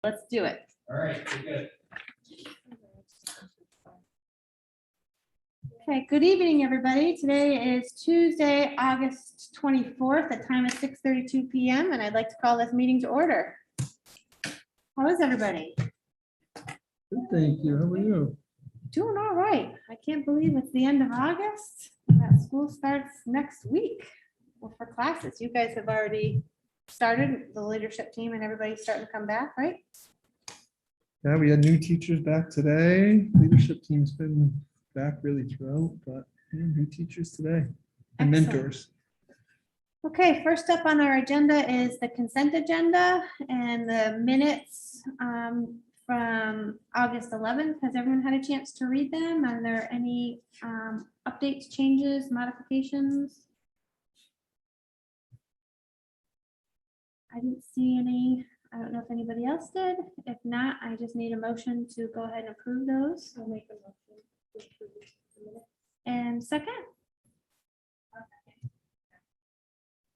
Let's do it. All right, good. Okay, good evening, everybody. Today is Tuesday, August 24th. The time is 6:32 p.m. and I'd like to call this meeting to order. How is everybody? Good, thank you. How are you? Doing all right. I can't believe it's the end of August. That school starts next week. Well, for classes, you guys have already started, the leadership team and everybody's starting to come back, right? Yeah, we had new teachers back today. Leadership team's been back really throughout, but yeah, new teachers today and Excellent. mentors. Okay, first up on our agenda is the consent agenda and the minutes from August 11th. Has everyone had a chance to read them? Are there any updates, changes, modifications? I didn't see any. I don't know if anybody else did. If not, I just need a motion to go ahead and approve those. I'll make a motion to approve the minutes. And second?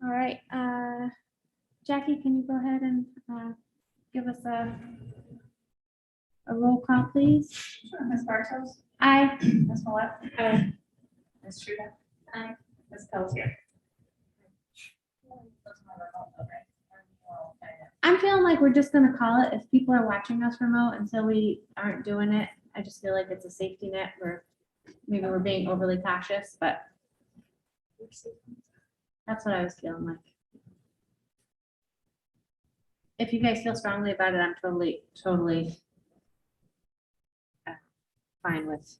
All right, Jackie, can you go ahead and give us a roll call, please? Sure. Ms. Bartos? Aye. Ms. Millette? Aye. Ms. Truda? Aye. Ms. Pelletier? I'm feeling like we're just gonna call it, if people are watching us remote until we aren't doing it. I just feel like it's a safety net where maybe we're being overly cautious, but that's what I was feeling like. If you guys feel strongly about it, I'm totally fine with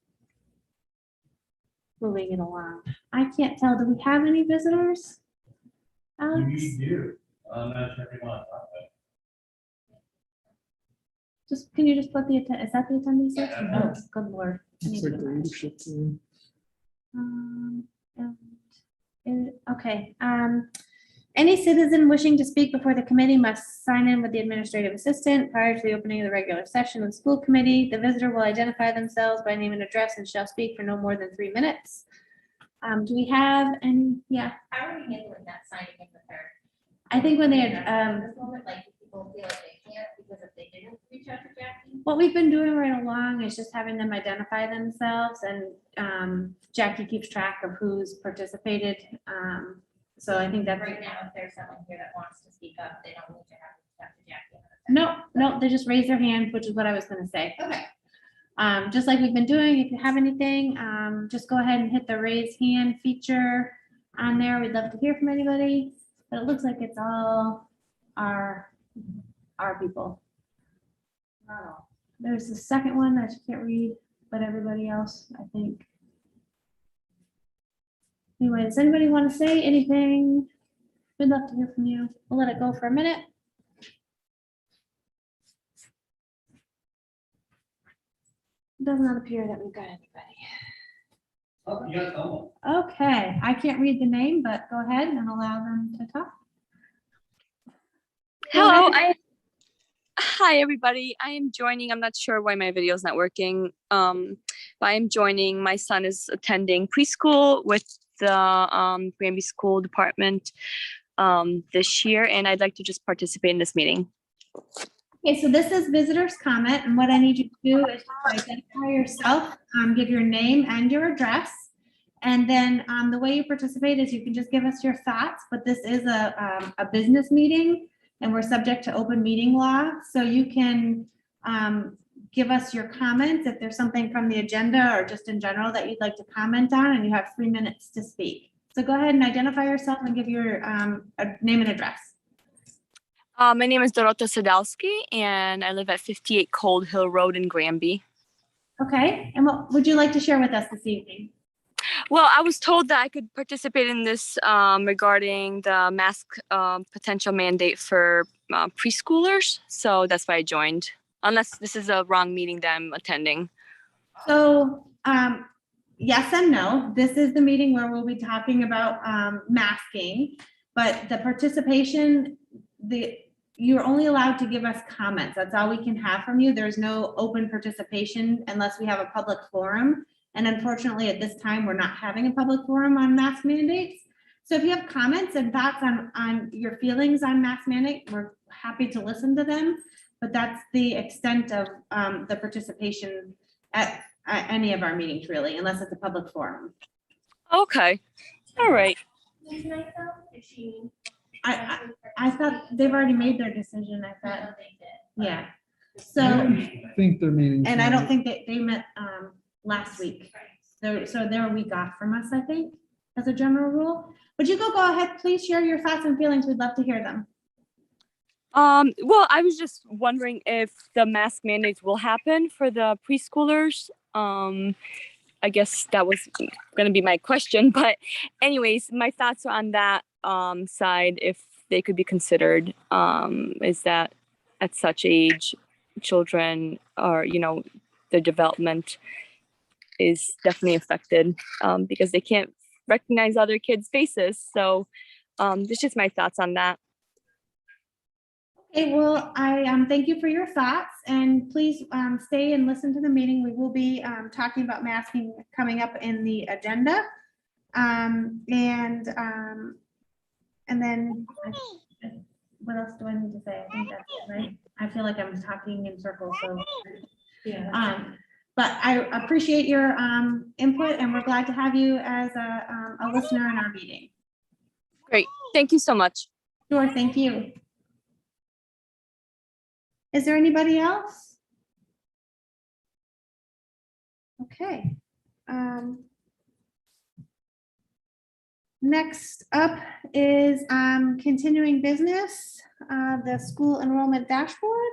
moving it along. I can't tell, do we have any visitors? Alex? We do. I'm not sure if you want to talk Can you just put the, is that the attendance list? Yeah. Oh, good lord. I need Looks like to the get mine. leadership team. Okay, any citizen wishing to speak before the committee must sign in with the administrative assistant prior to the opening of the regular session of the school committee. The visitor will identify themselves by name and address and shall speak for no more than 3 minutes. Do we have any? Yeah, How are we handling that signing in with her? I think when they had, At this moment, like, do people feel like they can't because if they didn't reach out to Jackie? what we've been doing right along is just having them identify themselves, and Jackie keeps track of who's participated. So I think that's. Right now, if there's someone here that wants to speak up, they don't need to have to reach out to Jackie. No, they just raise their hand, which is what I was gonna say. Okay. Just like we've been doing, if you have anything, just go ahead and hit the raise hand feature on there. We'd love to hear from anybody, but it looks like it's all our people. Not all. There's the second one that you can't read, but everybody else, I think. Anyway, does anybody want to say anything? We'd love to hear from you. We'll let it go for a minute. Does not appear that we've got anybody. Oh, you got someone. Okay, I can't read the name, but go ahead and allow them to talk. Go Hello, ahead. hi everybody. I am joining. I'm not sure why my video is not working. But I am joining. My son is attending preschool with the Granby School Department this year, and I'd like to just participate in this meeting. Okay, so this is visitors comment, and what I need you to do is identify yourself, give your name and your address. And then the way you participate is you can just give us your thoughts, but this is a business meeting and we're subject to open meeting law. So you can give us your comments if there's something from the agenda or just in general that you'd like to comment on, and you have 3 minutes to speak. So go ahead and identify yourself and give your name and address. My name is Dorota Sadowski, and I live at 58 Cold Hill Road in Granby. Okay, and what would you like to share with us this evening? Well, I was told that I could participate in this regarding the mask potential mandate for preschoolers. So that's why I joined, unless this is a wrong meeting that I'm attending. So yes and no. This is the meeting where we'll be talking about masking, but the participation, you're only allowed to give us comments. That's all we can have from you. There's no open participation unless we have a public forum. And unfortunately, at this time, we're not having a public forum on mask mandates. So if you have comments and thoughts on your feelings on mask mandate, we're happy to listen to them. but that's the extent of the participation at any of our meetings really, unless it's a public forum. Okay, all right. Tonight though, if she. I thought they've already made their decision, I thought, No, they did. yeah. So, I think their meeting. and I don't think they met last week. So they're a week off from us, I think, as a general rule. Would you go ahead, please share your thoughts and feelings. We'd love to hear them. Well, I was just wondering if the mask mandates will happen for the preschoolers. I guess that was going to be my question, but anyways, my thoughts on that side, if they could be considered, is that at such age, children are, their development is definitely affected because they can't recognize other kids' faces. So this is my thoughts on that. Okay, well, I thank you for your thoughts, and please stay and listen to the meeting. We will be talking about masking coming up in the agenda. And then what else do I need to say? I think that's it, right? I feel like I'm talking in circles, so. But I appreciate your input, and we're glad to have you as a listener in our meeting. Great. Thank you so much. Sure, thank you. Is there anybody else? Okay. Next up is continuing business, the school enrollment dashboard.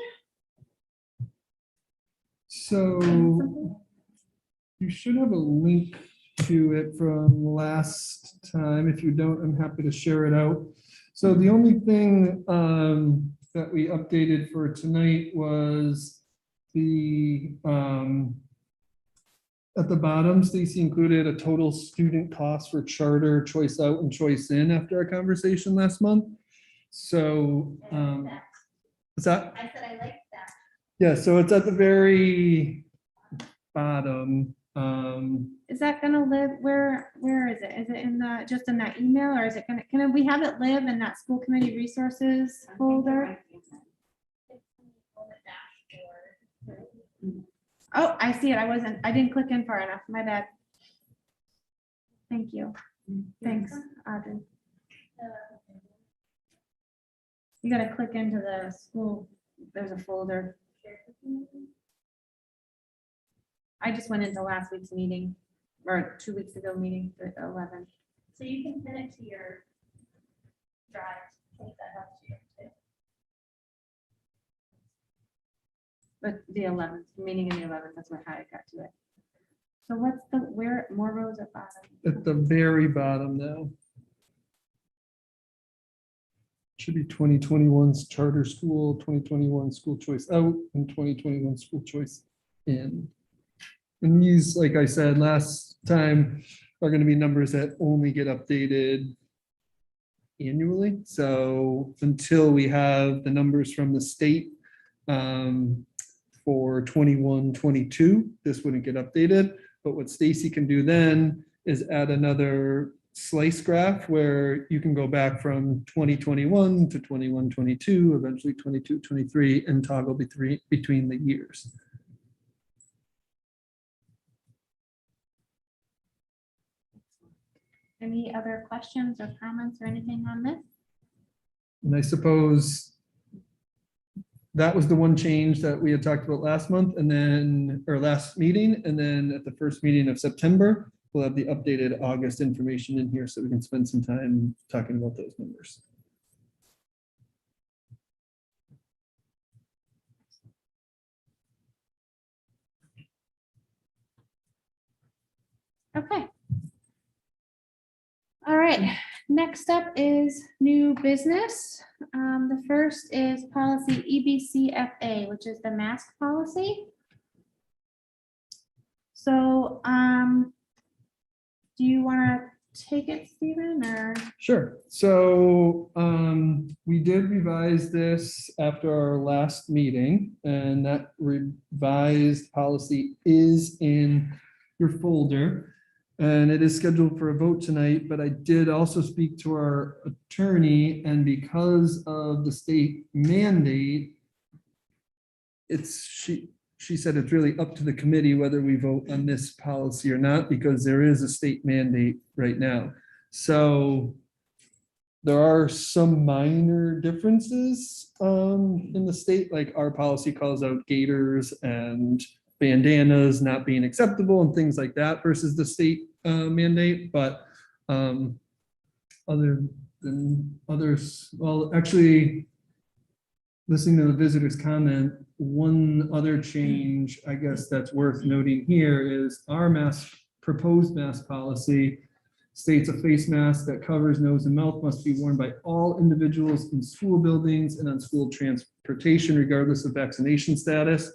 So you should have a link to it from last time. If you don't, I'm happy to share it out. So the only thing that we updated for tonight was the at the bottom, Stacy included a total student cost for charter, choice out and choice in after our conversation last month. So what's that? I said I liked that. Yeah, so it's at the very bottom. Is that gonna live, where is it? Is it in the, just in that email, or is it gonna, can we have it live in that school committee resources folder? Oh, I see it. I didn't click in far enough. My bad. Thank you. Thanks, Audrey. You gotta click into the school. There's a folder. I just went into last week's meeting, or 2 weeks ago meeting, the 11th. So you can pin it to your drive. I think that helps you too. But the 11th, meeting in the 11th, that's how I got to it. So what's the, where, more rows at bottom? At the very bottom now. Should be 2021's charter school, 2021 school choice out, and 2021 school choice in. And these, like I said last time, are going to be numbers that only get updated annually. So until we have the numbers from the state for 21-22, this wouldn't get updated. But what Stacy can do then is add another slice graph where you can go back from 2021 to 21-22, eventually 22-23, and toggle between the years. Any other questions or comments or anything on this? And I suppose that was the one change that we had talked about last month, and then, or last meeting, and then at the first meeting of September, we'll have the updated August information in here so we can spend some time talking about those numbers. Okay. All right, next up is new business. The first is policy EBCFA, which is the mask policy. So do you want to take it, Stephen, or? Sure. So we did revise this after our last meeting, and that revised policy is in your folder. And it is scheduled for a vote tonight, but I did also speak to our attorney, and because of the state mandate, she said it's really up to the committee whether we vote on this policy or not, because there is a state mandate right now. So there are some minor differences in the state, like our policy calls out gaiters and bandanas not being acceptable and things like that versus the state mandate. But other than others, well, actually, listening to the visitor's comment, one other change, I guess that's worth noting here is our proposed mask policy states a face mask that covers nose and mouth must be worn by all individuals in school buildings and on school transportation, regardless of vaccination status.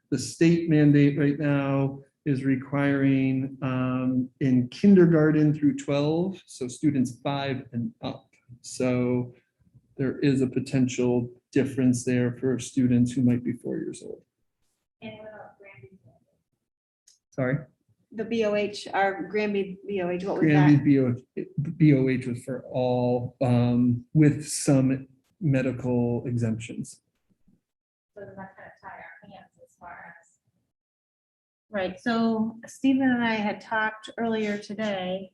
The state mandate right now is requiring in kindergarten through 12, so students 5 and up. So there is a potential difference there for students who might be 4 years old. And what about Granby? Sorry. The BOH, our Granby BOH, what was that? Granby BOH was for all with some medical exemptions. So does that kind of tie our hands as far as? Right, so Stephen and I had talked earlier today,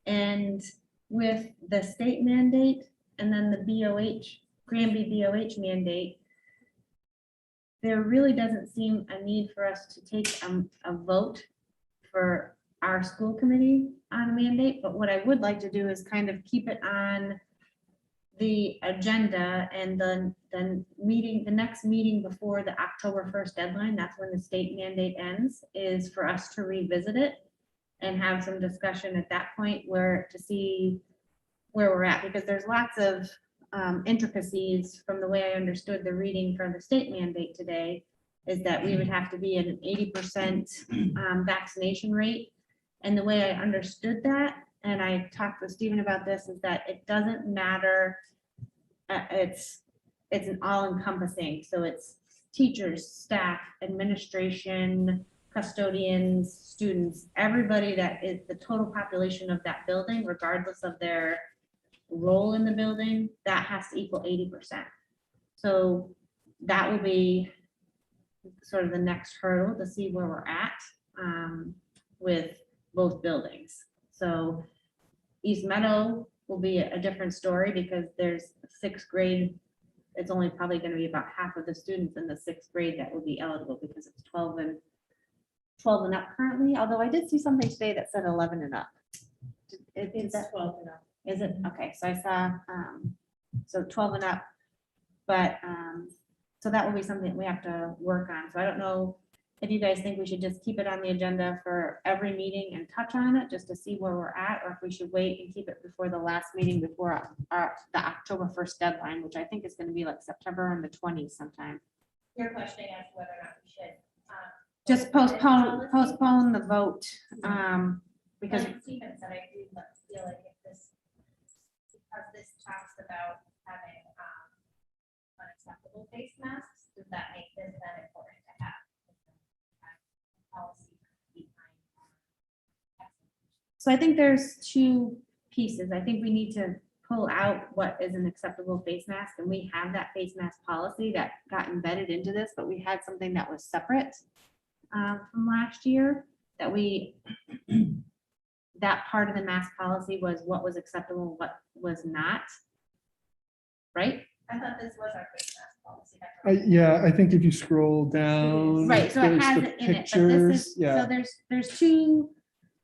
and with the state mandate and then the BOH, Granby BOH mandate, there really doesn't seem a need for us to take a vote for our school committee on a mandate, but what I would like to do is kind of keep it on the agenda, and then the next meeting before the October 1st deadline, that's when the state mandate ends, is for us to revisit it and have some discussion at that point where to see where we're at, because there's lots of intricacies from the way I understood the reading from the state mandate today, is that we would have to be at an 80% vaccination rate. And the way I understood that, and I talked with Stephen about this, is that it doesn't matter. It's an all-encompassing. So it's teachers, staff, administration, custodians, students, everybody that is the total population of that building, regardless of their role in the building, that has to equal 80%. So that will be sort of the next hurdle to see where we're at with both buildings. So East Meadow will be a different story because there's 6th grade. It's only probably going to be about half of the students in the 6th grade that will be eligible because it's 12 and up currently. Although I did see something today that said 11 and up. Is that 12 and up? Is it? Okay, so I saw, so 12 and up, but so that will be something we have to work on. So I don't know if you guys think we should just keep it on the agenda for every meeting and touch on it just to see where we're at, or if we should wait and keep it before the last meeting before the October 1st deadline, which I think is going to be like September on the 20th sometime. You're questioning as to whether or not we should. Just postpone the vote because Like Stephen said, I do feel like if this, because this talks about having unacceptable face masks, does that make this then important to have? Policy behind. So I think there's two pieces. I think we need to pull out what is an acceptable face mask, and we have that face mask policy that got embedded into this, but we had something that was separate from last year that that part of the mask policy was what was acceptable, what was not. Right? I thought this was our face mask policy. Yeah, I think if you scroll down. Right, so it there's has the it in it, but this pictures, is, yeah. so there's two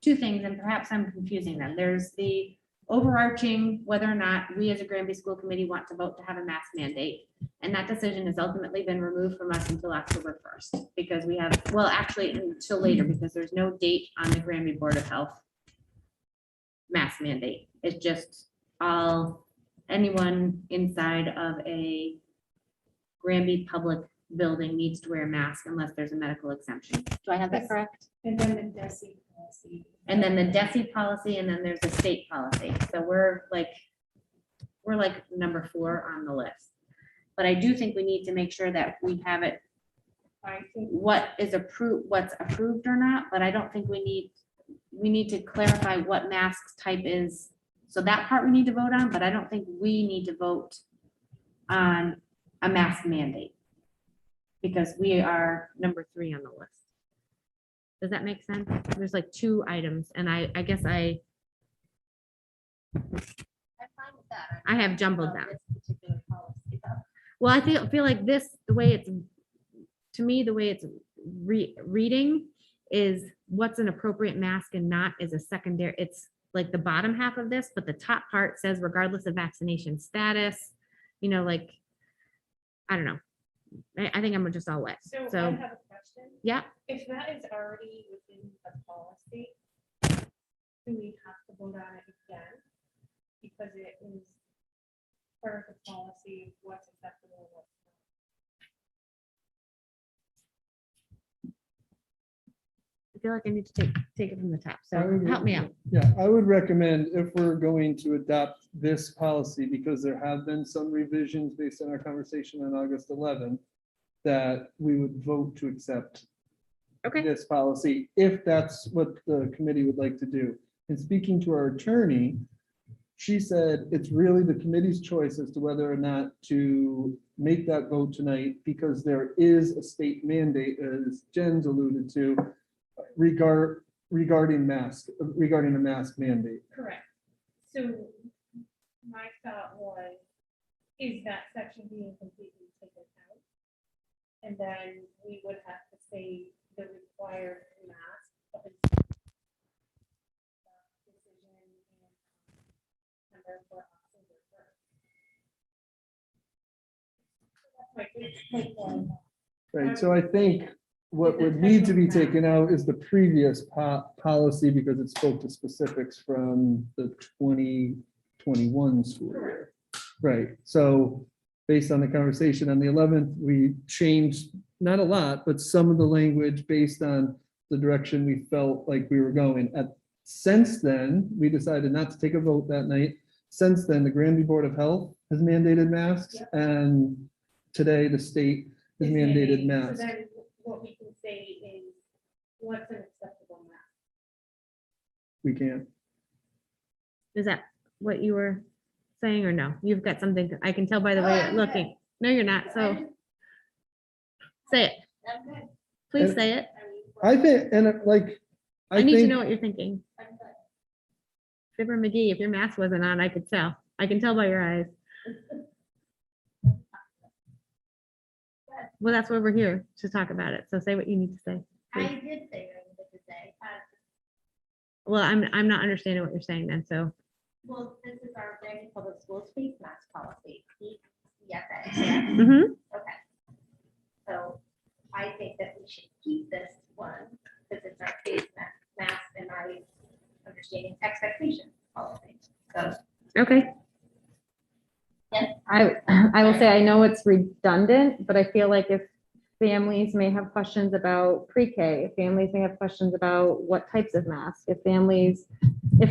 things, and perhaps I'm confusing them. There's the overarching whether or not we as a Granby School Committee want to vote to have a mask mandate. And that decision has ultimately been removed from us until October 1st, because we have, well, actually until later, because there's no date on the Granby Board of Health mask mandate. It's just anyone inside of a Granby public building needs to wear a mask unless there's a medical exemption. Do I have that correct? And then the DESI policy. And then the DESI policy, and then there's a state policy. So we're like number 4 on the list. But I do think we need to make sure that we have it, what is approved, what's approved or not, but I don't think we need to clarify what masks type is. So that part we need to vote on, but I don't think we need to vote on a mask mandate. because we are number 3 on the list. Does that make sense? There's like 2 items, and I guess I'm fine with that. I have not jumbled about them. this particular policy, though. Well, I feel like this, the way it's, to me, the way it's reading is what's an appropriate mask and not is a secondary, it's like the bottom half of this, but the top part says regardless of vaccination status, like, I don't know. I think I'm just all wet. So I So, have a question. yeah, If that is already within the policy, do we have to vote on it again? Because it is part of the policy of what's acceptable and what's I feel like I need to take it from the top. So I would- help me out. Yeah, I would recommend if we're going to adopt this policy, because there have been some revisions based on our conversation on August 11th, that we would vote to accept Okay. this policy, if that's what the committee would like to do. And speaking to our attorney, she said it's really the committee's choice as to whether or not to make that vote tonight, because there is a state mandate, as Jen's alluded to, regarding a mask mandate. correct. So my thought was, is that section being completely taken out? And then we would have to say the required mask. Of the decision and number for October 1st. That's my take on that. Right, so I think what would need to be taken out is the previous policy, because it spoke to specifics from the 2021 school year. Right, so based on the conversation on the 11th, we changed, not a lot, but some of the language based on the direction we felt like we were going. Since then, we decided not to take a vote that night. Since then, the Granby Board of Health has mandated masks, and today the state has Is mandated so masks. then what we can say is, what's an acceptable mask? We can't. Is that what you were saying or no? You've got something, I can tell by the way you're looking. No, you're not. So say it. I'm good. Please And- say it. I think, and I need to think, know what you're thinking. I'm good. Fibber McGee, if your mask wasn't on, I could tell. I can tell by your eyes. Well, that's why we're here to talk about it. So say what you need to say. I did say what I needed to say. Well, I'm not understanding what you're saying then. So, Well, this is our Granby Public Schools face mask policy. Yes, mhm. okay. So I think that we should keep this one because it's our face mask and my understanding expectation policy. So Okay. Yes. I will say, I know it's redundant, but I feel like if families may have questions about pre-K, if families may have questions about what types of masks, if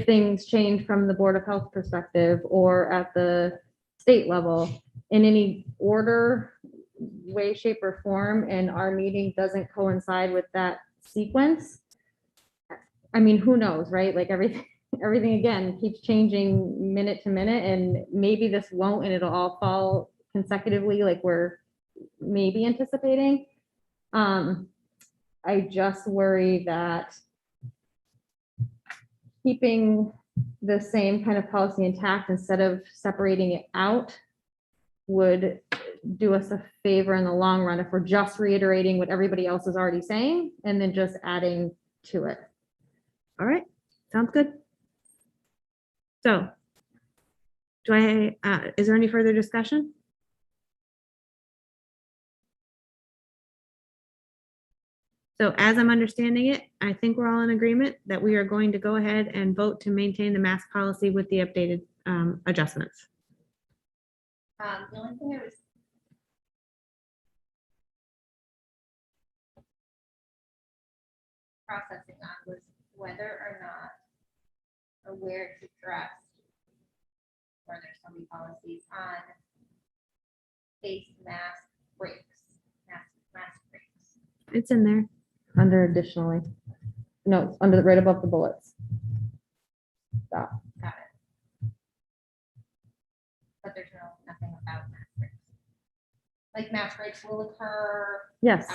things change from the Board of Health perspective or at the state level, in any order, way, shape, or form, and our meeting doesn't coincide with that sequence, I mean, who knows, right? Like everything again keeps changing minute to minute, and maybe this won't, and it'll all fall consecutively like we're maybe anticipating. I just worry that keeping the same kind of policy intact instead of separating it out would do us a favor in the long run if we're just reiterating what everybody else is already saying and then just adding to it. All right, sounds good. So, is there any further discussion? So as I'm understanding it, I think we're all in agreement that we are going to go ahead and vote to maintain the mask policy with the updated adjustments. the only thing I was processing on was whether or not, or where it's addressed, where there's so many policies on face mask breaks, mask breaks. It's in there under additionally. No, it's under right above the bullets. Stop. Got it. But there's nothing about mask breaks. like mask breaks will occur. Yes,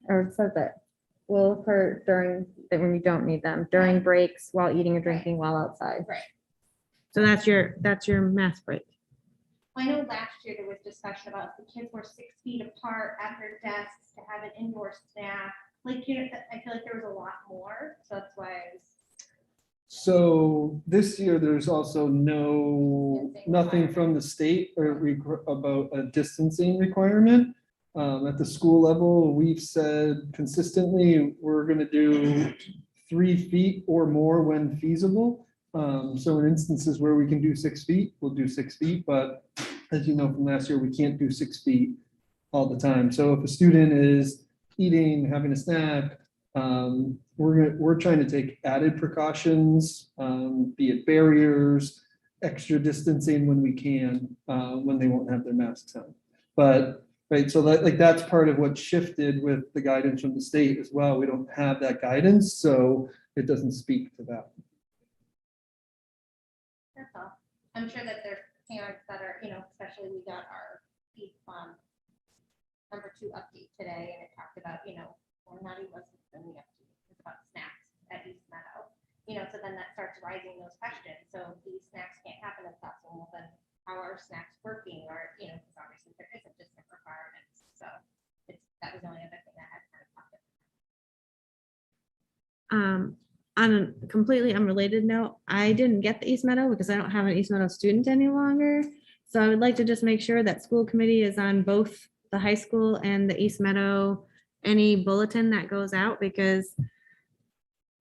or it says it will occur when we don't need them, during breaks, while eating or drinking, while outside. Right. So that's your math break. I know last year there was discussion about if the kids were 6 feet apart at their desks to have an indoor snack. Like, you know, I feel like there was a lot more, so that's why I was. So this year, there's also nothing from the state about a distancing requirement. At the school level, we've said consistently, we're gonna do 3 feet or more when feasible. So in instances where we can do 6 feet, we'll do 6 feet, but as you know from last year, we can't do 6 feet all the time. So if a student is eating, having a snack, we're trying to take added precautions, be it barriers, extra distancing when we can, when they won't have their masks on. But, right, so that's part of what shifted with the guidance from the state as well. We don't have that guidance, so it doesn't speak to that. That's all. I'm sure that there's parents that are, you know, especially we got our number 2 update today, and it talked about, you know, or not even in the update, it's about snacks at East Meadow. You know, so then that starts raising those questions. So if these snacks can't happen in classroom, well, then how are snacks working? Or, you know, because obviously there isn't different requirements. So that was the only other thing that I had kind of talked about. On a completely unrelated note, I didn't get the East Meadow because I don't have an East Meadow student any longer. So I would like to just make sure that school committee is on both the high school and the East Meadow, any bulletin that goes out, because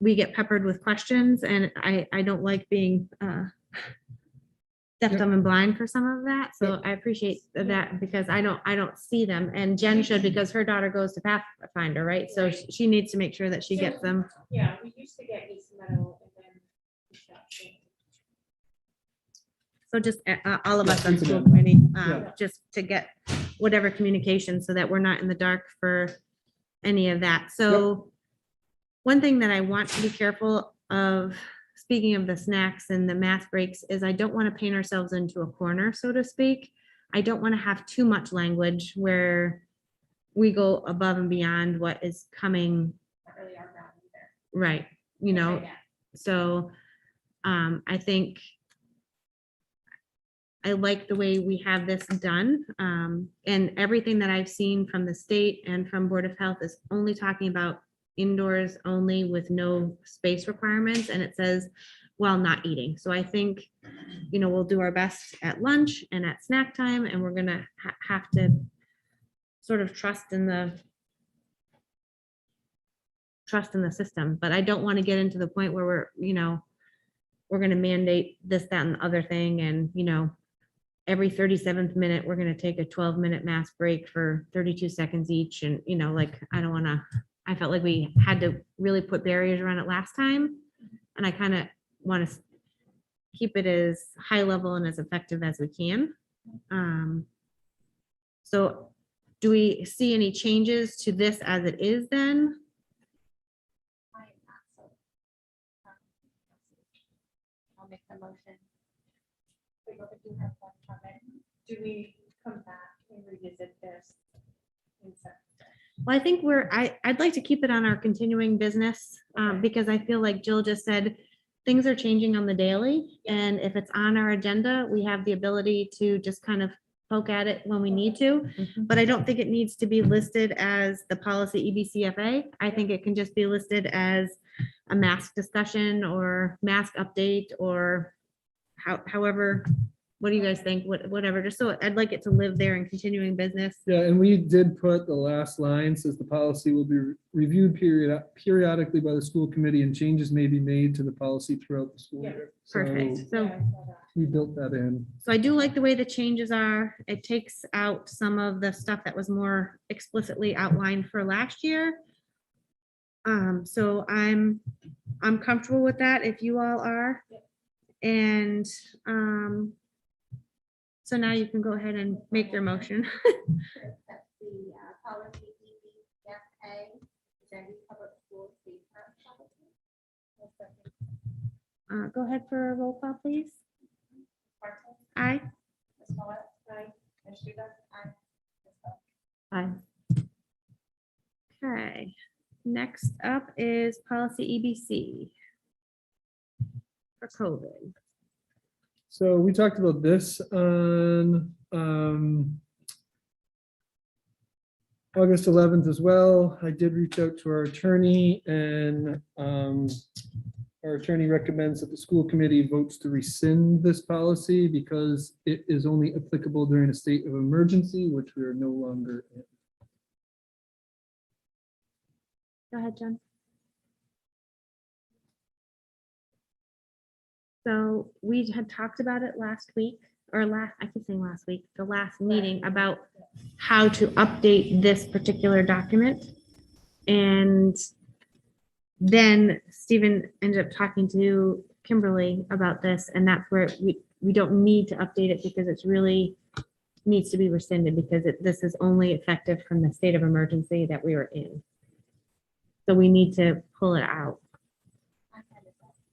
we get peppered with questions and I don't like being deaf, dumb, and blind for some of that. So I appreciate that because I don't see them, and Jen should, because her daughter goes to Pathfinder, right? So she needs to make sure that she gets them. Yeah, we used to get East Meadow and then. we stopped getting it. So just all of us on keep it school in. committee, Yeah. just to get whatever communication so that we're not in the dark for any of that. So one thing that I want to be careful of, speaking of the snacks and the math breaks, is I don't want to paint ourselves into a corner, so to speak. I don't want to have too much language where we go above and beyond what is coming, Not really our ground either. right, you know? Okay, yeah. So I think I like the way we have this done. And everything that I've seen from the state and from Board of Health is only talking about indoors only with no space requirements. And it says, while not eating. So I think, you know, we'll do our best at lunch and at snack time, and we're gonna have to sort of trust in the system. But I don't want to get into the point where we're going to mandate this, that, and the other thing. And, you know, every 37th minute, we're going to take a 12-minute mask break for 32 seconds each. And, you know, like, I felt like we had to really put barriers around it last time. And I kind of want to keep it as high level and as effective as we can. So do we see any changes to this as it is then? I am not so. I'll make the motion. We both do have one comment. Do we come back and revisit this in September? Well, I think I'd like to keep it on our continuing business, because I feel like Jill just said, things are changing on the daily. And if it's on our agenda, we have the ability to just kind of poke at it when we need to. But I don't think it needs to be listed as the policy EBCFA. I think it can just be listed as a mask discussion or mask update, or however, what do you guys think? Whatever, just so I'd like it to live there in continuing business. Yeah, and we did put the last line, says the policy will be reviewed periodically by the school committee, and changes may be made to the policy throughout the school Yeah. year. Perfect. So Yeah, I saw that. we built that in. So I do like the way the changes are. It takes out some of the stuff that was more explicitly outlined for last year. So I'm comfortable with that if you all are. And so now you can go ahead and make your motion. That's the policy EBFA, Granby Public Schools safe room policy. Go ahead for a roll call, please. Martin, Aye. Ms. Smollett, aye. Ms. Shuba, aye. Ms. Bell. Aye. Okay, next up is policy EBC for COVID. So we talked about this on August 11th as well. I did reach out to our attorney, and our attorney recommends that the school committee votes to rescind this policy because it is only applicable during a state of emergency, which we are no longer in. Go ahead, Jen. So we had talked about it last week, or I keep saying last week, the last meeting, about how to update this particular document. And then Stephen ended up talking to Kimberly about this, and that's where we don't need to update it because it's really needs to be rescinded because this is only effective from the state of emergency that we were in. So we need to pull it out.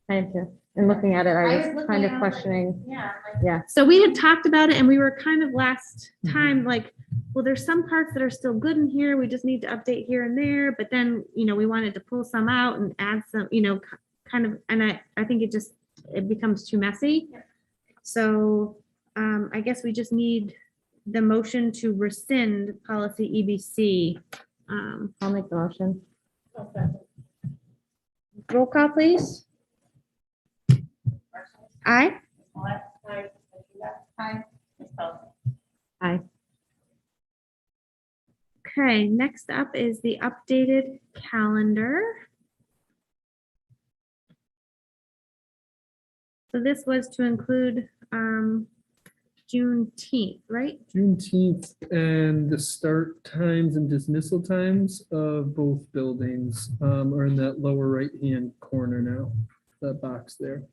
I have to, and looking at it, I was looking kind at of it, like, questioning, Yeah. yeah. So we had talked about it and we were kind of last time like, well, there's some parts that are still good in here. We just need to update here and there. But then, we wanted to pull some out and add some, kind of, and I think it becomes too messy. So I guess we just need the motion to rescind policy EBC. I'll make the motion. Roll call, please. Aye. Aye. Okay, next up is the updated calendar. So this was to include Juneteenth, right? Juneteenth and the start times and dismissal times of both buildings are in that lower right-hand corner now, that box there.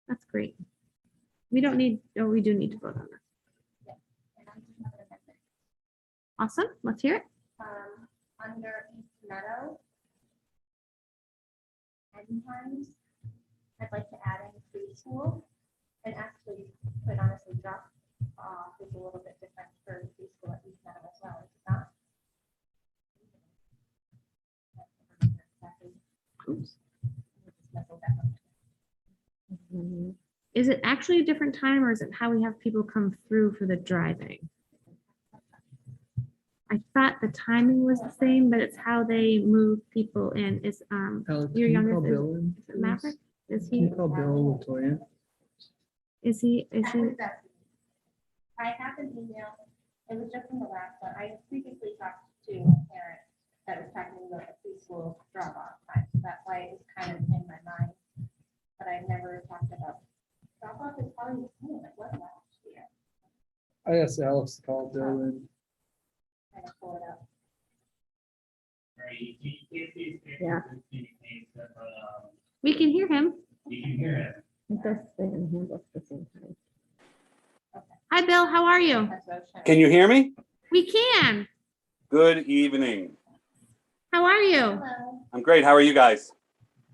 That's great. We don't need, oh, we do need to vote on this. Awesome, let's hear it. Under East Meadow. End times, I'd like to add in preschool, and actually, quite honestly, drop off is a little bit different for preschool at East Meadow as well, is it not? Is it actually a different time or is it how we have people come through for the driving? I thought the timing was the same, but it's how they move people in. Is Alex, your can you youngest call Bill in, is it Maverick? Is Can he? you call Bill Latoya? Is he? I have an email, it was just in the last one, I previously talked to a parent that was talking about the preschool drop-off time, so that's why it was kind of in my mind. But I never talked about, drop-off is probably the same, it was last year, I asked Alex to call Bill in. kind of pull it up. Yeah. We can hear him. You can hear it. It does say in the handbook at the same time. Hi, Bill. How are you? That's what I was trying to- Can you hear me? We can. Good evening. How are you? Hello. I'm great. How are you guys?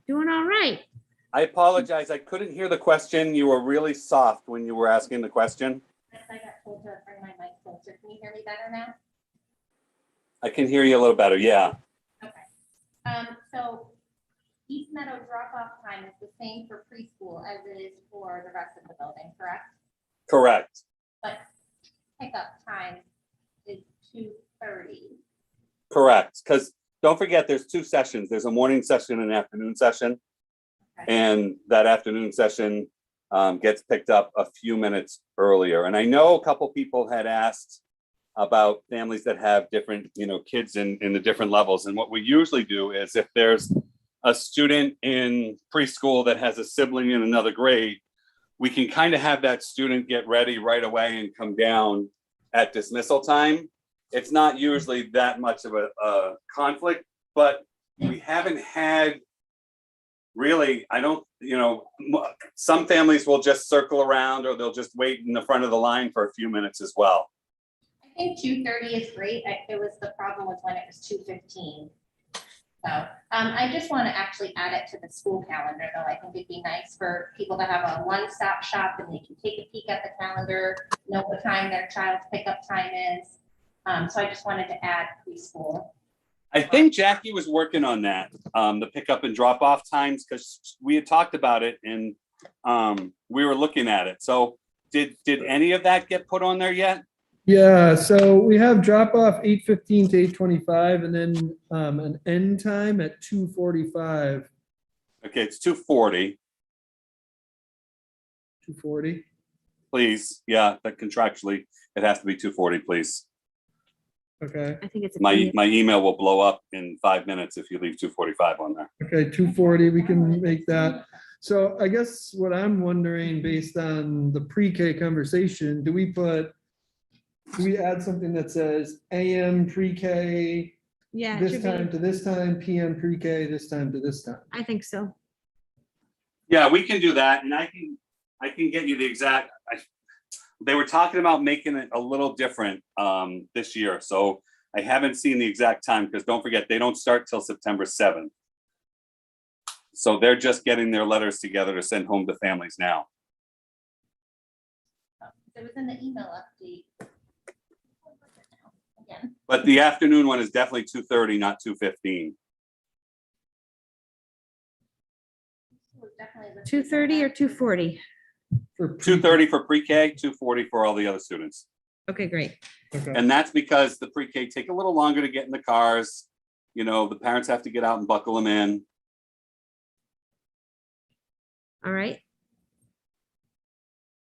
Doing all right. I apologize. I couldn't hear the question. You were really soft when you were asking the question. Yes, I got told to bring my mic closer, can you hear me better now? I can hear you a little better. Yeah. Okay. So East Meadow drop-off time is the same for preschool as it is for the rest of the building, correct? Correct. But pickup time is 2:30. Correct. Because don't forget, there's two sessions. There's a morning session and an afternoon session. Okay. And that afternoon session gets picked up a few minutes earlier. And I know a couple people had asked about families that have different, kids in the different levels. And what we usually do is if there's a student in preschool that has a sibling in another grade, we can kind of have that student get ready right away and come down at dismissal time. It's not usually that much of a conflict, but we haven't had really, some families will just circle around or they'll just wait in the front of the line for a few minutes as well. I think 2:30 is great. It was the problem was when it was 2:15. I just want to actually add it to the school calendar, though. I think it'd be nice for people to have a one-stop shop and they can take a peek at the calendar, know what time their child's pickup time is. So I just wanted to add preschool. I think Jackie was working on that, the pickup and drop off times, because we had talked about it and we were looking at it. So did any of that get put on there yet? Yeah, so we have drop off 8:15 to 8:25 and then an end time at 2:45. Okay, it's 2:40, 2:40. please. Yeah, that contractually, it has to be 2:40, please. Okay, I think it's. My email will blow up in 5 minutes if you leave 2:45 on there. okay, 2:40, we can make that. So I guess what I'm wondering, based on the pre-K conversation, do we add something that says AM pre-K Yeah, it this should time be. to this time, PM pre-K this time to this time? I think so. Yeah, we can do that, and I can get you the exact. They were talking about making it a little different this year, so I haven't seen the exact time, because don't forget, they don't start till September 7th. So they're just getting their letters together to send home to families now. It was in the email update. Again. But the afternoon one is definitely 2:30, not 2:15. So definitely the 2:30 or 2:40? For pre- 2:30 for pre-K, 2:40 for all the other students. Okay, great. Okay. And that's because the pre-K take a little longer to get in the cars. You know, the parents have to get out and buckle them in. All right.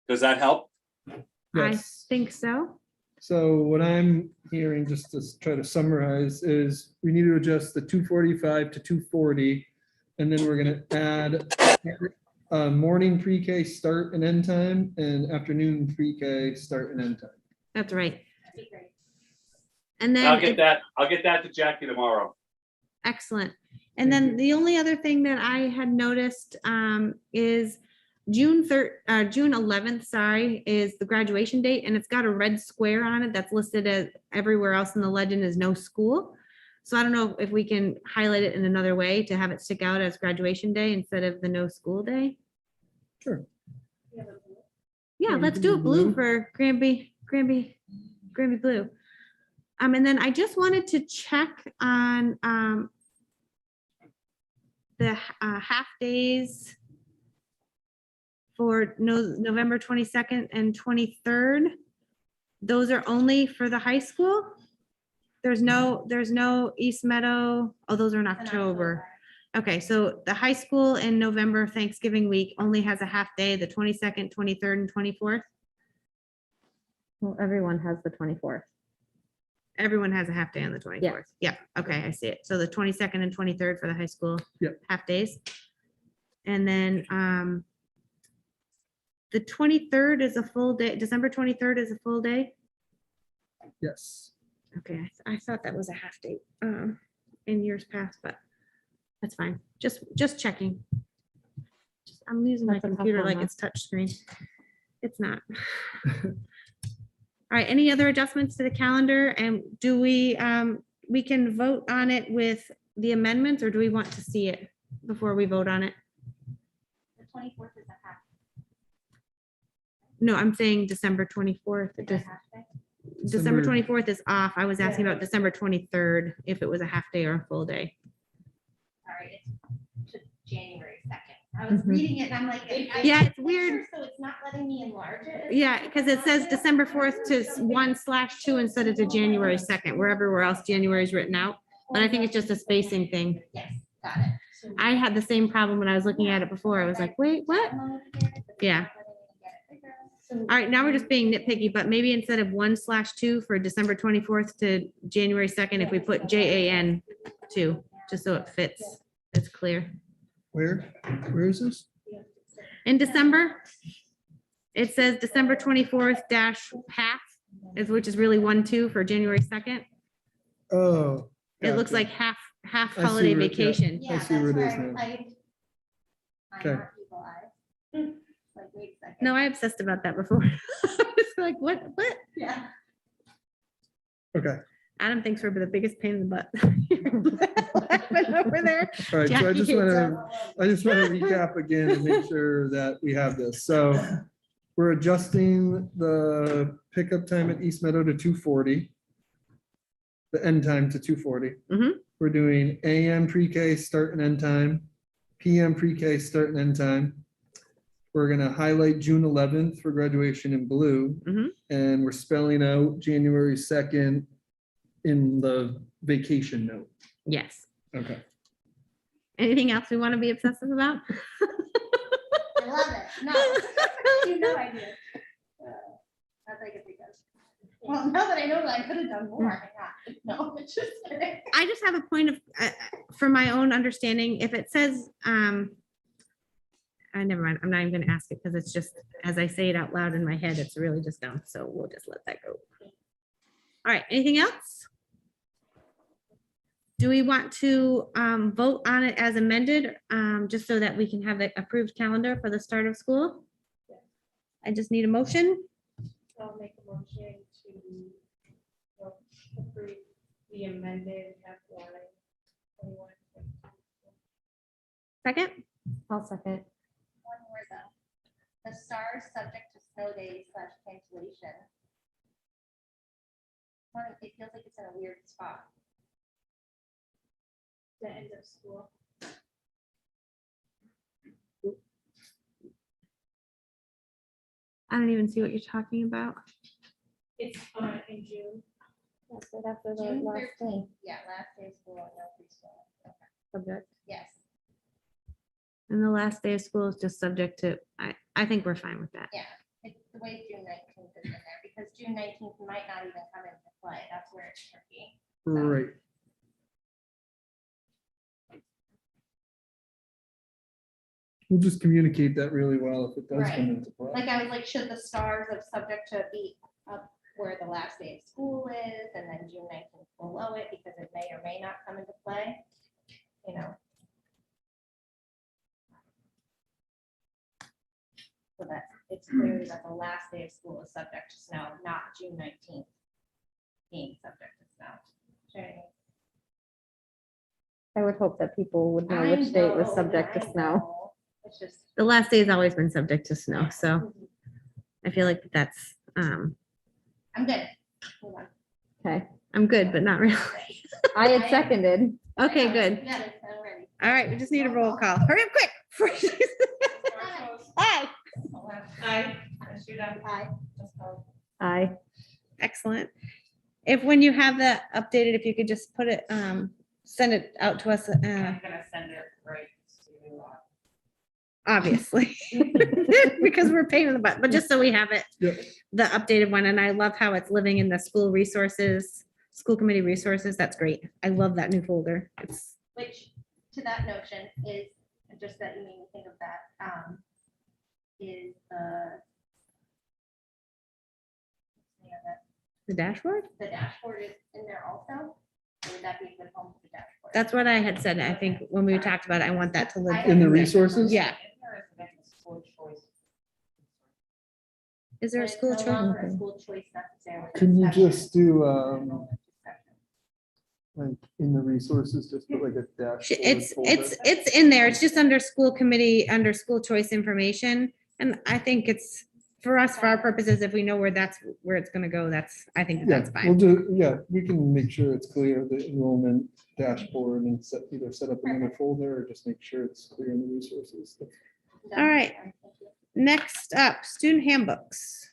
Does that help? I Yes. think so. So what I'm hearing, just to try to summarize, is we need to adjust the 2:45 to 2:40. And then we're gonna add morning pre-K start and end time and afternoon pre-K start and end time. That's right. That'd be great. And then. I'll get that to Jackie tomorrow. Excellent. And then the only other thing that I had noticed is June 11th, sorry, is the graduation date, and it's got a red square on it that's listed as everywhere else in the legend is no school. So I don't know if we can highlight it in another way to have it stick out as graduation day instead of the no school day. Sure. Yeah, we let's can do do it blue blue. for Granby blue. And then I just wanted to check on the half days for November 22nd and 23rd. Those are only for the high school? There's no East Meadow. Oh, those are in October. Okay, so the high school in November Thanksgiving week only has a half day, the 22nd, 23rd, and 24th. Well, everyone has the 24th. Everyone has a half day on the 24th. Yeah, okay, I see it. So the 22nd and 23rd for the high school. Yep. Half days. And then the 23rd is a full day. December 23rd is a full day. Yes. Okay, I thought that was a half day in years past, but that's fine. Just checking. I'm using my That's a tough computer one, like huh? it's touch screen. It's not. All right, any other adjustments to the calendar? And do we can vote on it with the amendments, or do we want to see it before we vote on it? The 24th is a half. No, I'm saying December 24th. Is it a half day? December December- 24th is off. I was asking about December 23rd, if it was a half day or a full day. Sorry, it's to January 2nd. I was Mhm. reading it and I'm like. Yeah, it's weird. So it's not letting me enlarge it. Yeah, because it says December 4th to 1/2 instead of to January 2nd, where everywhere else January is written out. But I think it's just a spacing thing. Yes, got it. I had the same problem when I was looking at it before. I was like, wait, what? Yeah. All right, now we're just being nitpicky, but maybe instead of 1/2 for December 24th to January 2nd, if we put JAN 2, just so it fits, it's clear. Where is this? In December, it says December 24th dash half, which is really 1/2 for January 2nd. Oh. It looks gotcha. like half I see holiday where it- yeah. vacation. Yeah, see where it that's is where now. I'm Okay. not evil eye. Like, wait a second. No, I obsessed about that before. It's like, what? Yeah. Okay. Adam thinks we're the biggest pain in the butt. over there. All right, so I Jackie just hates want to recap again and make sure that we have this. So we're adjusting the pickup time at East Meadow to 2:40. The end time to 2:40. Mhm. We're doing AM pre-K start and end time, PM pre-K start and end time. We're gonna highlight June 11th for graduation in blue. Mhm. And we're spelling out January 2nd in the vacation note. Yes. Okay. Anything else we want to be obsessive about? I love it. No, you know I do. As I can think of. Well, now that I know that I could have done more, I got, no, it's just kidding. I just have a point of, for my own understanding, if it says, never mind, I'm not even gonna ask it because it's just, as I say it out loud in my head, it's really just dumb. So we'll just let that go. All right, anything else? Do we want to vote on it as amended, just so that we can have the approved calendar for the start of school? I just need a motion. I'll make a motion to approve the amended FY 21. Second, I'll second. One more though. The stars subject to snow days / cancellation. It feels like it's in a weird spot. The end of school. I don't even see what you're talking about. It's in June. That's right after the June last day 13th. Yeah, last day of school, no preschool. Okay. subject. Yes. And the last day of school is just subject to, I think we're fine with that. Yeah, it's the way June 19th is in there, because June 19th might not even come into play. That's where it's tricky. Right. We'll just communicate that really well if it does Right. come into play. Like, I was like, should the stars of subject to be up where the last day of school is, and then June 19th below it, because it may or may not come into play, you know? So that it's clear that the last day of school is subject to snow, not June 19th being subject to snow. Sure. I would hope that people would know I which date was know, subject to I snow. know. It's just. The last day has always been subject to snow, so I feel like that's, I'm good. Hold on. Okay, I'm good, but not really. I had seconded. Okay, good. Got it, I'm ready. All right, we just need a roll call. Hurry up quick. Aye. Aye. Shoot up. Aye. Aye. Excellent. If when you have that updated, if you could just put it, send it out to us, I'm gonna send it right to. obviously. Because we're paying in the butt, but just so we have it, Yep. the updated one, and I love how it's living in the school resources, school committee resources. That's great. I love that new folder. It's, Which, to that notion, is, just that you made me think of that, is the dashboard. the dashboard is in there also? Or would that be a good home for the dashboard? That's what I had said. I think when we talked about it, I want that to live. In the there. resources? Yeah. Is there a But it's school no choice? longer a school choice necessarily. Can you Section. just do, like, in the resources, just put like a dashboard It's in there. It's just under school committee, under school choice information. And I think it's, for us, for our purposes, if we know where that's, where it's gonna go, that's, I think Yeah, that's we'll fine. do, yeah, we can make sure it's clear, the enrollment dashboard, and either set up another folder or just make sure it's clear in the resources. All right. Next up, student handbooks.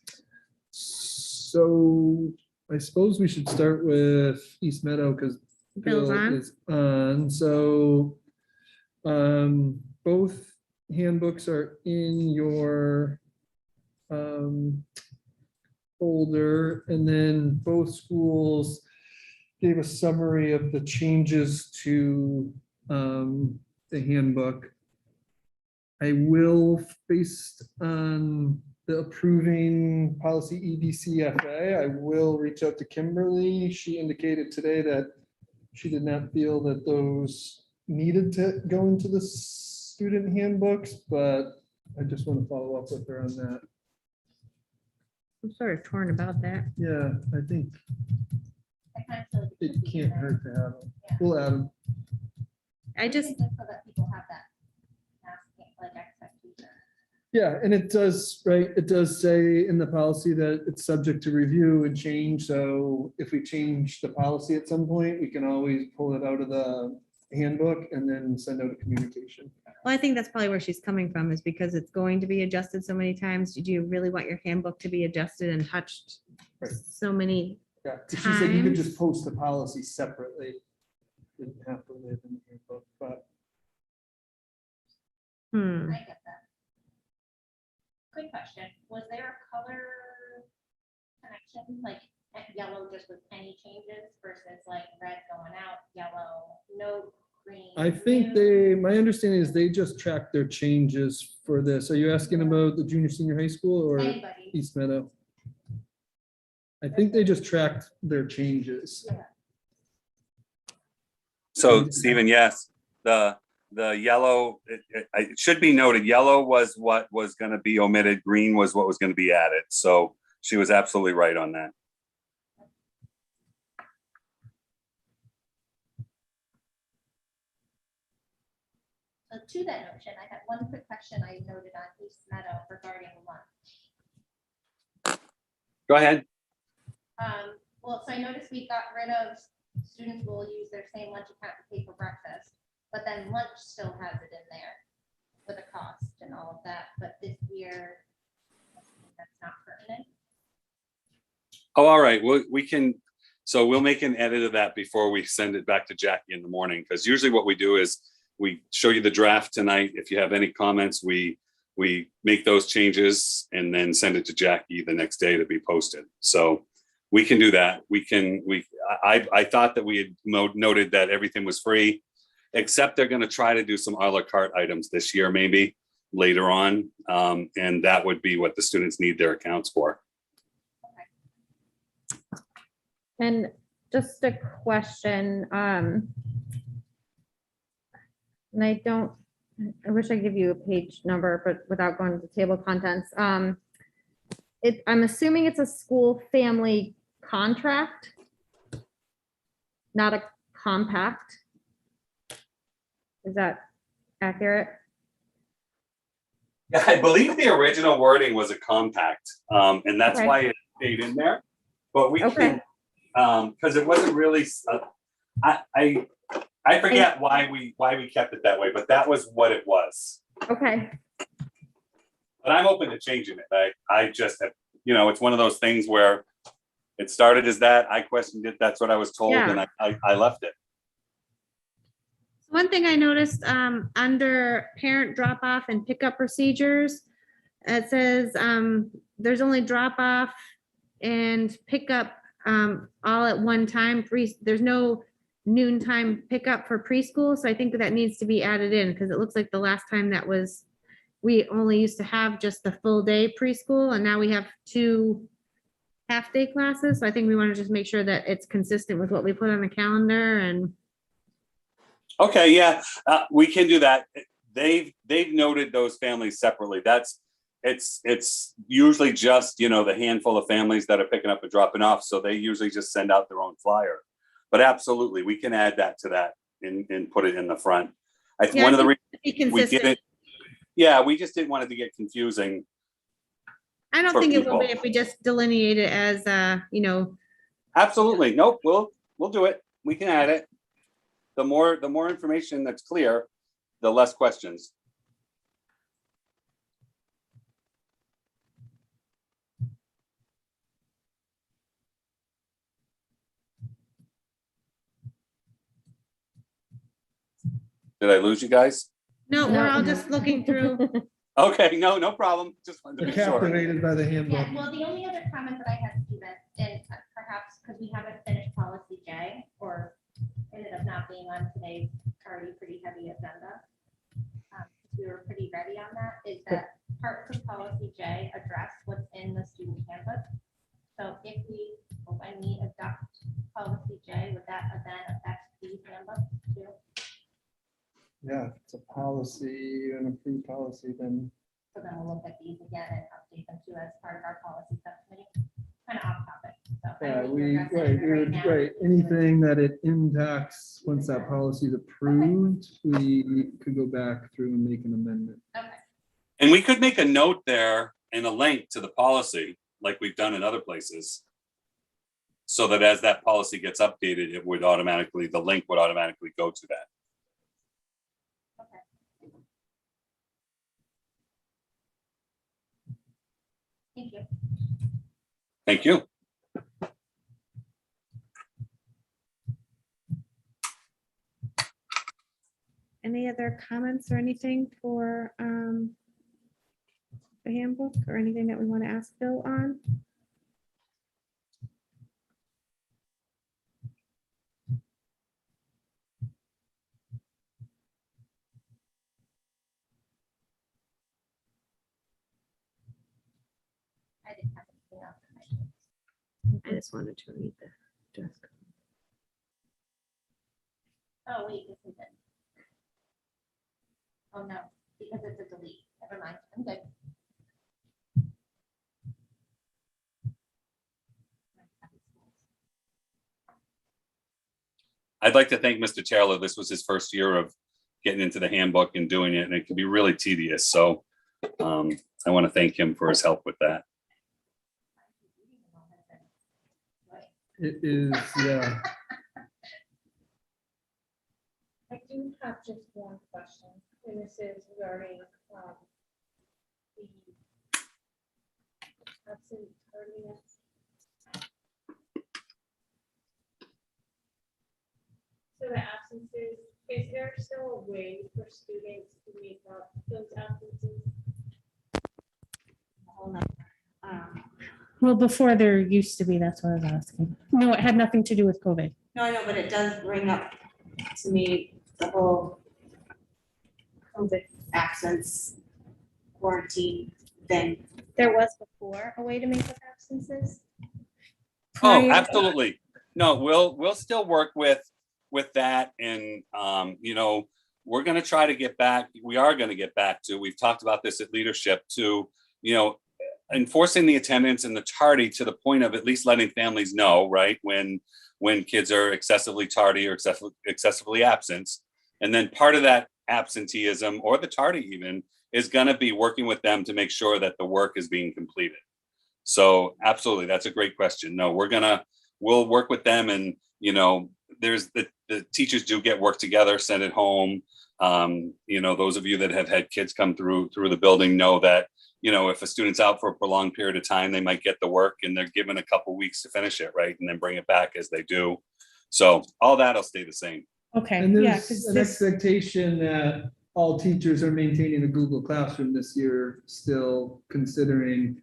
So I suppose we should start with East Meadow because Bill's Bill on. is on. So both handbooks are in your folder, and then both schools gave a summary of the changes to the handbook. I will, based on the approving policy EDCFA, I will reach out to Kimberly. She indicated today that she did not feel that those needed to go into the student handbooks, but I just want to follow up with her on that. I'm sort of torn about that. Yeah, I think it can't hurt to have them. We'll add them. I just, So that people have that mask, like expectation. Yeah, and it does, right, it does say in the policy that it's subject to review and change, so if we change the policy at some point, we can always pull it out of the handbook and then send out a communication. well, I think that's probably where she's coming from, is because it's going to be adjusted so many times. Do you really want your handbook to be adjusted and touched Right. so many? Yeah, 'cause she said you could Times. just post the policy separately. Didn't have to live in the handbook, but Hmm. I get that. Quick question, was there a color connection, like yellow just with any changes versus like red going out, yellow, no green? I think my understanding is they just track their changes for this. Are you asking about the junior, senior high school or Anybody, East Meadow? I think they just tracked their changes. So Stephen, yes, the yellow, it should be noted, yellow was what was gonna be omitted, green was what was gonna be added. So she was absolutely right on that. so to that notion, I had one quick question I noted on East Meadow regarding lunch. Go ahead. Well, so I noticed we got rid of students will use their same lunch account to pay for breakfast, but then lunch still has it in there with a cost and all of that, but this year that's not pertinent. Oh, all right, so we'll make an edit of that before we send it back to Jackie in the morning, because usually what we do is we show you the draft tonight. If you have any comments, we make those changes and then send it to Jackie the next day to be posted. So we can do that. I thought that we had noted that everything was free, except they're gonna try to do some a la carte items this year, maybe later on. And that would be what the students need their accounts for. And just a question, and I wish I give you a page number, but without going to table of contents. I'm assuming it's a school family contract, not a compact. Is that accurate? Yeah, I believe the original wording was a compact, and that's Okay. why it stayed in there. But we Okay. can, because it wasn't really, I forget why we kept it that way, but that was what it was. Okay, But I'm open to changing it. I just have, it's one of those things where it started as that, I questioned it, that's what I was told, and I left it. One thing I noticed, under parent drop off and pickup procedures, it says, there's only drop off and pickup, all at one time. There's no noontime pickup for preschool, so I think that needs to be added in, because it looks like the last time that was, we only used to have just the full day preschool, and now we have 2 half-day classes, so I think we want to just make sure that it's consistent with what we put on the calendar. And Okay, yeah, we can do that. They've noted those families separately. It's usually just, the handful of families that are picking up and dropping off. So they usually just send out their own flyer. But absolutely, we can add that to that and put it in the front. Yeah, One of the I reasons think be we consistent. didn't, yeah, we just didn't want it to get confusing. I don't for think it will be people. if we just delineate it as, Absolutely. Nope, we'll do it. We can add it. The more information that's clear, the less questions. Did I lose you guys? no, we're all just looking through. Okay, no problem. Just wanted to They're be sure. captivated by the handbook. Yeah, well, the only other comment that I had to do that, and perhaps because we haven't finished policy J, or ended up not being on today's already pretty heavy agenda. We were pretty ready on that, is that parts of policy J address what's in the student handbook. So if we, or when we adopt policy J, would that then affect these handbooks too? Yeah, if it's a policy, an approved policy, then So then we'll look at these again and update them too as part of our policy subcommittee, kind of off topic. So stuff. I Yeah, don't need to we, address right, any of it we right would, now. right, anything that it impacts, once that policy is approved, we could go back through and make an amendment. Okay, And we could make a note there and a link to the policy, like we've done in other places. So that as that policy gets updated, it would automatically, the link would automatically go to that. thank you. Thank you. Any other comments or anything for the handbook or anything that we want to ask Bill on? I didn't have anything else. I just wanted to read the dress code. Oh, wait, this is it. Oh, no, because it's a delete. Never mind, I'm good. I'd like to thank Mr. Taylor. This was his first year of getting into the handbook and doing it, and it can be really tedious. So I want to thank him for his help with that. It is, yeah, I do have just one question, and this is regarding the absent tardiness. So the absences, is there still a way for students to make up those absences? Well, before there used to be, that's what I was asking. No, it had nothing to do with COVID. No, I know, but it does bring up to me the whole COVID absence quarantine thing. There was before a way to make up absences? Oh, Prior- absolutely. No, we'll still work with that, and you know, we're going to try to get back. We are going to get back to. We've talked about this at leadership to, you know, enforcing the attendance and the tardy to the point of at least letting families know, right, when kids are excessively tardy or excessively absent. And then part of that absenteeism or the tardy even is going to be working with them to make sure that the work is being completed. So absolutely, that's a great question. No, we'll work with them, and you know, there's the teachers do get work together, send it home. You know, those of you that have had kids come through the building know that, you know, if a student's out for a prolonged period of time, they might get the work and they're given a couple weeks to finish it, right? And then bring it back as they do. So all that'll stay the same. Okay, and yeah, there's 'cause an this, expectation that all teachers are maintaining a Google Classroom this year, still considering.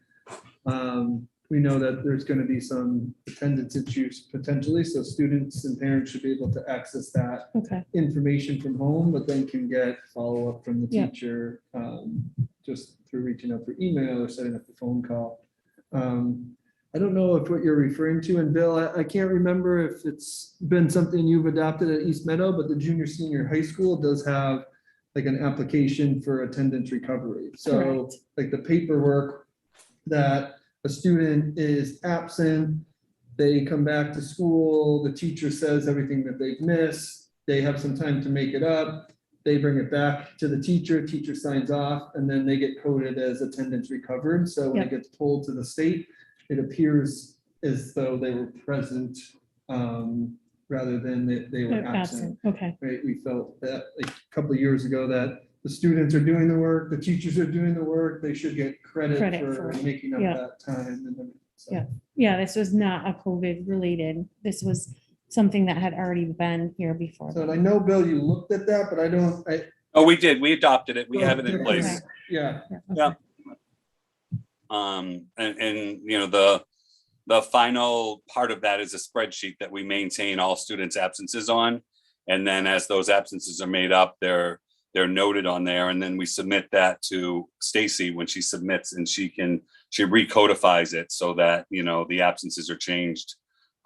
We know that there's going to be some attendance issues potentially, so students and parents should be able to access that okay, information from home, but then can get follow-up from the Yeah. teacher just through reaching out through email or setting up a phone call. I don't know if what you're referring to, and Bill, I can't remember if it's been something you've adopted at East Meadow, but the junior, senior high school does have like an application for attendance recovery. So Correct. like the paperwork that a student is absent, they come back to school, the teacher says everything that they've missed, they have some time to make it up, they bring it back to the teacher signs off, and then they get coded as attendance recovered. So when it gets pulled to the state, it appears as though they were present rather than they were absent. okay, Right, we felt that like a couple of years ago that the students are doing the work, the teachers are doing the work, they should get credit Credit for for it. making up Yeah. that time. And then, so. Yeah. Yeah, this was not a COVID related. This was something that had already been here before. So and I know, Bill, you looked at that, but I. Oh, we did. We adopted it. We have it in Okay. place. Yeah, Yeah. And you know, the final part of that is a spreadsheet that we maintain all students' absences on. And then as those absences are made up, they're noted on there. And then we submit that to Stacy when she submits, and she recodifies it so that, you know, the absences are changed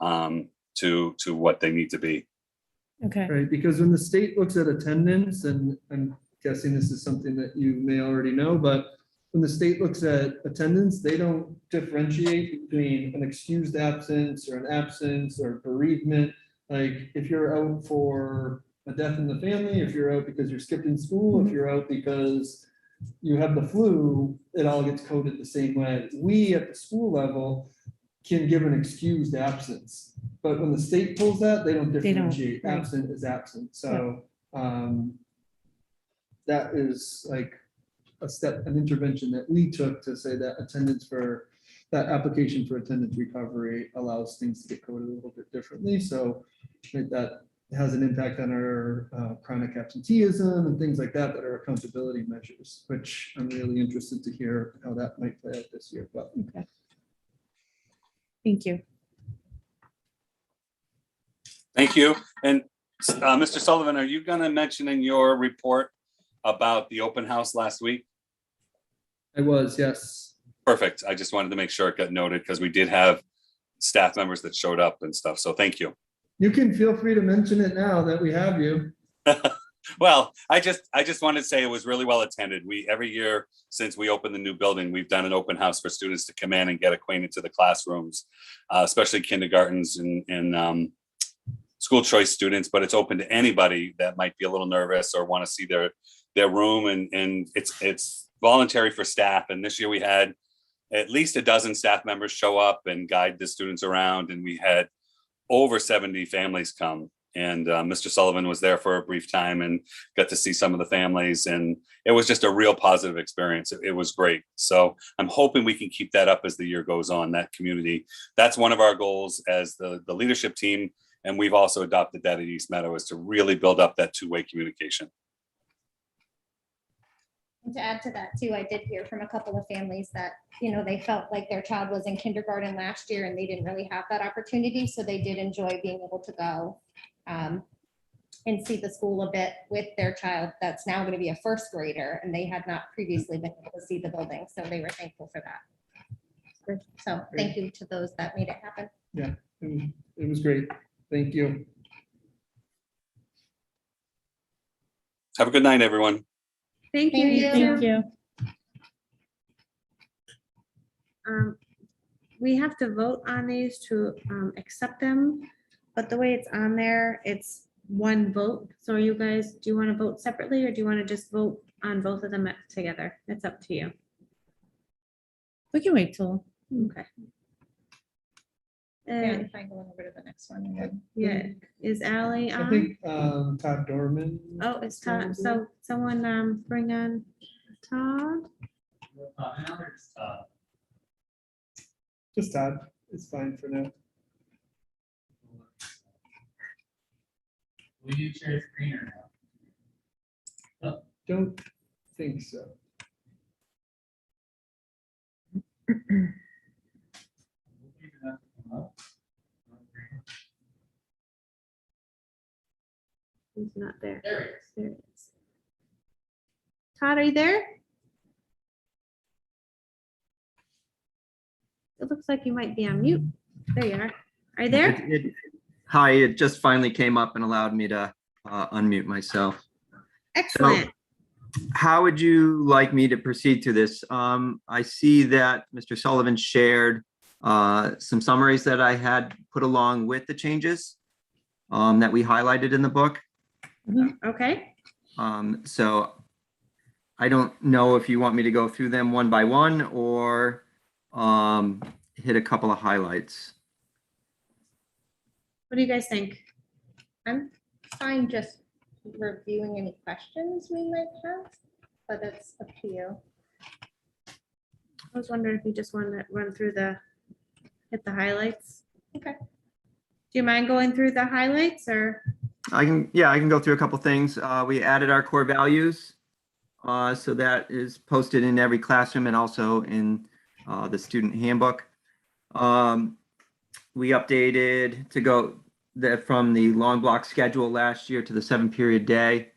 to what they need to be. Okay, right, because when the state looks at attendance, and I'm guessing this is something that you may already know, but when the state looks at attendance, they don't differentiate between an excused absence or an absence or bereavement. Like if you're out for a death in the family, if you're out because you're skipped in school, if you're out because you have the flu, it all gets coded the same way. We at the school level can give an excused absence, but when the state pulls that, they don't differentiate. right. Absent is absent. So that is like a step, an intervention that we took to say that attendance for that application for attendance recovery allows things to get coded a little bit differently. So I think that has an impact on our chronic absenteeism and things like that, that are accountability measures, which I'm really interested to hear how that might play out this year. But Okay. Thank you. Thank you. And Mr. Sullivan, are you going to mention in your report about the open house last week? I was, yes. Perfect. I just wanted to make sure it got noted because we did have staff members that showed up and stuff. So thank you. You can feel free to mention it now that we have you. Well, I just wanted to say it was really well attended. Every year since we opened the new building, we've done an open house for students to come in and get acquainted to the classrooms, especially kindergartens and school choice students, but it's open to anybody that might be a little nervous or want to see their room, and it's voluntary for staff. And this year we had at least a dozen staff members show up and guide the students around, and we had over 70 families come. And Mr. Sullivan was there for a brief time and got to see some of the families, and it was just a real positive experience. It was great. So I'm hoping we can keep that up as the year goes on, that community. That's one of our goals as the leadership team. And we've also adopted that at East Meadow, is to really build up that two-way communication. And to add to that too, I did hear from a couple of families that, they felt like their child was in kindergarten last year and they didn't really have that opportunity. So they did enjoy being able to go and see the school a bit with their child that's now going to be a first grader, and they had not previously been able to see the building. So they were thankful for that. So thank you to those that made it happen. Yeah, it was great. Thank you. Have a good night, everyone. Thank you. Thank you you. too. Thank you. We have to vote on these to accept them, but the way it's on there, it's one vote. So you guys, do you want to vote separately, or do you want to just vote on both of them together? It's up to you. We can wait till. Okay. And if I go over to the next one. and then- Yeah, is Ally I on? think Todd Dorman. Oh, it's Todd. So someone bring on Todd. Just Todd. It's fine for now. Will you share screen or no? Don't think so. He's not there. There it is. There it is. Todd, are you there? It looks like you might be on mute. There you are. Are you there? Hi, it just finally came up and allowed me to unmute myself. Excellent. How would you like me to proceed to this? I see that Mr. Sullivan shared some summaries that I had put along with the changes that we highlighted in the book. Okay. So I don't know if you want me to go through them one by one or hit a couple of highlights. What do you guys think? I'm fine just reviewing any questions we might have, but it's up to you. I was wondering if you just want to run through hit the highlights. Okay. Do you mind going through the highlights, or? I can go through a couple things. We added our core values. So that is posted in every classroom and also in the student handbook. We updated to go from the long block schedule last year to the 7-period day.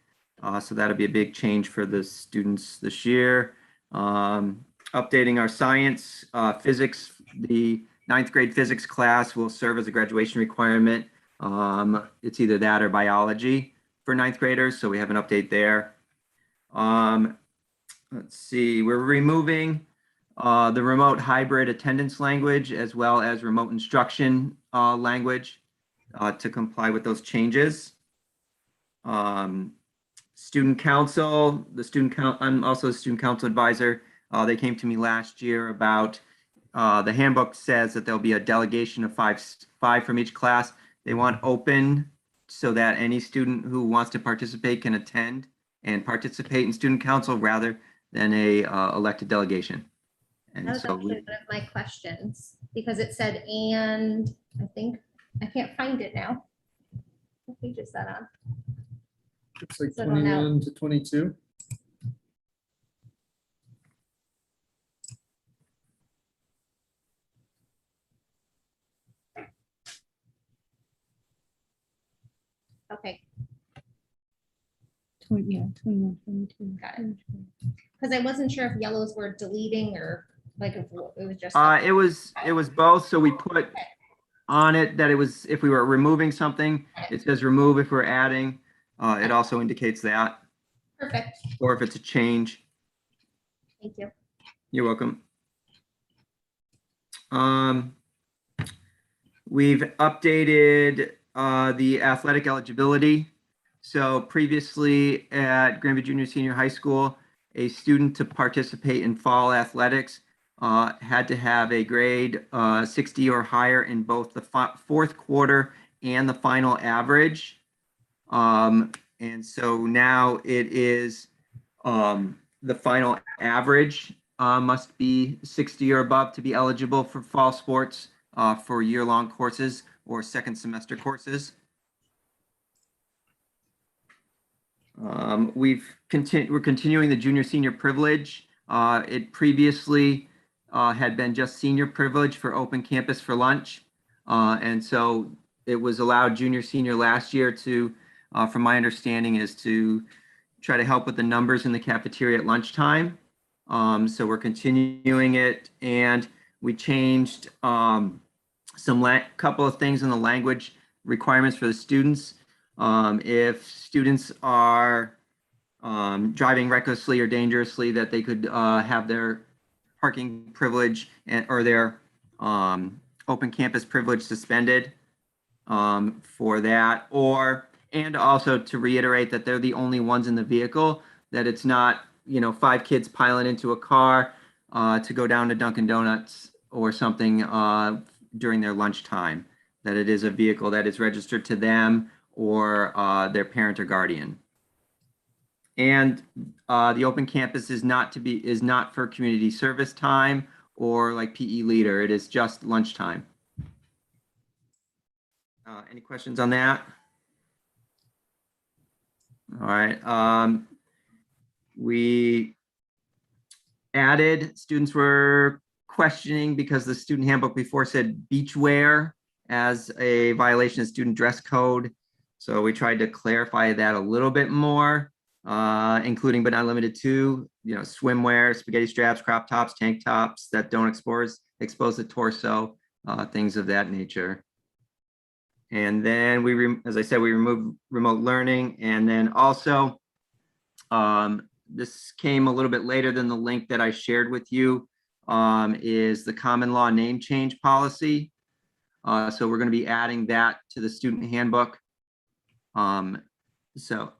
So that'll be a big change for the students this year. Updating our science, physics, the 9th grade physics class will serve as a graduation requirement. It's either that or biology for 9th graders. So we have an update there. let's see, we're removing the remote hybrid attendance language as well as remote instruction language to comply with those changes. Student council, I'm also a student council advisor. They came to me last year about the handbook says that there'll be a delegation of five from each class. They want open so that any student who wants to participate can attend and participate in student council rather than a elected delegation. And That was so actually one of my questions, because it said, and I think, I can't find it now. What page is that on? It's like So I don't know. 21 to 22. Okay, 21, 22. got it. Because I wasn't sure if yellows were deleting or like if it was just. it was both. So we put on it that it was, if we were removing something, it says remove. If we're adding, it also indicates that, Perfect, or if it's a change. thank you. You're welcome. We've updated the athletic eligibility. So previously at Granby Junior Senior High School, a student to participate in fall athletics had to have a grade 60 or higher in both the fourth quarter and the final average. And so now it is the final average must be 60 or above to be eligible for fall sports for year-long courses or second semester courses. We're continuing the junior senior privilege. It previously had been just senior privilege for open campus for lunch. And so it was allowed junior senior last year to, from my understanding, is to try to help with the numbers in the cafeteria at lunchtime. So we're continuing it, and we changed couple of things in the language requirements for the students. If students are driving recklessly or dangerously, that they could have their parking privilege or their open campus privilege suspended for that, and also to reiterate that they're the only ones in the vehicle, that it's not, 5 kids piling into a car to go down to Dunkin' Donuts or something during their lunchtime, that it is a vehicle that is registered to them or their parent or guardian. And the open campus is not for community service time or like PE leader. It is just lunchtime. Any questions on that? All right. We added, students were questioning because the student handbook before said beach wear as a violation of student dress code. So we tried to clarify that a little bit more, including but not limited to, swimwear, spaghetti straps, crop tops, tank tops that don't expose the torso, things of that nature. And then as I said, we removed remote learning. And then also, this came a little bit later than the link that I shared with you, is the common law name change policy. So we're going to be adding that to the student handbook. So,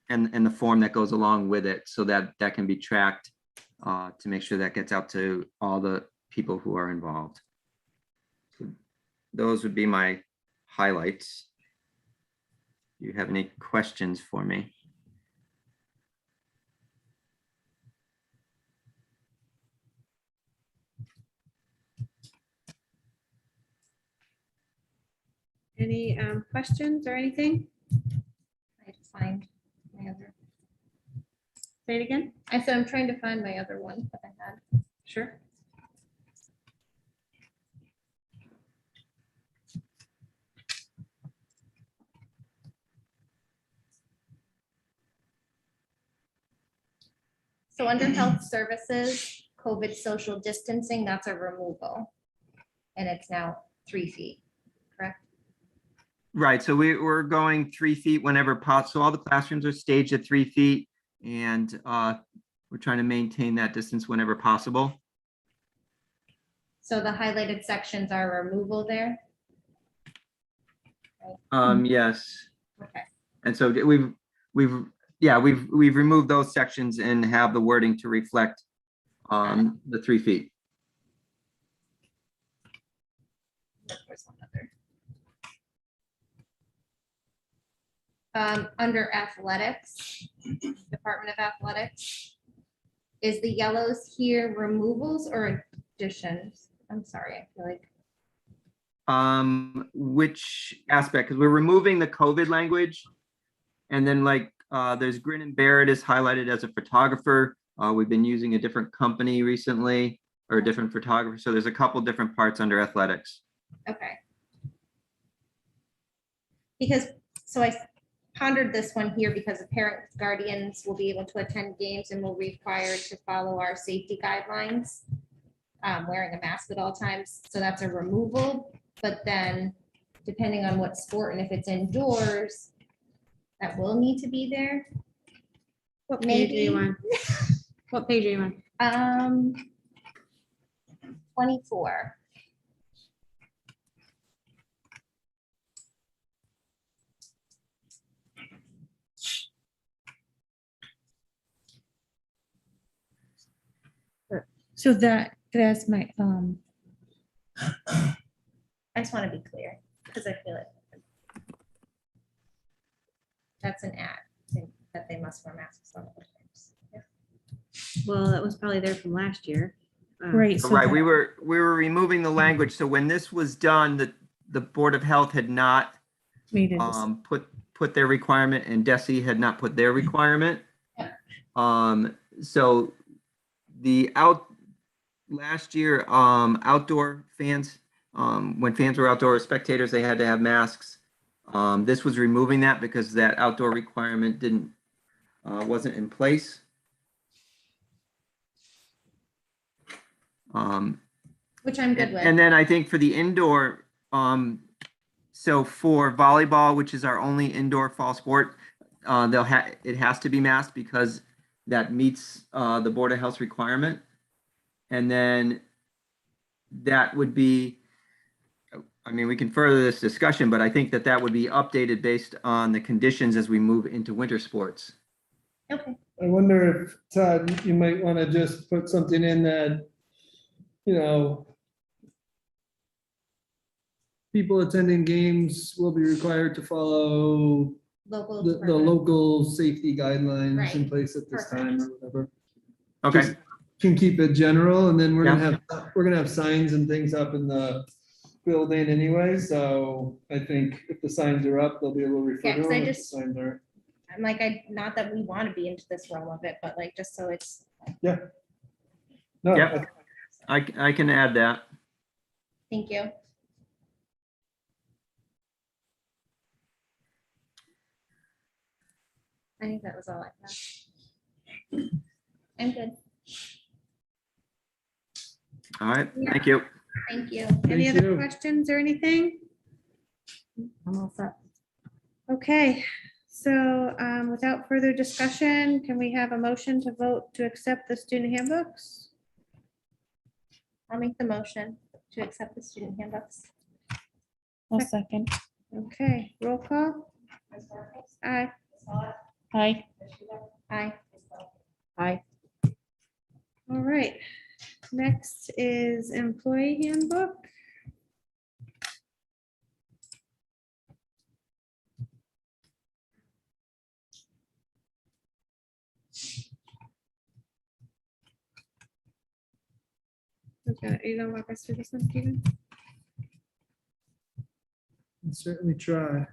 and the form that goes along with it, so that can be tracked to make sure that gets out to all the people who are involved. So those would be my highlights. Do you have any questions for me? Any questions or anything? I had to find my other, Say it again. I said, I'm trying to find my other one that I had. Sure. So under health services, COVID social distancing, that's a removal. And it's now 3 feet, correct? Right. So we're going 3 feet whenever possible. So all the classrooms are staged at 3 feet, and We're trying to maintain that distance whenever possible. So the highlighted sections are removal there? Yes. Okay. And so we've removed those sections and have the wording to reflect the 3 feet. There's one other. Under athletics, Department of Athletics, is the yellows here removals or additions? I'm sorry, I feel like, Which aspect? Because we're removing the COVID language. And then like, there's Grin and Barrett is highlighted as a photographer. We've been using a different company recently or a different photographer. So there's a couple different parts under athletics. okay. Because, so I pondered this one here because the parents, guardians will be able to attend games and will be required to follow our safety guidelines, wearing a mask at all times. So that's a removal, but then depending on what sport and if it's indoors, that will need to be there. What page are you Maybe. on? What page are you on? 24. So that's my, I just want to be clear because I feel it. That's an ad that they must wear masks on other times. Well, that was probably there from last year. right. so Right, that- we were removing the language. So when this was done, the Board of Health had not made it- put their requirement and DESI had not put their requirement. Yeah. So last year, outdoor fans, when fans were outdoor spectators, they had to have masks. This was removing that because that outdoor requirement wasn't in place. Which I'm good with. And then I think for the indoor, so for volleyball, which is our only indoor fall sport, it has to be masked because that meets the Board of Health requirement. And then that would be, I mean, we can further this discussion, but I think that would be updated based on the conditions as we move into winter sports. Okay. I wonder if, Todd, you might want to just put something in that, people attending games will be required to follow Local. the department. local safety guidelines in Right. place at this time or whatever. Okay, Just can keep it general, and then we're gonna have signs and things up in the building anyway, so I think if the signs are up, they'll be able to refer Yeah, to 'cause them. I If the just- signs are. I'm like, not that we want to be into this realm of it, but like, just so it's, No, Yep. I can add that. thank you. I think that was all I have. I'm good. All right, thank you. Thank you. Any Thank other you. questions or anything? I'm all set. Okay, so without further discussion, can we have a motion to vote to accept the student handbooks? I'll make the motion to accept the student handbooks. I'll second. Okay, roll call. Aye. Aye. Aye. Hi. All right. Next is employee handbook. Okay, are you gonna walk us through this one, Steven? Can certainly try.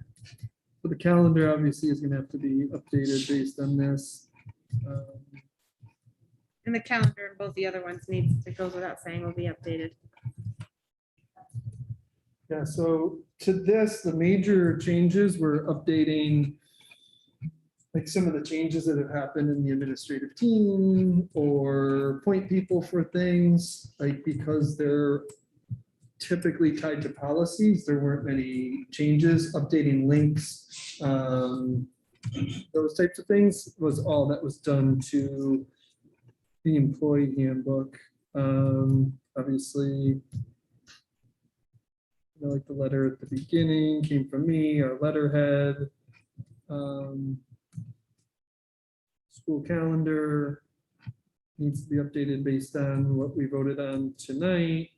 But the calendar obviously is gonna have to be updated based on this. And the calendar and both the other ones needs, it goes without saying, will be updated. Yeah, so to this, the major changes were updating like some of the changes that have happened in the administrative team or point people for things, like because they're typically tied to policies, there weren't many changes, updating links. Those types of things was all that was done to the employee handbook. Obviously, like the letter at the beginning came from me, our letterhead. School calendar needs to be updated based on what we voted on tonight.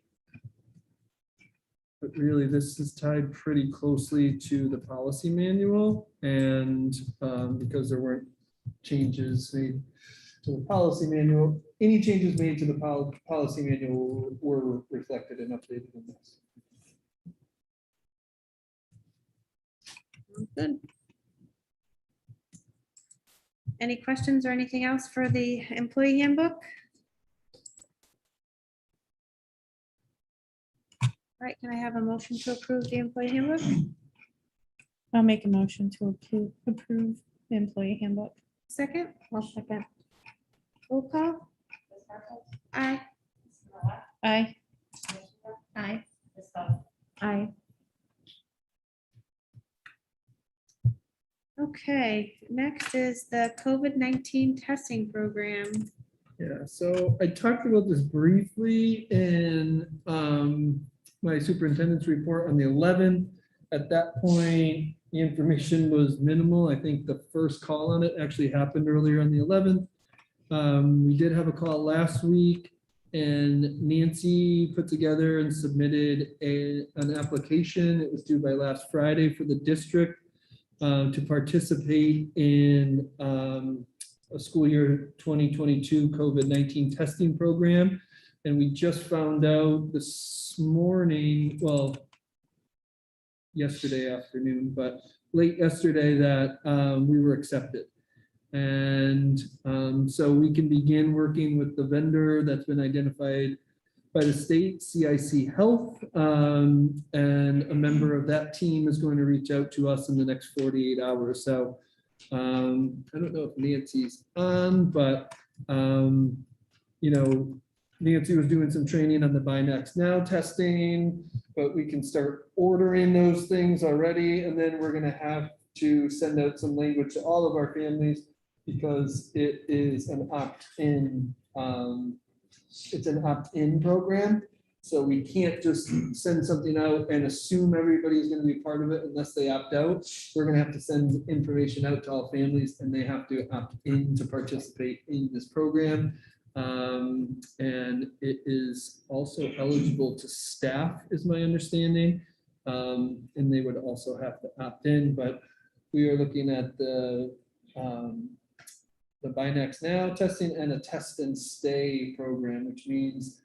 But really, this is tied pretty closely to the policy manual, and because there weren't changes made to the policy manual, any changes made to the policy manual were reflected and updated in this. Good. Any questions or anything else for the employee handbook? All right, can I have a motion to approve the employee handbook? I'll make a motion to approve the employee handbook. Second, I'll second. roll call. Aye. Aye. Aye. Aye. Okay, next is the COVID-19 testing program. Yeah, so I talked about this briefly in my superintendent's report on the 11th. At that point, the information was minimal. I think the first call on it actually happened earlier on the 11th. We did have a call last week, and Nancy put together and submitted an application. It was due by last Friday for the district to participate in a school year 2022 COVID-19 testing program. And we just found out this morning, well, yesterday afternoon, but late yesterday, that we were accepted. And so we can begin working with the vendor that's been identified by the state, CIC Health, and a member of that team is going to reach out to us in the next 48 hours. So I don't know if Nancy's on, but you know, Nancy was doing some training on the Buy Next Now testing, but we can start ordering those things already. And then we're going to have to send out some language to all of our families, because it is an opt-in. It's an opt-in program. So we can't just send something out and assume everybody's going to be part of it unless they opt out. We're going to have to send information out to all families, and they have to opt in to participate in this program. And it is also eligible to staff, is my understanding. And they would also have to opt in, but we are looking at the Buy Next Now testing and a test and stay program, which means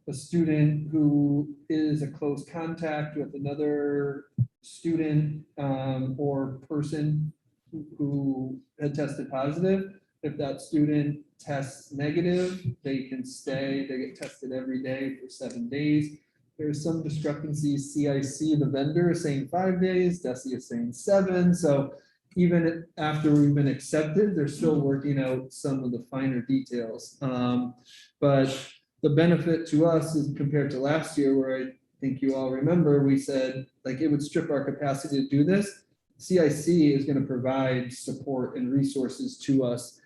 a student who is a close contact with another student or person who had tested positive. If that student tests negative, they can stay. They get tested every day for 7 days. There's some discrepancies. CIC, the vendor, is saying 5 days. DESI is saying 7. So even after we've been accepted, they're still working out some of the finer details. But the benefit to us is compared to last year, where I think you all remember, we said like it would strip our capacity to do this. CIC is going to provide support and resources to us.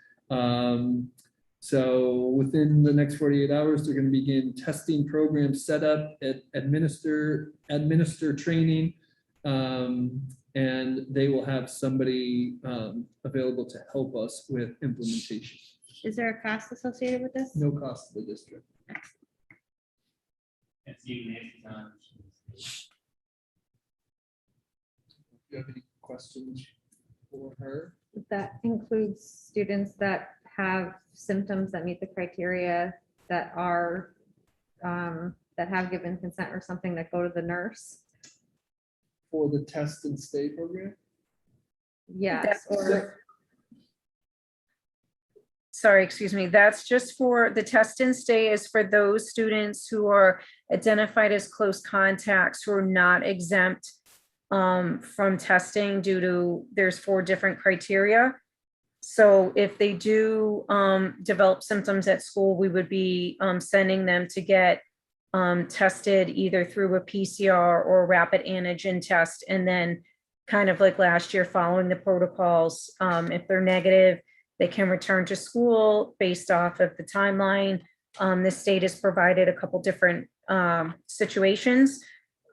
So within the next 48 hours, they're going to begin testing programs, set up, administer training, and they will have somebody available to help us with implementation. Is there a cost associated with this? No cost to the district. See you Nancy's on. Do you have any questions for her? That includes students that have symptoms that meet the criteria, that are, that have given consent or something, that go to the nurse. For the test and stay program? Yes, or Sorry, excuse me, that's just for the test and stay is for those students who are identified as close contacts who are not exempt from testing due to, there's 4 different criteria. So if they do develop symptoms at school, we would be sending them to get tested either through a PCR or a rapid antigen test. And then kind of like last year, following the protocols, if they're negative, they can return to school based off of the timeline. The state has provided a couple different situations.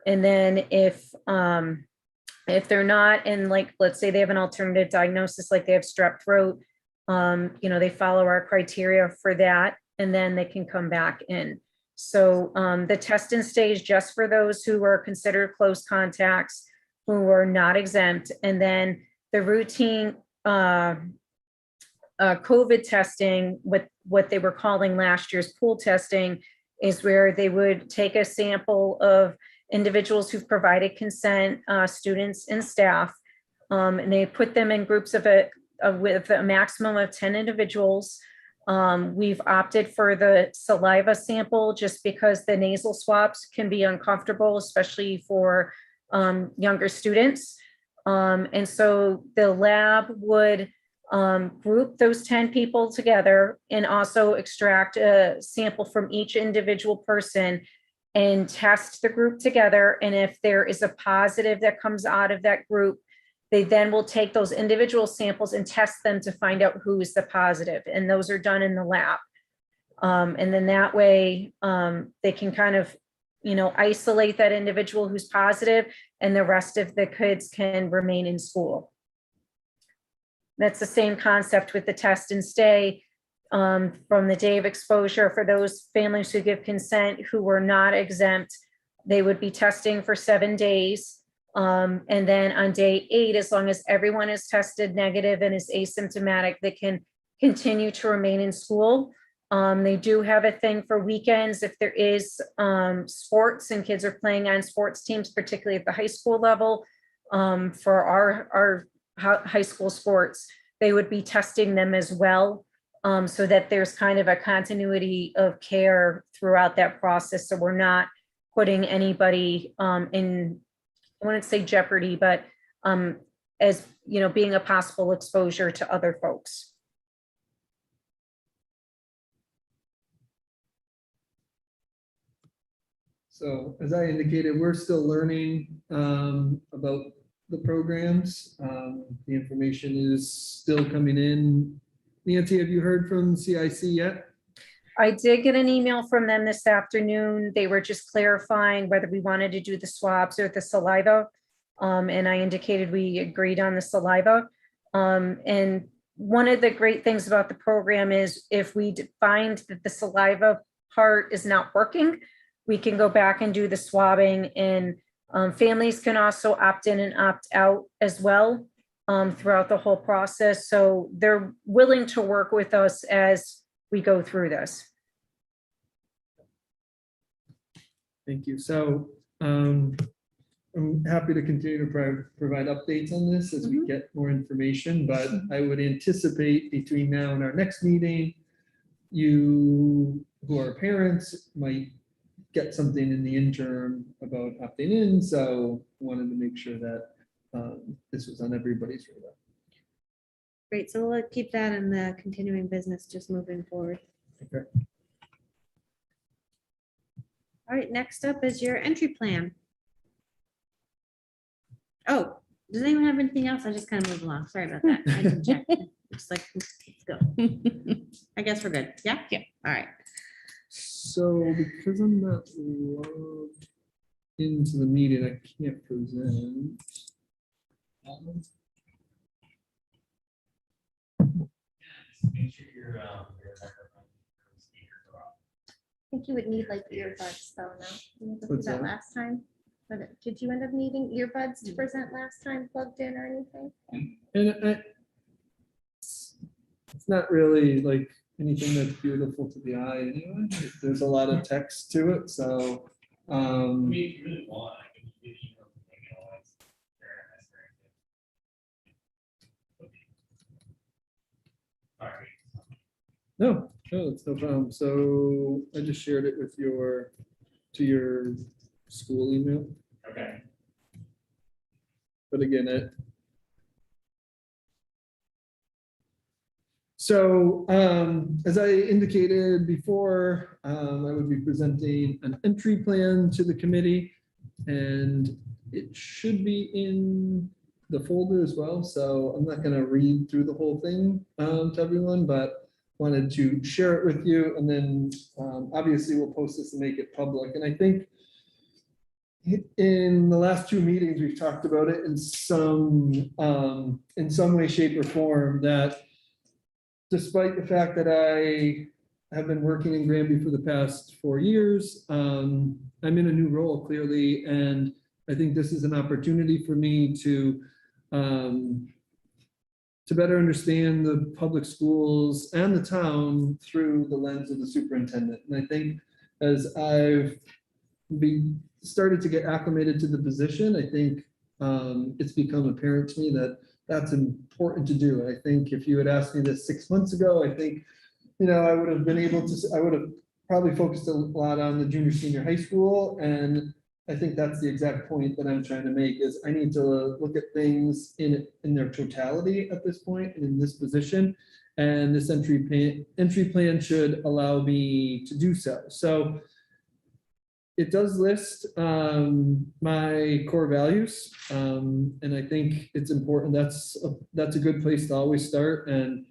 And then if they're not, and like, let's say they have an alternative diagnosis, like they have strep throat, they follow our criteria for that, and then they can come back in. So the test and stay is just for those who are considered close contacts, who are not exempt. And then the routine COVID testing, what they were calling last year's pool testing, is where they would take a sample of individuals who've provided consent, students and staff, and they put them in groups with a maximum of 10 individuals. We've opted for the saliva sample just because the nasal swabs can be uncomfortable, especially for younger students. And so the lab would group those 10 people together and also extract a sample from each individual person and test the group together. And if there is a positive that comes out of that group, they then will take those individual samples and test them to find out who is the positive. And those are done in the lab. And then that way they can kind of, isolate that individual who's positive, and the rest of the kids can remain in school. That's the same concept with the test and stay. From the day of exposure, for those families who give consent who were not exempt, they would be testing for 7 days. And then on day 8, as long as everyone is tested negative and is asymptomatic, they can continue to remain in school. They do have a thing for weekends if there is sports and kids are playing on sports teams, particularly at the high school level. For our high school sports, they would be testing them as well, so that there's kind of a continuity of care throughout that process. So we're not putting anybody in, I wouldn't say jeopardy, but as being a possible exposure to other folks. So as I indicated, we're still learning about the programs. The information is still coming in. Nancy, have you heard from CIC yet? I did get an email from them this afternoon. They were just clarifying whether we wanted to do the swabs or the saliva. And I indicated we agreed on the saliva. And one of the great things about the program is if we find that the saliva part is not working, we can go back and do the swabbing, and families can also opt in and opt out as well throughout the whole process. So they're willing to work with us as we go through this. Thank you. So I'm happy to continue to provide updates on this as we get more information, but I would anticipate between now and our next meeting, you who are parents might get something in the interim about opting in. So wanted to make sure that this was on everybody's radar. Great, so we'll keep that in the continuing business, just moving forward. Okay. All right, next up is your entry plan. Oh, does anyone have anything else? I just kind of moved along. Sorry about that. I didn't check. It's like, let's go. I guess we're good. Yeah? Yeah. All right. So because I'm not logged into the meeting, I can't present. Make sure your speakers are off. I think you would need like earbuds though now. You had to do What's that that? last time. But did you end up needing earbuds to present last time plugged in or anything? And it's not really like anything that's beautiful to the eye anyway. There's a lot of text to it, so. We really want, I can give you Sorry. No, it's no problem. So I just shared it with your school email. Okay. But again, so as I indicated before, I would be presenting an entry plan to the committee, and it should be in the folder as well, so I'm not gonna read through the whole thing to everyone, but wanted to share it with you, and then obviously we'll post this and make it public. And I think in the last 2 meetings, we've talked about it in some way, shape, or form, that despite the fact that I have been working in Granby for the past 4 years, I'm in a new role clearly, and I think this is an opportunity for me to better understand the public schools and the town through the lens of the superintendent. And I think as I've started to get acclimated to the position, I think it's become apparent to me that that's important to do. I think if you had asked me this 6 months ago, I think, I would have been able to, I would have probably focused a lot on the junior, senior high school. And I think that's the exact point that I'm trying to make, is I need to look at things in their totality at this point and in this position. And this entry plan should allow me to do so. So it does list my core values, and I think it's important. That's a good place to always start. And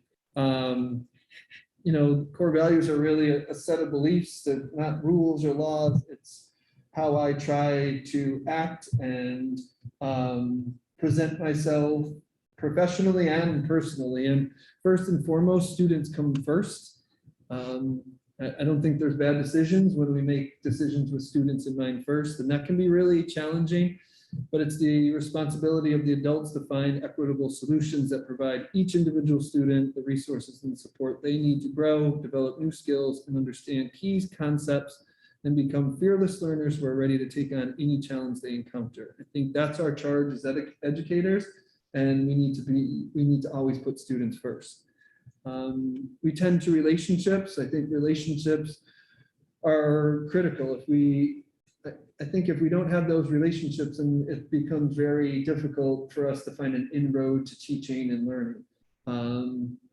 core values are really a set of beliefs, that not rules or laws. It's how I try to act and present myself professionally and personally. And first and foremost, students come first. I don't think there's bad decisions when we make decisions with students in mind first, and that can be really challenging, but it's the responsibility of the adults to find equitable solutions that provide each individual student the resources and support they need to grow, develop new skills, and understand key concepts, and become fearless learners who are ready to take on any challenge they encounter. I think that's our charge as educators, and we need to always put students first. We tend to relationships. I think relationships are critical. I think if we don't have those relationships, and it becomes very difficult for us to find an inroad to teaching and learning.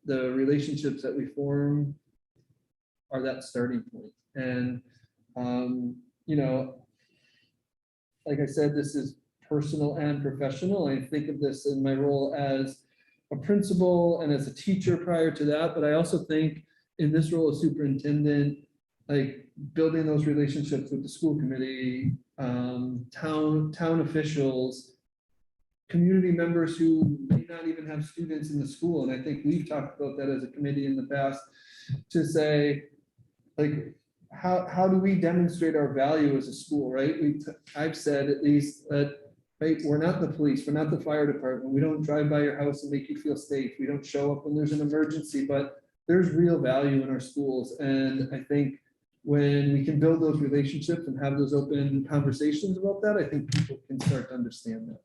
The relationships that we form are that starting point. And, like I said, this is personal and professional. I think of this in my role as a principal and as a teacher prior to that, but I also think in this role as superintendent, like building those relationships with the school committee, town officials, community members who may not even have students in the school. And I think we've talked about that as a committee in the past, to say, like, how do we demonstrate our value as a school, right? I've said at least that, right, we're not the police, we're not the fire department. We don't drive by your house and make you feel safe. We don't show up when there's an emergency, but there's real value in our schools. And I think when we can build those relationships and have those open conversations about that, I think people can start to understand that.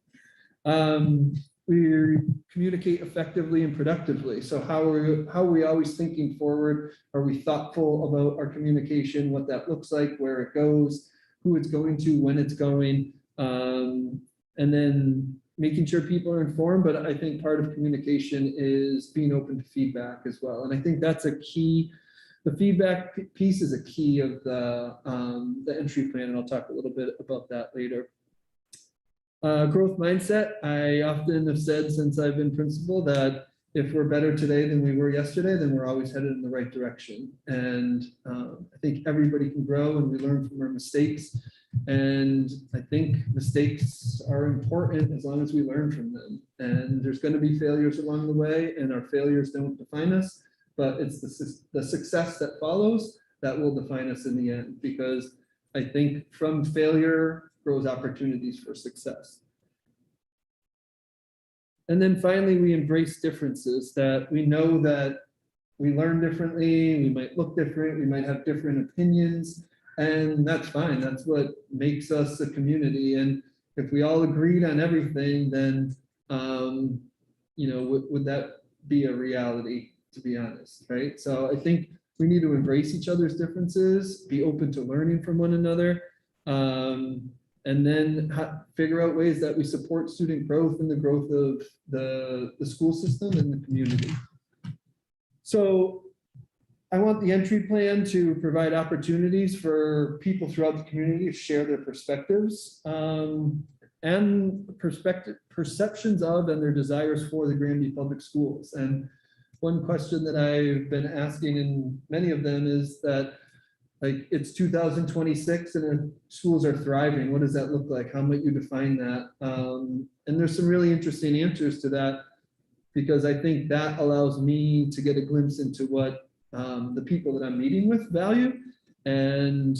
We communicate effectively and productively. So how are we always thinking forward? Are we thoughtful about our communication, what that looks like, where it goes, who it's going to, when it's going? And then making sure people are informed, but I think part of communication is being open to feedback as well. And I think that's a key. The feedback piece is a key of the entry plan, and I'll talk a little bit about that later. Growth mindset. I often have said since I've been principal that if we're better today than we were yesterday, then we're always headed in the right direction. And I think everybody can grow, and we learn from our mistakes. And I think mistakes are important as long as we learn from them. And there's going to be failures along the way, and our failures don't define us, but it's the success that follows that will define us in the end, because I think from failure grows opportunities for success. And then finally, we embrace differences, that we know that we learn differently, we might look different, we might have different opinions, and that's fine. That's what makes us a community. And if we all agreed on everything, then, would that be a reality, to be honest, right? So I think we need to embrace each other's differences, be open to learning from one another, and then figure out ways that we support student growth and the growth of the school system and the community. So I want the entry plan to provide opportunities for people throughout the community to share their perspectives. and perceptions of and their desires for the Granby Public Schools. And one question that I've been asking in many of them is that, like, it's 2026 and schools are thriving. What does that look like? How might you define that? And there's some really interesting answers to that, because I think that allows me to get a glimpse into what the people that I'm meeting with value. And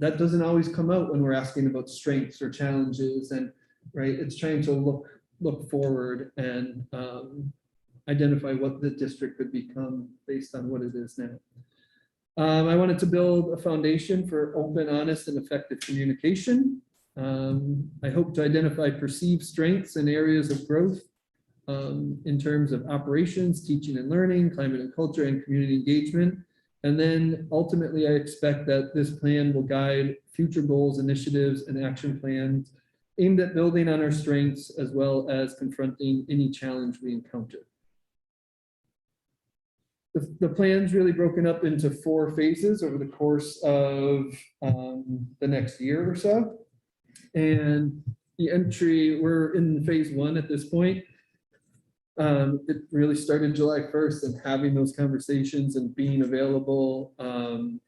that doesn't always come out when we're asking about strengths or challenges. And right, it's trying to look forward and identify what the district could become based on what it is now. I wanted to build a foundation for open, honest, and effective communication. I hope to identify perceived strengths and areas of growth in terms of operations, teaching and learning, climate and culture, and community engagement. And then ultimately, I expect that this plan will guide future goals, initiatives, and action plans aimed at building on our strengths as well as confronting any challenge we encounter. The plan's really broken up into 4 phases over the course of the next year or so. And the entry, we're in phase 1 at this point. It really started July 1st, and having those conversations and being available,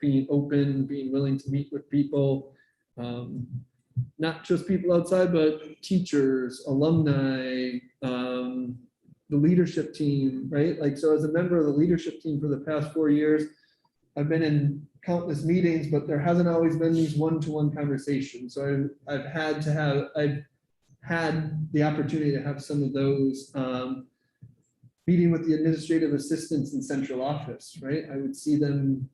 being open, being willing to meet with people, not just people outside, but teachers, alumni, the leadership team, right? Like, so as a member of the leadership team for the past 4 years, I've been in countless meetings, but there hasn't always been these one-to-one conversations. So I've had the opportunity to have some of those, meeting with the administrative assistants in central office, right? I would see them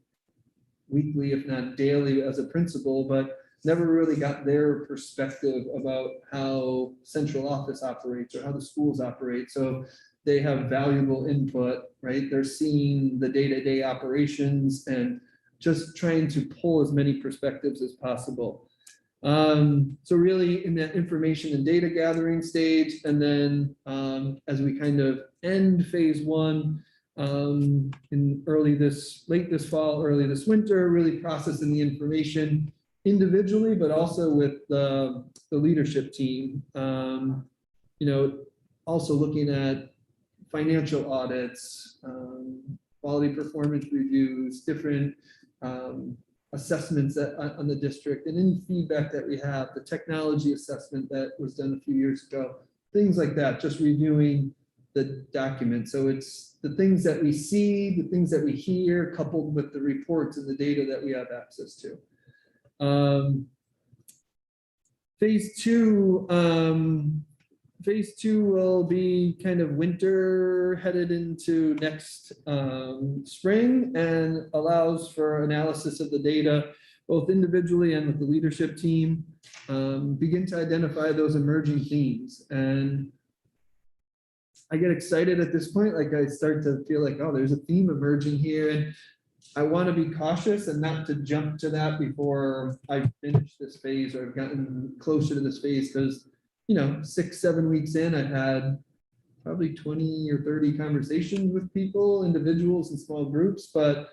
weekly, if not daily, as a principal, but never really got their perspective about how central office operates or how the schools operate. So they have valuable input, right? They're seeing the day-to-day operations and just trying to pull as many perspectives as possible. So really in that information and data gathering stage, and then as we kind of end phase 1 in late this fall, early this winter, really processing the information individually, but also with the leadership team. Also looking at financial audits, quality performance reviews, different assessments on the district, and any feedback that we have, the technology assessment that was done a few years ago, things like that, just reviewing the document. So it's the things that we see, the things that we hear, coupled with the reports and the data that we have access to. Phase 2 will be kind of winter headed into next spring, and allows for analysis of the data, both individually and with the leadership team, begin to identify those emerging themes. And I get excited at this point, like I start to feel like, oh, there's a theme emerging here. And I want to be cautious and not to jump to that before I finish this phase or I've gotten closer to this phase, because 6-7 weeks in, I've had probably 20 or 30 conversations with people, individuals and small groups, but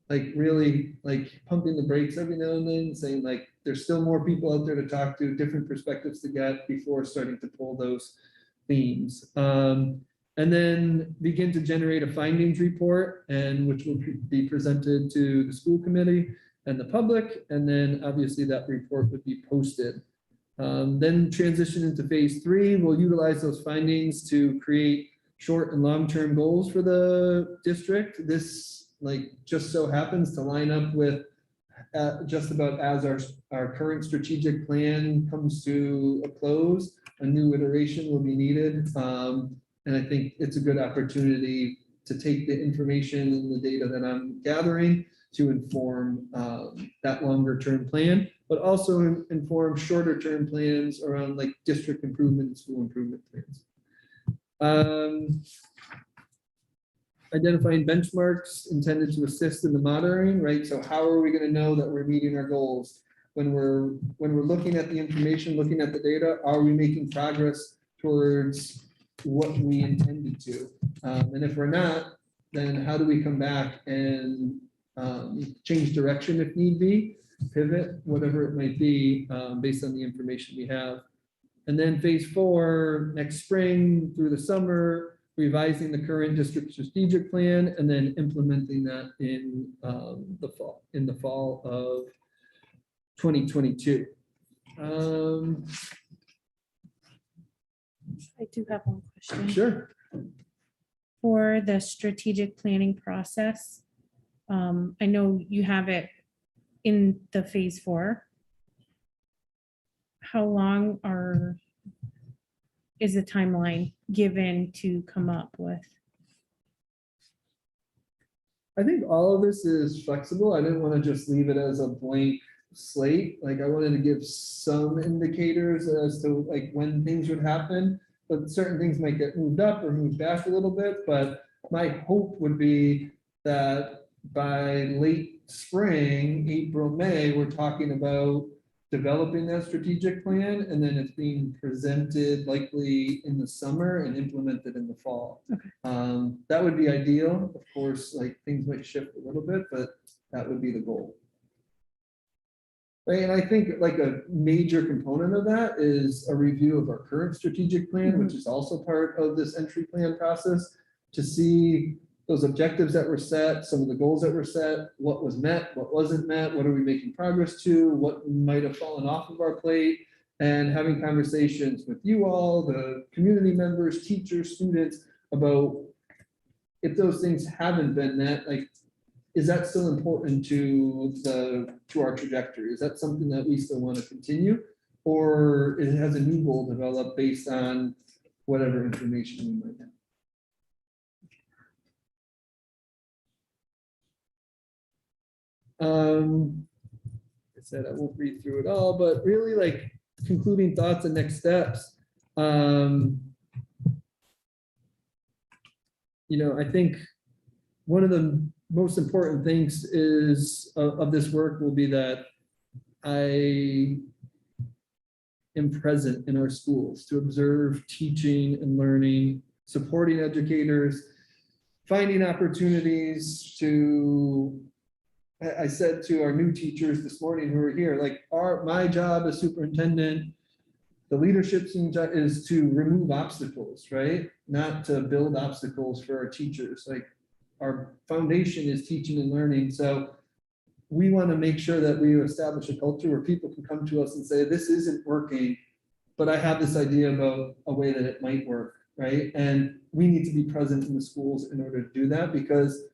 like really like pumping the brakes every now and then, saying like there's still more people out there to talk to, different perspectives to get before starting to pull those themes. And then begin to generate a findings report, and which will be presented to the school committee and the public. And then obviously that report would be posted. Then transition into phase 3. We'll utilize those findings to create short and long-term goals for the district. This just so happens to line up with just about as our current strategic plan comes to a close, a new iteration will be needed. And I think it's a good opportunity to take the information and the data that I'm gathering to inform that longer term plan, but also inform shorter term plans around like district improvement and school improvement plans. Identifying benchmarks intended to assist in the monitoring, right? So how are we going to know that we're meeting our goals? When we're looking at the information, looking at the data, are we making progress towards what we intended to? And if we're not, then how do we come back and change direction if need be, pivot, whatever it might be, based on the information we have. And then phase 4, next spring through the summer, revising the current district strategic plan and then implementing that in the fall of 2022. I do have one question. Sure. For the strategic planning process, I know you have it in the phase 4. How long is the timeline given to come up with? I think all of this is flexible. I didn't want to just leave it as a blank slate. Like, I wanted to give some indicators as to like when things would happen, but certain things might get moved up or moved back a little bit. But my hope would be that by late spring, April, May, we're talking about developing that strategic plan, and then it's being presented likely in the summer and implemented in the fall. Okay. That would be ideal. Of course, like things might shift a little bit, but that would be the goal. Right, and I think like a major component of that is a review of our current strategic plan, which is also part of this entry plan process, to see those objectives that were set, some of the goals that were set, what was met, what wasn't met, what are we making progress to, what might have fallen off of our plate, and having conversations with you all, the community members, teachers, students, about if those things haven't been met, like, is that still important to our trajectory? Is that something that we still want to continue? Or it has a new goal developed based on whatever information we might have? I said I won't read through it all, but really like concluding thoughts and next steps. I think one of the most important things is of this work will be that I am present in our schools to observe teaching and learning, supporting educators, finding opportunities to. I said to our new teachers this morning who were here, like my job as superintendent, the leadership team is to remove obstacles, right? Not to build obstacles for our teachers. Like our foundation is teaching and learning. So we want to make sure that we establish a culture where people can come to us and say, this isn't working, but I have this idea about a way that it might work, right? And we need to be present in the schools in order to do that, because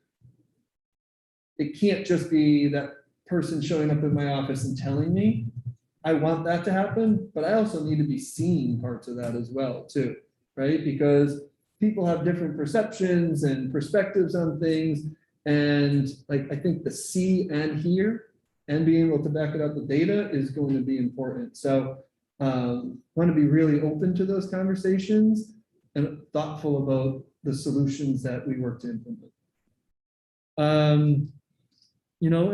it can't just be that person showing up in my office and telling me. I want that to happen, but I also need to be seeing parts of that as well too, right? Because people have different perceptions and perspectives on things. And like, I think the see and hear and being able to back it up with data is going to be important. So want to be really open to those conversations and thoughtful about the solutions that we work to implement.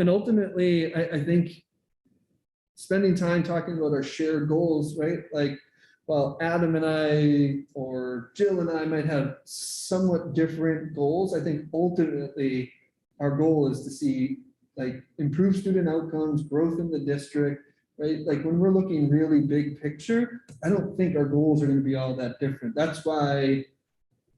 And ultimately, I think spending time talking about our shared goals, right? Like, well, Adam and I, or Jill and I might have somewhat different goals. I think ultimately our goal is to see like improved student outcomes, growth in the district, right? Like when we're looking really big picture, I don't think our goals are going to be all that different. That's why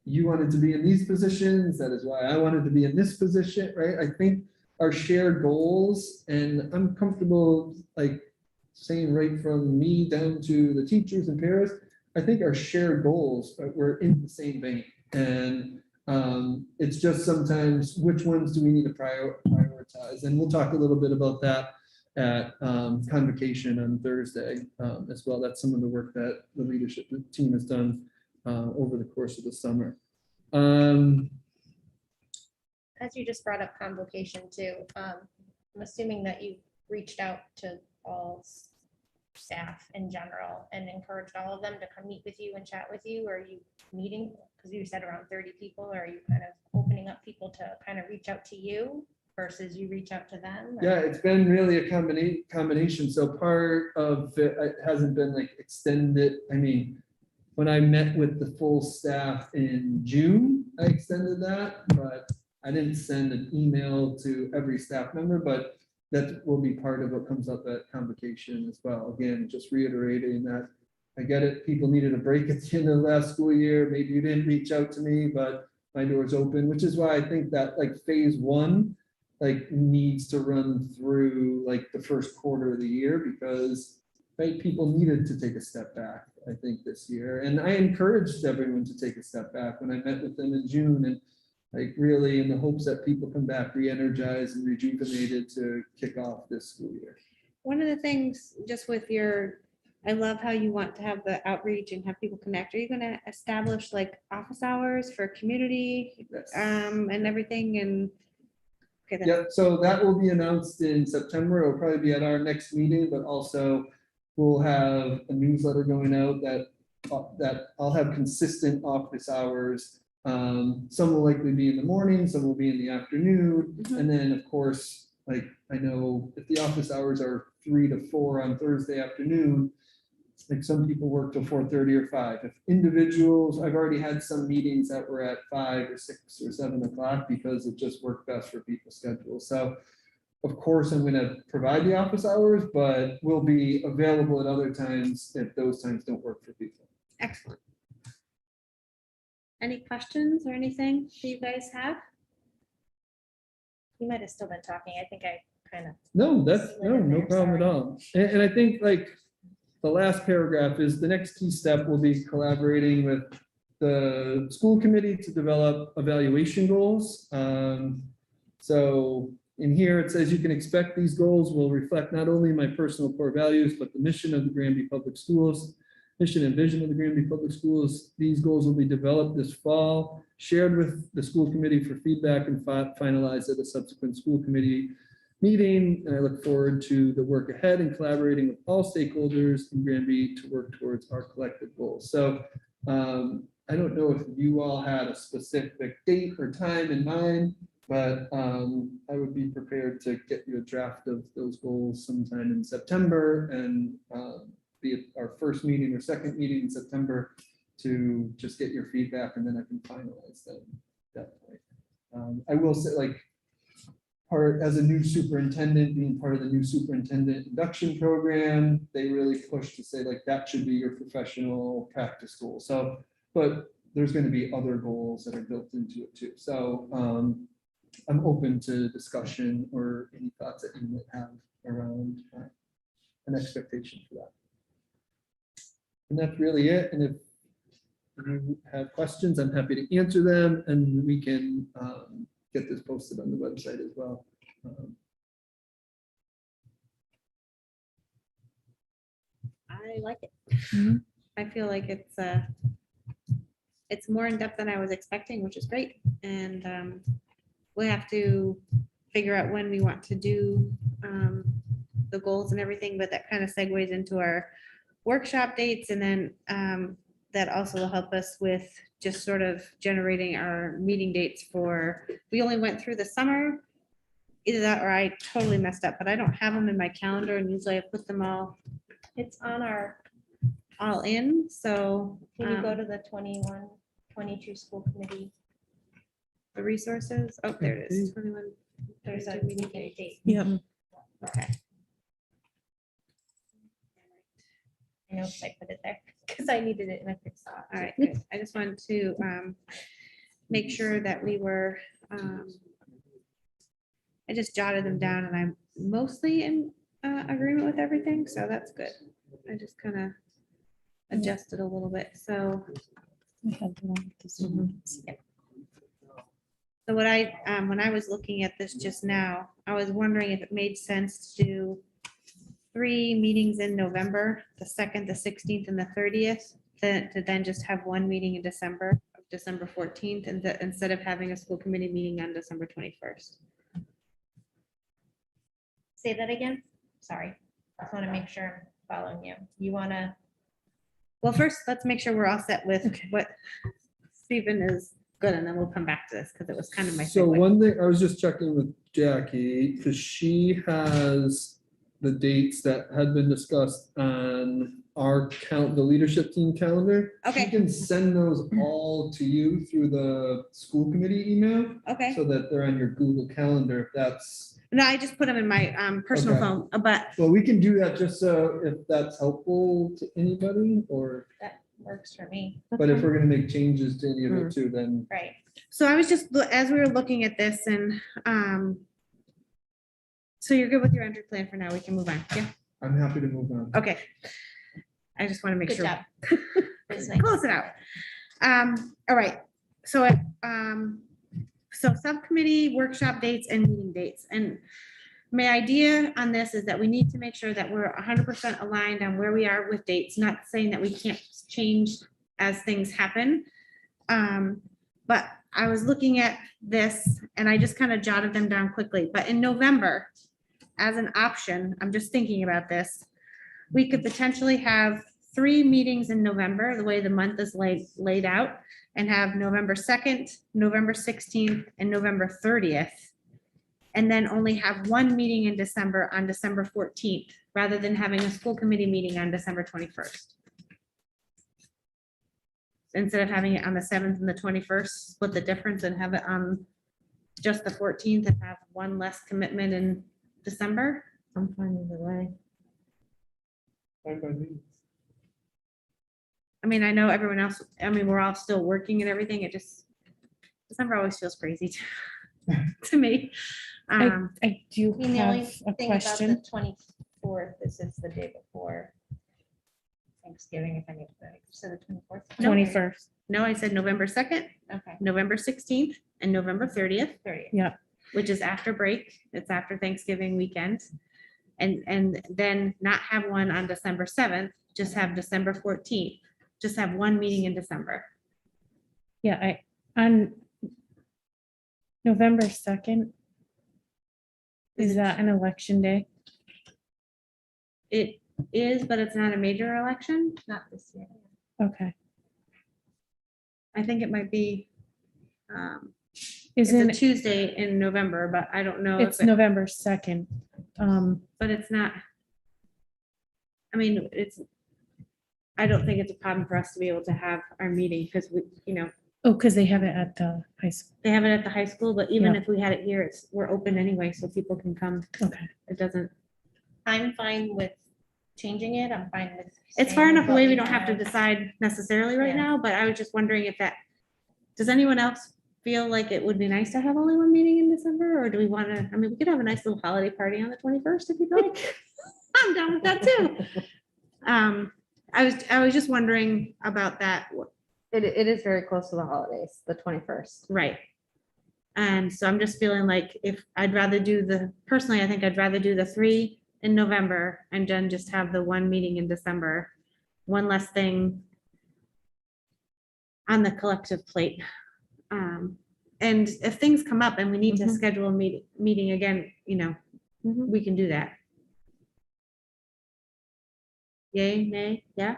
you wanted to be in these positions. That is why I wanted to be in this position, right? I think our shared goals, and I'm comfortable like saying right from me down to the teachers and parents, I think our shared goals, we're in the same vein. And it's just sometimes which ones do we need to prioritize? And we'll talk a little bit about that at convocation on Thursday as well. That's some of the work that the leadership team has done over the course of the summer. As you just brought up convocation too, I'm assuming that you reached out to all staff in general and encouraged all of them to come meet with you and chat with you. Or are you meeting, because you said around 30 people, or are you kind of opening up people to kind of reach out to you versus you reach out to them? Or? Yeah, it's been really a combination. So part of it hasn't been like extended. I mean, when I met with the full staff in June, I extended that, but I didn't send an email to every staff member, but that will be part of what comes up at convocation as well. Again, just reiterating that I get it, people needed a break at the end of the last school year, maybe you didn't reach out to me, but my door's open, which is why I think that like phase one, like needs to run through like the first quarter of the year, because right, people needed to take a step back, I think, this year. And I encouraged everyone to take a step back when I met with them in June, and like really in the hopes that people come back re-energized and rejuvenated to kick off this school year. One of the things just with your, I love how you want to have the outreach and have people connect. Are you gonna establish like office hours for community Yes. and everything and? Okay, then. Yep, so that will be announced in September. It'll probably be at our next meeting, but also we'll have a newsletter going out that I'll have consistent office hours. Some will likely be in the morning, some will be in the afternoon. Mhm. And then, of course, like I know if the office hours are 3 to 4 on Thursday afternoon, like some people work till 4:30 or 5. If individuals, I've already had some meetings that were at 5 or 6 or 7 o'clock because it just worked best for people's schedules. So of course, I'm gonna provide the office hours, but will be available at other times if those times don't work for people. Excellent. Any questions or anything that you guys have? You might have still been talking. I think I kind of. No, that's, Slid in no there, problem at sorry. all. And I think like the last paragraph is the next key step will be collaborating with the school committee to develop evaluation goals. So in here, it says you can expect these goals will reflect not only my personal core values, but the mission of the Granby Public Schools, mission and vision of the Granby Public Schools. These goals will be developed this fall, shared with the school committee for feedback and finalized at a subsequent school committee meeting. And I look forward to the work ahead and collaborating with all stakeholders in Granby to work towards our collective goals. So I don't know if you all had a specific date or time in mind, but I would be prepared to get you a draft of those goals sometime in September, and be it our first meeting or second meeting in September to just get your feedback, and then I can finalize them at that point. I will say, like, as a new superintendent, being part of the new superintendent induction program, they really push to say like that should be your professional practice goal. So, but there's going to be other goals that are built into it too. So I'm open to discussion or any thoughts that you might have around an expectation for that. And that's really it. And if you have questions, I'm happy to answer them, and we can get this posted on the website as well. I like it. I feel like it's more in depth than I was expecting, which is great. And we have to figure out when we want to do the goals and everything, but that kind of segues into our workshop dates. And then that also will help us with just sort of generating our meeting dates for, we only went through the summer. Either that or I totally messed up, but I don't have them in my calendar, and usually I put them all, it's on our all in, so. Can you go to the 21, 22 school committee? The resources, oh, there it is. 21, There's a 32 meeting meeting date. date. Yep. Okay. I know I put it there because I needed it in a quick spot. All right, good. I just wanted to make sure that we were, I just jotted them down, and I'm mostly in agreement with everything, so that's good. I just kind of adjusted a little bit, so. So what when I was looking at this just now, I was wondering if it made sense to do 3 meetings in November, the 2nd, the 16th, and the 30th, to then just have one meeting in December, December 14th, and instead of having a school committee meeting on December 21st. Say that again. Sorry. I just want to make sure I'm following you. You want to, Well, first, let's make sure we're all set with what Stephen is good, and then we'll come back to this, because it was kind of my. So segue. one thing, I was just checking with Jackie, because she has the dates that had been discussed on our the leadership team calendar. Okay. She can send those all to you through the school committee email, Okay, so that they're on your Google Calendar, if that's No, I just put them in my personal Okay. phone, but Well, we can do that just so if that's helpful to anybody, or, That works for me, but if we're gonna make changes to any of Mm. it too, then right? so I was just, as we were looking at this and, so you're good with your entry plan for now, we can move on, yeah, I'm happy to move on. okay. I just want to make Good sure. job. It was nice. Close it out. All right, so, so subcommittee workshop dates and meeting dates, and my idea on this is that we need to make sure that we're 100% aligned on where we are with dates, not saying that we can't change as things happen. But I was looking at this and I just kind of jotted them down quickly, but in November, as an option, I'm just thinking about this, we could potentially have 3 meetings in November, the way the month is laid out, and have November 2nd, November 16th, and November 30th. And then only have 1 meeting in December on December 14th, rather than having a school committee meeting on December 21st. Instead of having it on the 7th and the 21st, split the difference and have it on just the 14th and have 1 less commitment in December. I'm fine either way. Fine by me. I mean, I know everyone else, I mean, we're all still working and everything. It just, December always feels crazy to me. I do I mean, the have only a thing about the question. 24th, this is the day before Thanksgiving, if I need to, so the 24th. 21st. No, I said November 2nd, Okay, November 16th, and November 30th. 30th. Yeah, Which is after break. It's after Thanksgiving weekend. And then not have one on December 7th, just have December 14th. Just have 1 meeting in December. yeah, on November 2nd, is that an election day? It is, but it's not a major election. Not this year. Okay. I think it might be, it's a Isn't, Tuesday in November, but I don't know. it's if it- November 2nd. But it's not. I mean, I don't think it's a problem for us to be able to have our meeting because we, Oh, because they have it at the high school. they have it at the high school, but even Yeah. if we had it here, we're open anyway, so people can come. Okay. It doesn't, I'm fine with changing it. I'm fine with. it's staying far with enough what away, we don't have to have. decide necessarily right Yeah. now, but I was just wondering if does anyone else feel like it would be nice to have only 1 meeting in December, or do we want to, I mean, we could have a nice little holiday party on the 21st if you'd like. I'm down with that too. I was just wondering about that. It is very close to the holidays, the 21st. Right. And so I'm just feeling like if I'd rather personally, I think I'd rather do the 3 in November and then just have the 1 meeting in December. 1 less thing on the collective plate. And if things come up and we need to Mhm. schedule a meeting again, Mhm. we can do that. Yay, nay, yeah?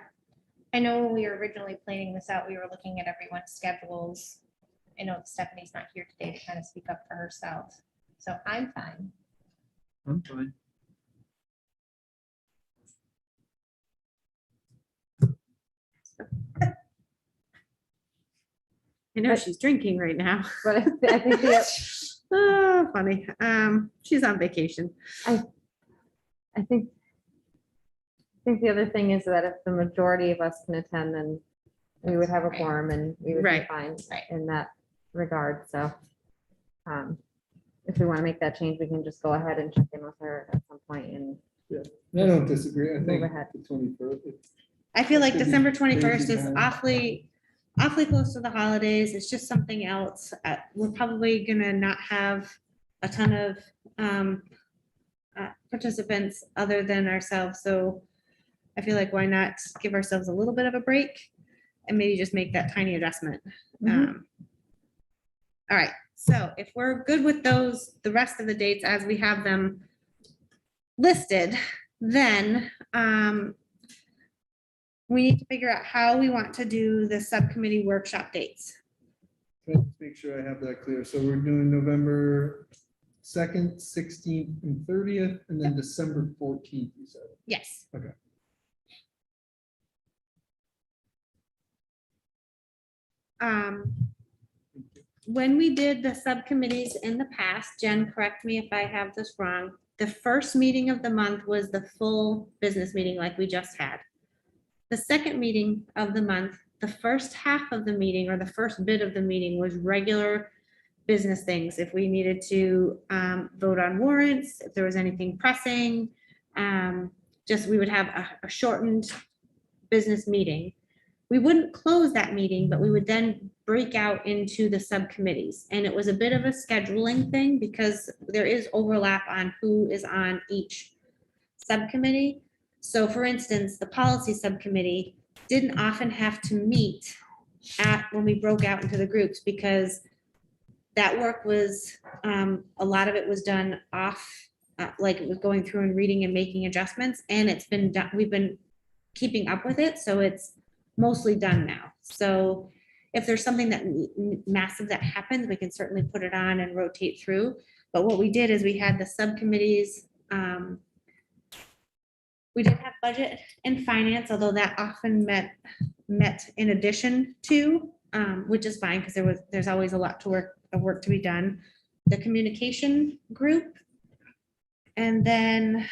I know when we were originally planning this out, we were looking at everyone's schedules. I know Stephanie's not here today to kind of speak up for herself, so I'm fine. I'm fine. I know she's drinking right now. But I think Oh, funny. She's on vacation. I think the other thing is that if the majority of us can attend, then we would have a Right. quorum and we would be Right. fine Right. in that regard, so. If we want to make that change, we can just go ahead and check in with her at some point and I don't disagree. I Move think ahead. the 21st. I feel like Could be December crazy 21st is time. awfully close to the holidays. It's just something else. We're probably gonna not have a ton of participants other than ourselves, so I feel like why not give ourselves a little bit of a break and maybe just make that tiny adjustment. All right, so if we're good with the rest of the dates as we have them listed, then we need to figure out how we want to do the subcommittee workshop dates. Let's make sure I have that clear. So we're doing November 2nd, 16th, and 30th, and then December 14th, you said. Yes. Okay. when we did the subcommittees in the past, Jen, correct me if I have this wrong, the first meeting of the month was the full business meeting like we just had. The second meeting of the month, the first half of the meeting or the first bit of the meeting was regular business things. If we needed to vote on warrants, if there was anything pressing, just we would have a shortened business meeting. We wouldn't close that meeting, but we would then break out into the subcommittees. And it was a bit of a scheduling thing because there is overlap on who is on each subcommittee. So for instance, the policy subcommittee didn't often have to meet when we broke out into the groups because that work was, a lot of it was done off, like it was going through and reading and making adjustments, and it's been done, we've been keeping up with it, so it's mostly done now. So if there's something that massive that happens, we can certainly put it on and rotate through. But what we did is we had the subcommittees, we did have budget and finance, although that often met in addition to, which is fine, because there's always a lot of work to be done. The communication group. And then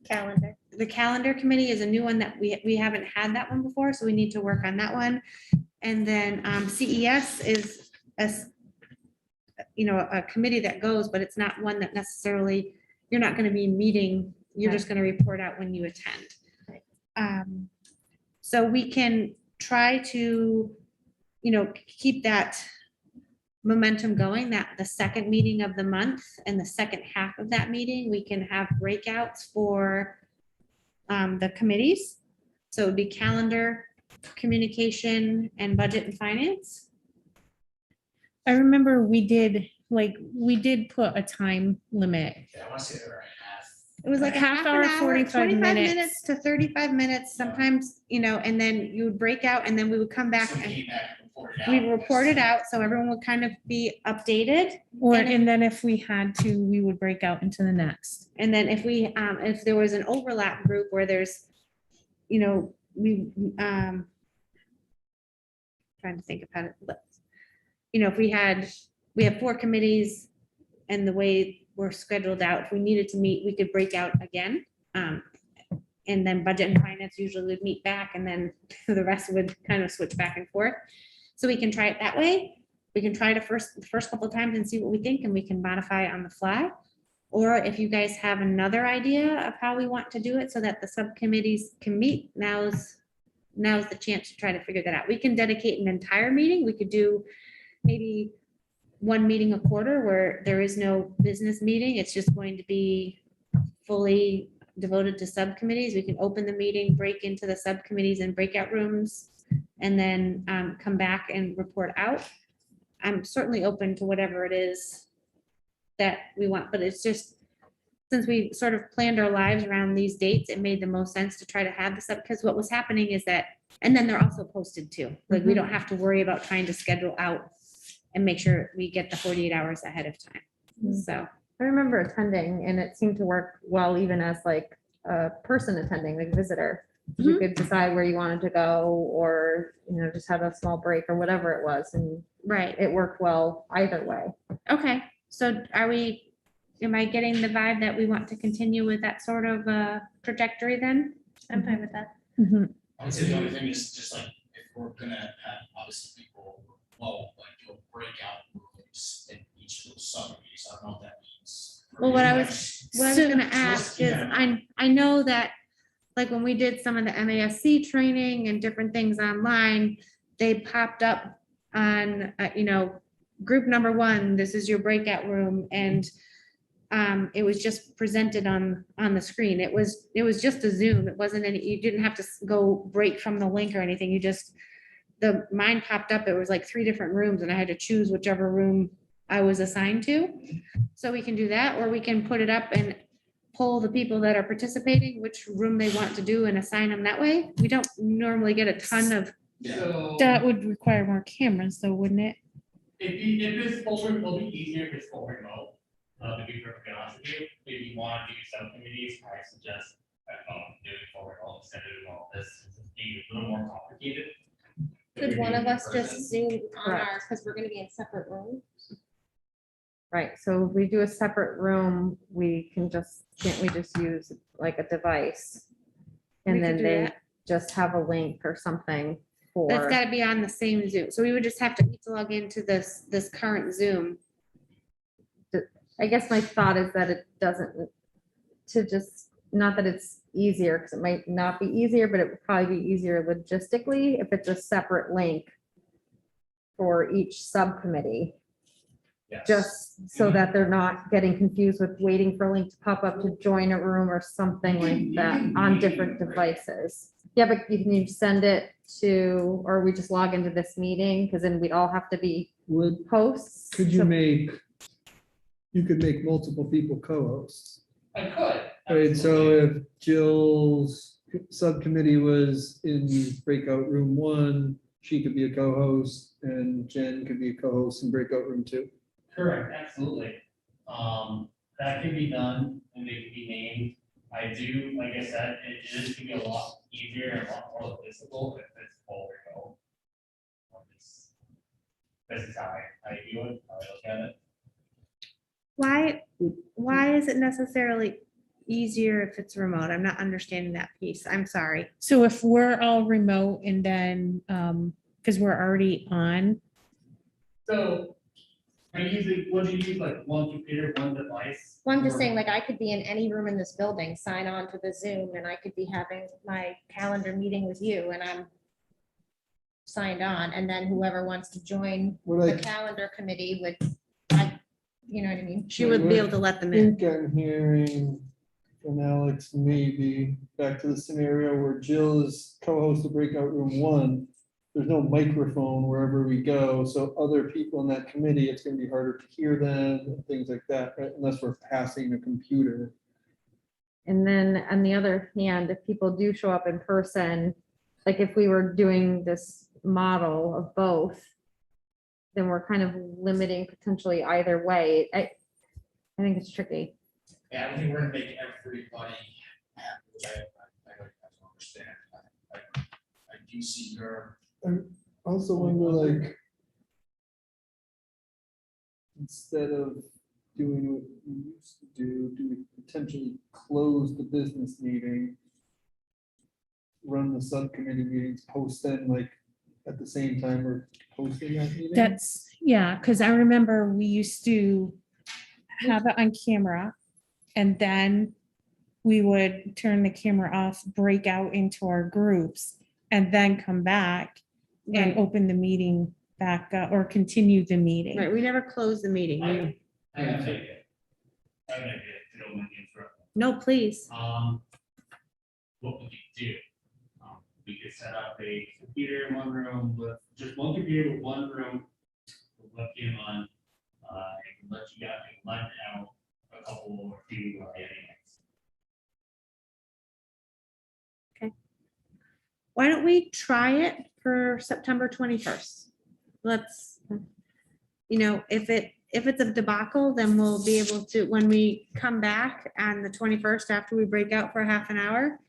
Calendar. the calendar committee is a new one that we haven't had that one before, so we need to work on that one. And then CES is a committee that goes, but it's not one that necessarily, you're not going to be meeting, you're just going to report out when you attend. So we can try to, keep that momentum going, that the second meeting of the month and the second half of that meeting, we can have breakouts for the committees. So it'd be calendar, communication, and budget and finance. I remember we did put a time limit. Yeah, I want to say they were half. It was like a Half half hour, an hour, 45 25 minutes. minutes to 35 minutes, sometimes, and then you would break out and then we would come back So and came back and reported out. we reported out, so everyone would kind of be updated. And then if we had to, we would break out into the next. And then if there was an overlap group where there's, trying to think of how to, if we have 4 committees and the way we're scheduled out, if we needed to meet, we could break out again. And then budget and finance usually would meet back and then the rest would kind of switch back and forth. So we can try it that way. We can try the first couple of times and see what we think and we can modify on the fly. Or if you guys have another idea of how we want to do it so that the subcommittees can meet, now's the chance to try to figure that out. We can dedicate an entire meeting. We could do maybe 1 meeting a quarter where there is no business meeting. It's just going to be fully devoted to subcommittees. We can open the meeting, break into the subcommittees and breakout rooms, and then come back and report out. I'm certainly open to whatever it is that we want, but it's just, since we sort of planned our lives around these dates, it made the most sense to try to have this up, because what was happening is that, and then they're also posted too. Like, we don't have to worry about trying to schedule out and make sure we get the 48 hours ahead of time. So. I remember attending and it seemed to work well, even as like a person attending, like visitor. You could decide where you wanted to go or, just have a small break or whatever it was. And Right. it worked well either way. Okay. So am I getting the vibe that we want to continue with that sort of trajectory then? I'm fine with that. I would say the only thing is just like, if we're gonna have obviously people, do a breakout groups in each of those subcommittees. I don't know what that means. Well, what I was gonna ask is, Yeah. I know that, like, when we did some of the MASC training and different things online, they popped up on, group number 1, this is your breakout room, and it was just presented on the screen. It was just a Zoom. It wasn't you didn't have to go break from the link or anything. Mine popped up. It was like 3 different rooms and I had to choose whichever room I was assigned to. So we can do that, or we can put it up and poll the people that are participating, which room they want to do and assign them that way. We don't normally get a ton of, That would require more cameras though, wouldn't it? If it's it'll be easier if it's full remote, to be perfectly honest with you. If you want to do subcommittees, I suggest doing full remote instead of doing all this. It's being a little more complicated. Could one of us In person. just Zoom on Correct. our, because we're gonna be in separate rooms? Right, so if we do a separate room, we can just, can't we just use like a device? We And could then do they that. just have a link or something That's for, gotta be on the same Zoom. So we would just have to each log into this current Zoom. I guess my thought is that it doesn't, to just, not that it's easier, because it might not be easier, but it would probably be easier logistically if it's a separate link for each subcommittee, Yes. just so that they're not getting confused with waiting for a link to pop up to join a room or something like that on different devices. Yeah, but you can send it to, or we just log into this meeting, because then we'd all have to be Would, hosts. could you So- make, you could make multiple people co-hosts. I could. Right, so absolutely. if Jill's subcommittee was in breakout room 1, she could be a co-host, and Jen could be a co-host in breakout room 2. Correct, absolutely. That can be done and they can be named. I do, like I said, it is gonna be a lot easier and a lot more logistical if it's full remote. This is how I view it, how I look at it. Why is it necessarily easier if it's remote? I'm not understanding that piece. I'm sorry. So if we're all remote and then, because we're already on, So, I usually, what do you use, like one computer, one device? Well, I'm just Or- saying, like, I could be in any room in this building, sign on to the Zoom, and I could be having my calendar meeting with you, and I'm signed on, and then whoever wants to join What the I calendar committee would, you know what I mean? She would be able to let them in. think I'm hearing from Alex, maybe, back to the scenario where Jill is co-host of breakout room 1. There's no microphone wherever we go, so other people in that committee, it's gonna be harder to hear them and things like that, right? Unless we're passing a computer. And then on the other hand, if people do show up in person, like if we were doing this model of both, then we're kind of limiting potentially either way. I think it's tricky. Yeah, I don't think we're gonna make everybody happy, which I understand. I do see your, I also wonder, like, instead of doing what we used to do we potentially close the business meeting? Run the subcommittee meetings, post them like at the same time we're posting that meeting? that's, yeah, because I remember we used to have it on camera, and then we would turn the camera off, break out into our groups, and then come back and Right, open the meeting back up or continue the meeting. right. We never closed the meeting. I have an idea. I have an idea, if you don't mind me interrupting. No, please. What we could do, we could set up a computer in one room with, just one computer with one room, with webcam on, and let you guys, let out a couple or few, meetings. Why don't we try it for September 21st? Let's, if it's a debacle, then we'll be able to, when we come back on the 21st, after we break out for half an hour,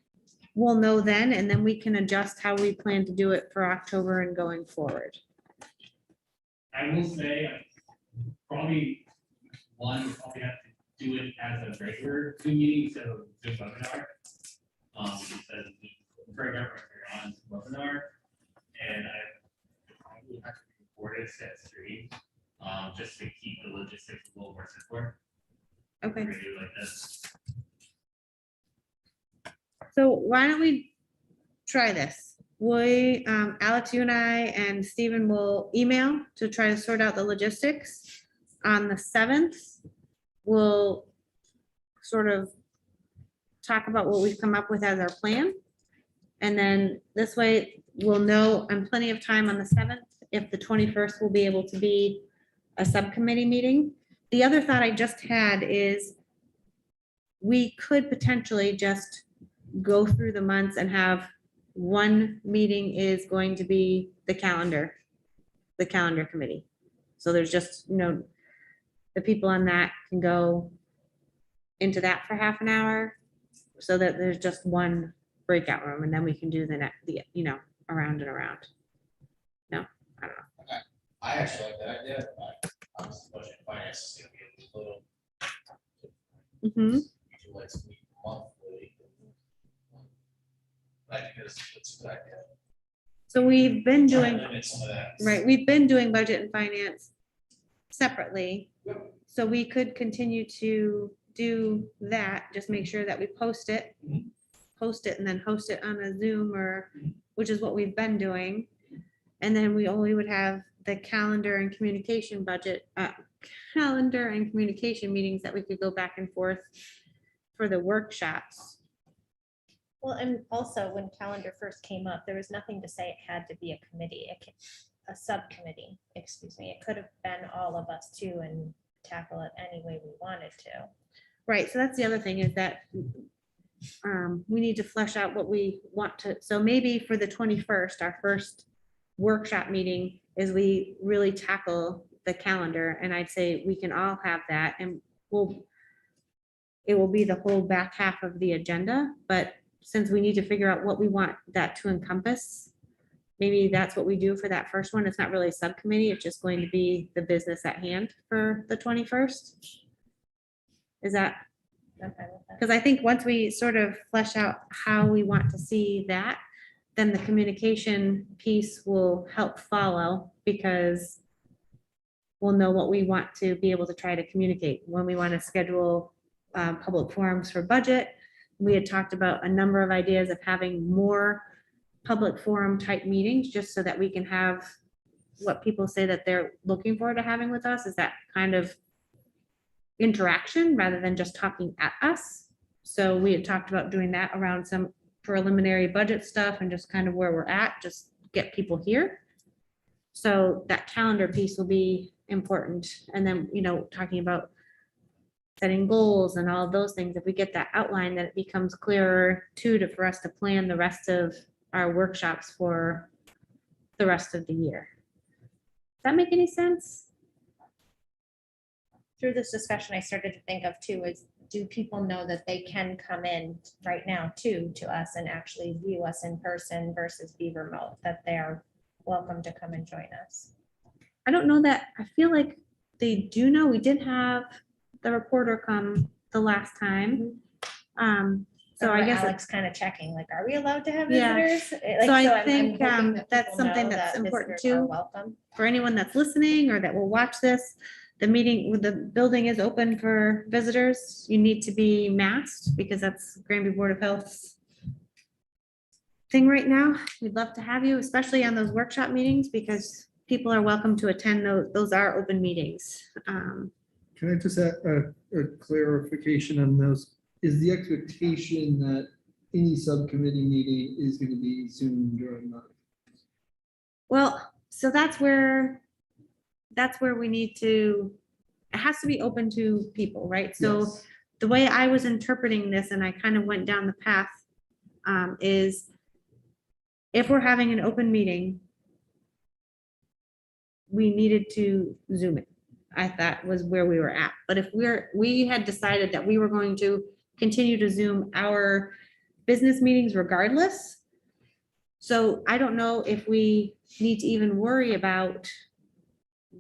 we'll know then, and then we can adjust how we plan to do it for October and going forward. I will say, probably one, we'll probably have to do it as a regular Zoom meeting, so Zoom webinar. Because for everyone on webinar, and I will have to record it set stream, just to keep the logistics a little more simpler. Okay, We're gonna do like this. so why don't we try this? We, Alex, you and I and Stephen will email to try to sort out the logistics. On the 7th, we'll sort of talk about what we've come up with as our plan. And then this way we'll know in plenty of time on the 7th if the 21st will be able to be a subcommittee meeting. The other thought I just had is we could potentially just go through the months and have one meeting is going to be the calendar committee. So there's just, the people on that can go into that for half an hour so that there's just one breakout room, and then we can do the next, around and around. I actually like that idea, but obviously budget and finance is gonna be a little. Mhm. Usually like to meet monthly. I think it's a good idea. So we've been Try to doing, limit some of that. right, we've been doing budget and finance separately. Yep. So we could continue to do that, just make sure that we post it. Mhm. Post it and then host it on a Zoom or, which is what we've been doing. And then we only would have the calendar and communication budget, calendar and communication meetings that we could go back and forth for the workshops. Well, and also when calendar first came up, there was nothing to say it had to be a committee, a subcommittee, excuse me. It could have been all of us too and tackle it any way we wanted to. Right, so that's the other thing is that we need to flesh out what we want to, so maybe for the 21st, our first workshop meeting is we really tackle the calendar, and I'd say we can all have that, and it will be the whole back half of the agenda, but since we need to figure out what we want that to encompass, maybe that's what we do for that first one. It's not really a subcommittee, it's just going to be the business at hand for the 21st. Is that? I'm fine with that. Because I think once we sort of flesh out how we want to see that, then the communication piece will help follow because we'll know what we want to be able to try to communicate when we want to schedule public forums for budget. We had talked about a number of ideas of having more public forum type meetings, just so that we can have what people say that they're looking forward to having with us is that kind of interaction rather than just talking at us. So we had talked about doing that around some preliminary budget stuff and just kind of where we're at, just get people here. So that calendar piece will be important. And then, you know, talking about setting goals and all of those things, if we get that outline, then it becomes clearer too, for us to plan the rest of our workshops for the rest of the year. Does that make any sense? Through this discussion, I started to think of too, is do people know that they can come in right now too, to us and actually view us in person versus be remote, that they're welcome to come and join us? I don't know that, I feel like they do know, we did have the reporter come the last time. So I guess, Alex kind of checking, like, are we allowed to have Yeah. visitors? So I think that's something that's important too. Welcome. for anyone that's listening or that will watch this, the meeting with the building is open for visitors. You need to be masked because that's Granby Board of Health's thing right now. We'd love to have you, especially on those workshop meetings, because people are welcome to attend those. Those are open meetings. Can I just add a clarification on those? Is the expectation that any subcommittee meeting is going to be Zoom during the? Well, so that's where we need to, it has to be open to people, right? So Yes. the way I was interpreting this, and I kind of went down the path, is if we're having an open meeting, we needed to Zoom it. I thought was where we were at. But if we had decided that we were going to continue to Zoom our business meetings regardless. So I don't know if we need to even worry about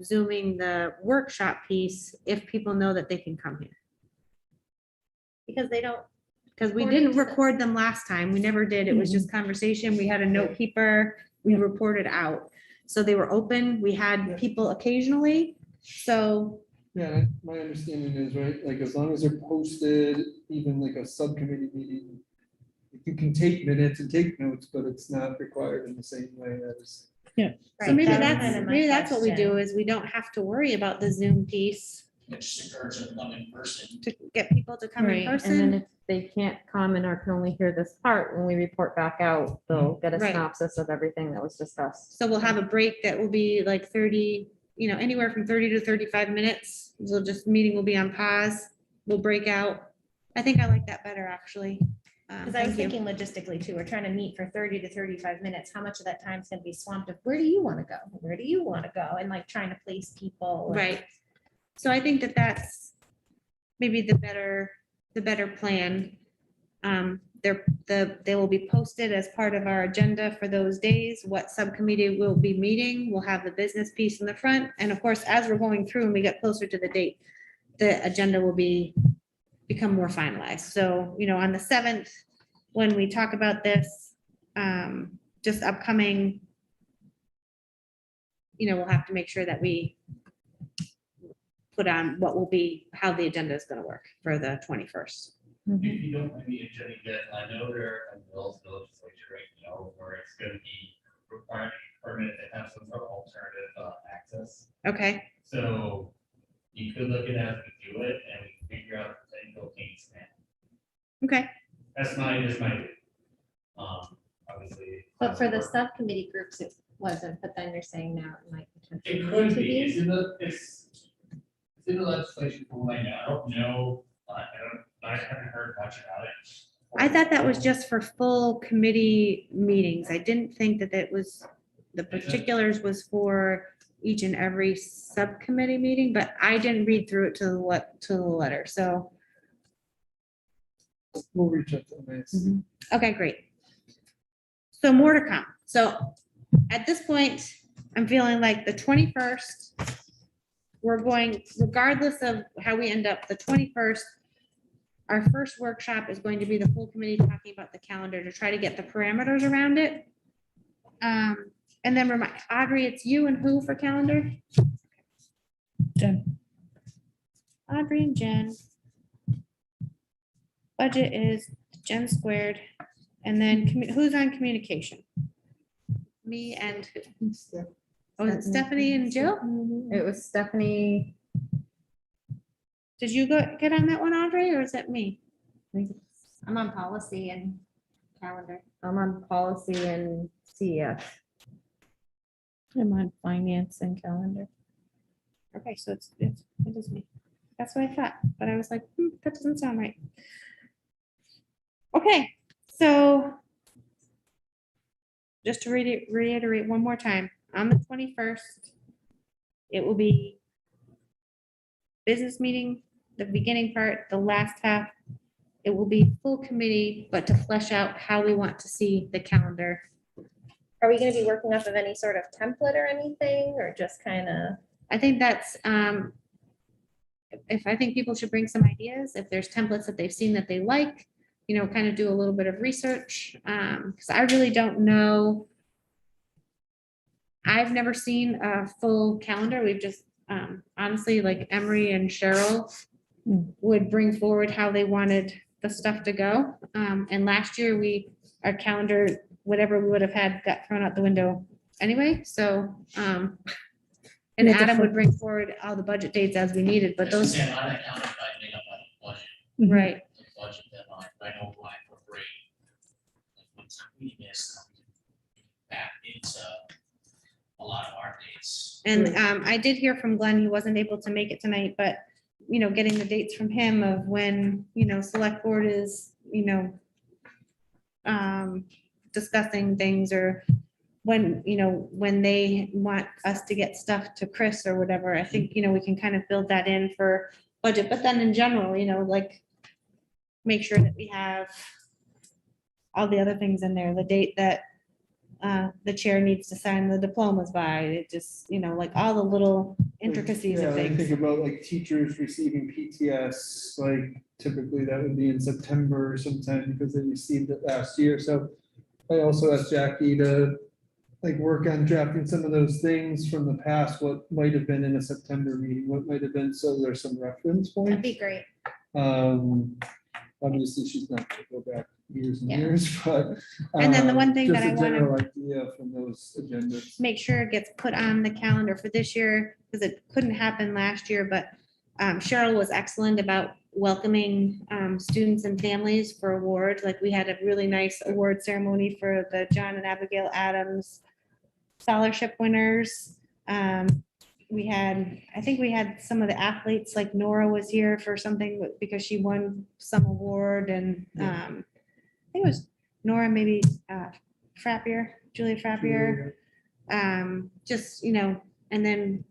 Zooming the workshop piece if people know that they can come here. Because they don't. Because we According didn't to the- record them last time. We never did. It was just conversation. We had a note keeper. We reported out. So they were open. We had people occasionally. So Yeah, my understanding is, right, like as long as they're posted, even like a subcommittee meeting, you can take minutes and take notes, but it's not required in the same way as. So maybe Right, that was kind of my that's what we do question. is we don't have to worry about the Zoom piece Just encourage them to come in person. to get people to come in Right, and then person. if they can't come and or can only hear this part, when we report back out, they'll get a Right. synopsis of everything that was discussed. So we'll have a break that will be like 30, anywhere from 30 to 35 minutes. We'll just, meeting will be on pause. We'll break out. I think I like that better, actually. Because I was Thank you. thinking logistically too, we're trying to meet for 30 to 35 minutes. How much of that time is going to be swamped of where do you want to go? Where do you want to go? And like trying to place people. and- Right. So I think that that's maybe the better plan. they will be posted as part of our agenda for those days, what subcommittee will be meeting. We'll have the business piece in the front. And of course, as we're going through and we get closer to the date, the agenda will become more finalized. So, on the 7th, when we talk about this, just upcoming, we'll have to make sure that we put on what will be, how the agenda is going to work for the 21st. If you don't mind the agenda yet, I know there are bills, the legislature right now, where it's gonna be required permanent to have some sort of alternative access. Okay, So you could look at it as we do it and we can figure out the technical kinks now. okay. That's my view. Obviously. But for the subcommittee groups, it wasn't, but then you're saying now it might potentially. It could to be, it's in the legislation for right now, I don't know, I haven't heard much about it. I thought that was just for full committee meetings. I didn't think that that was, the particulars was for each and every subcommittee meeting, but I didn't read through it to the letter, so, We'll reach out to them. okay, great. So more to come. So at this point, I'm feeling like the 21st, we're going, regardless of how we end up, the 21st, our first workshop is going to be the full committee talking about the calendar to try to get the parameters around it. And then remind, Audrey, it's you and who for calendar? Jen. Audrey and Jen. Budget is Jen squared. And then who's on communication? Me and who? Oh, is it Stephanie and Jill? It was Stephanie. Did you get on that one, Audrey, or is that me? I'm on policy and calendar. I'm on policy and CES. I'm on finance and calendar. Okay, so it is me. That's what I thought, but I was like, that doesn't sound right. Okay, so just to reiterate one more time, on the 21st, it will be business meeting, the beginning part, the last half. It will be full committee, but to flesh out how we want to see the calendar. Are we gonna be working off of any sort of template or anything, or just kind of? I think that's, I think people should bring some ideas, if there's templates that they've seen that they like, kind of do a little bit of research, because I really don't know. I've never seen a full calendar. We've just, honestly, like Emery and Cheryl would bring forward how they wanted the stuff to go. And last year our calendar, whatever we would have had got thrown out the window anyway, so, and Adam would bring forward all the budget dates as we needed, but those, Yeah, on that calendar, I make up on the budget, right, the budget deadline, I know why I incorporate. Like, when we missed, back into a lot of our dates. and, I did hear from Glenn, he wasn't able to make it tonight, but, getting the dates from him of when, select board is, discussing things, or when, when they want us to get stuff to Chris or whatever, I think, we can kind of build that in for budget, but then in general, like, make sure that we have all the other things in there, the date that the chair needs to sign the diplomas by, it just, like, all the little intricacies of Yeah, I things. think about like teachers receiving PTS, like typically that would be in September or sometime because they received it last year. So I also asked Jackie to like work on drafting some of those things from the past, what might have been in a September meeting, what might have been, so there's some reference That'd points. be great. Obviously, she's not gonna go back years and Yeah. years, but. And then the one thing just that I a wanna- general idea from those agendas. Make sure it gets put on the calendar for this year, because it couldn't happen last year, but Cheryl was excellent about welcoming students and families for awards. Like, we had a really nice award ceremony for the John and Abigail Adams scholarship winners. I think we had some of the athletes, like Nora was here for something because she won some award, and I think it was Nora, maybe Frappier, Julia Frappier. Just, and then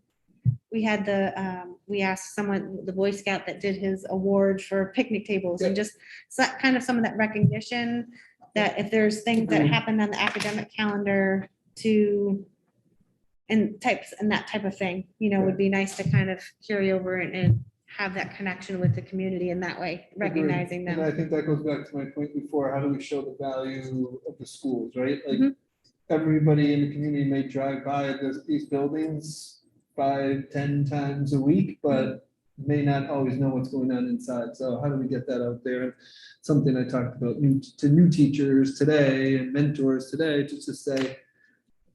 we had we asked someone, the Boy Scout that did his award for picnic tables and just kind of some of that recognition that if there's things that happen on the academic calendar and that type of thing, would be nice to kind of carry over and have that connection with the community in that way, recognizing And them. I think that goes back to my point before, how do we show the value of the schools, right? Like, Mhm. everybody in the community may drive by these buildings 5-10 times a week, but may not always know what's going on inside. So how do we get that out there? Something I talked about to new teachers today and mentors today, just to say,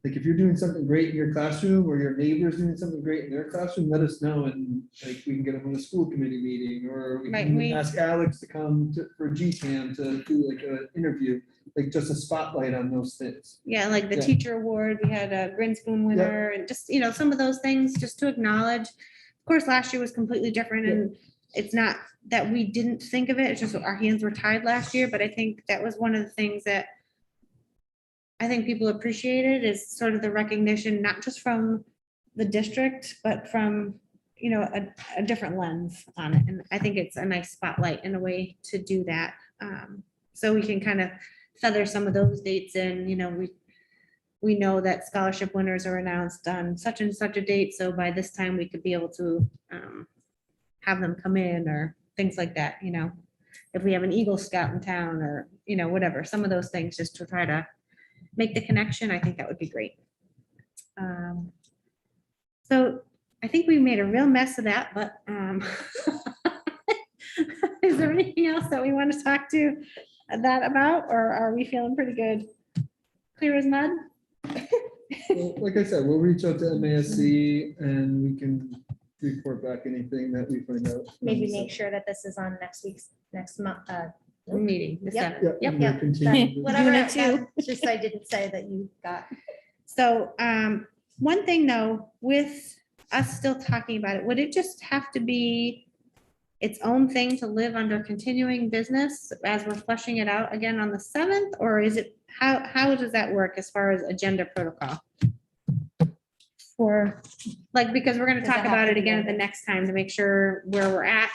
like, if you're doing something great in your classroom or your neighbor's doing something great in their classroom, let us know, and like, we can get them on a school committee meeting, or we Right, can we- ask Alex to come for GCAM to do like an interview, like just a spotlight on those things. Yeah, like the Yeah. teacher award, we had a Grinspoon winner and just, some of those things just to acknowledge. Of course, last year was completely different and it's not that we didn't think of it, it's just our hands were tied last year, but I think that was one of the things that I think people appreciated is sort of the recognition, not just from the district, but from, a different lens on it. And I think it's a nice spotlight in a way to do that. So we can kind of feather some of those dates in, we know that scholarship winners are announced on such and such a date. So by this time we could be able to have them come in or things like that, if we have an Eagle Scout in town or, whatever, some of those things just to try to make the connection. I think that would be great. So I think we made a real mess of that, but is there anything else that we want to talk to that about, or are we feeling pretty good? Clear as mud? Well, like I said, we'll reach out to MASC and we can report back anything that we find out. Maybe make sure that this is on next month, Meeting. the Yep. 7th. Yeah, Yep, and yep. we'll continue with- whatever, Unit two. just I didn't say that you got. So one thing though, with us still talking about it, would it just have to be its own thing to live under continuing business as we're fleshing it out again on the 7th? Or is it, how does that work as far as agenda protocol? For, like, because we're gonna Does it talk have about to it be again at the under- next time to make sure where we're at.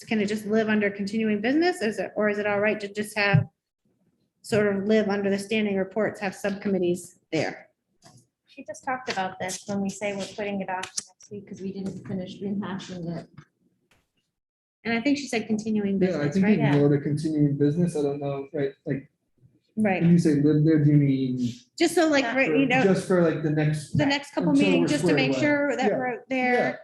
Can it just live under continuing business? Or is it all right to just have sort of live under the standing reports, have subcommittees there? She just talked about this when we say we're putting it off to next week because we didn't finish rehashing it. And I think she said continuing Yeah, I business, think you right? can go to continuing business. I don't know, right? Like, when Right. you say live there, do you mean Just so like, right, just for like the next? the next couple Until we're meetings, just to squared make away. sure that Yeah, we're out there.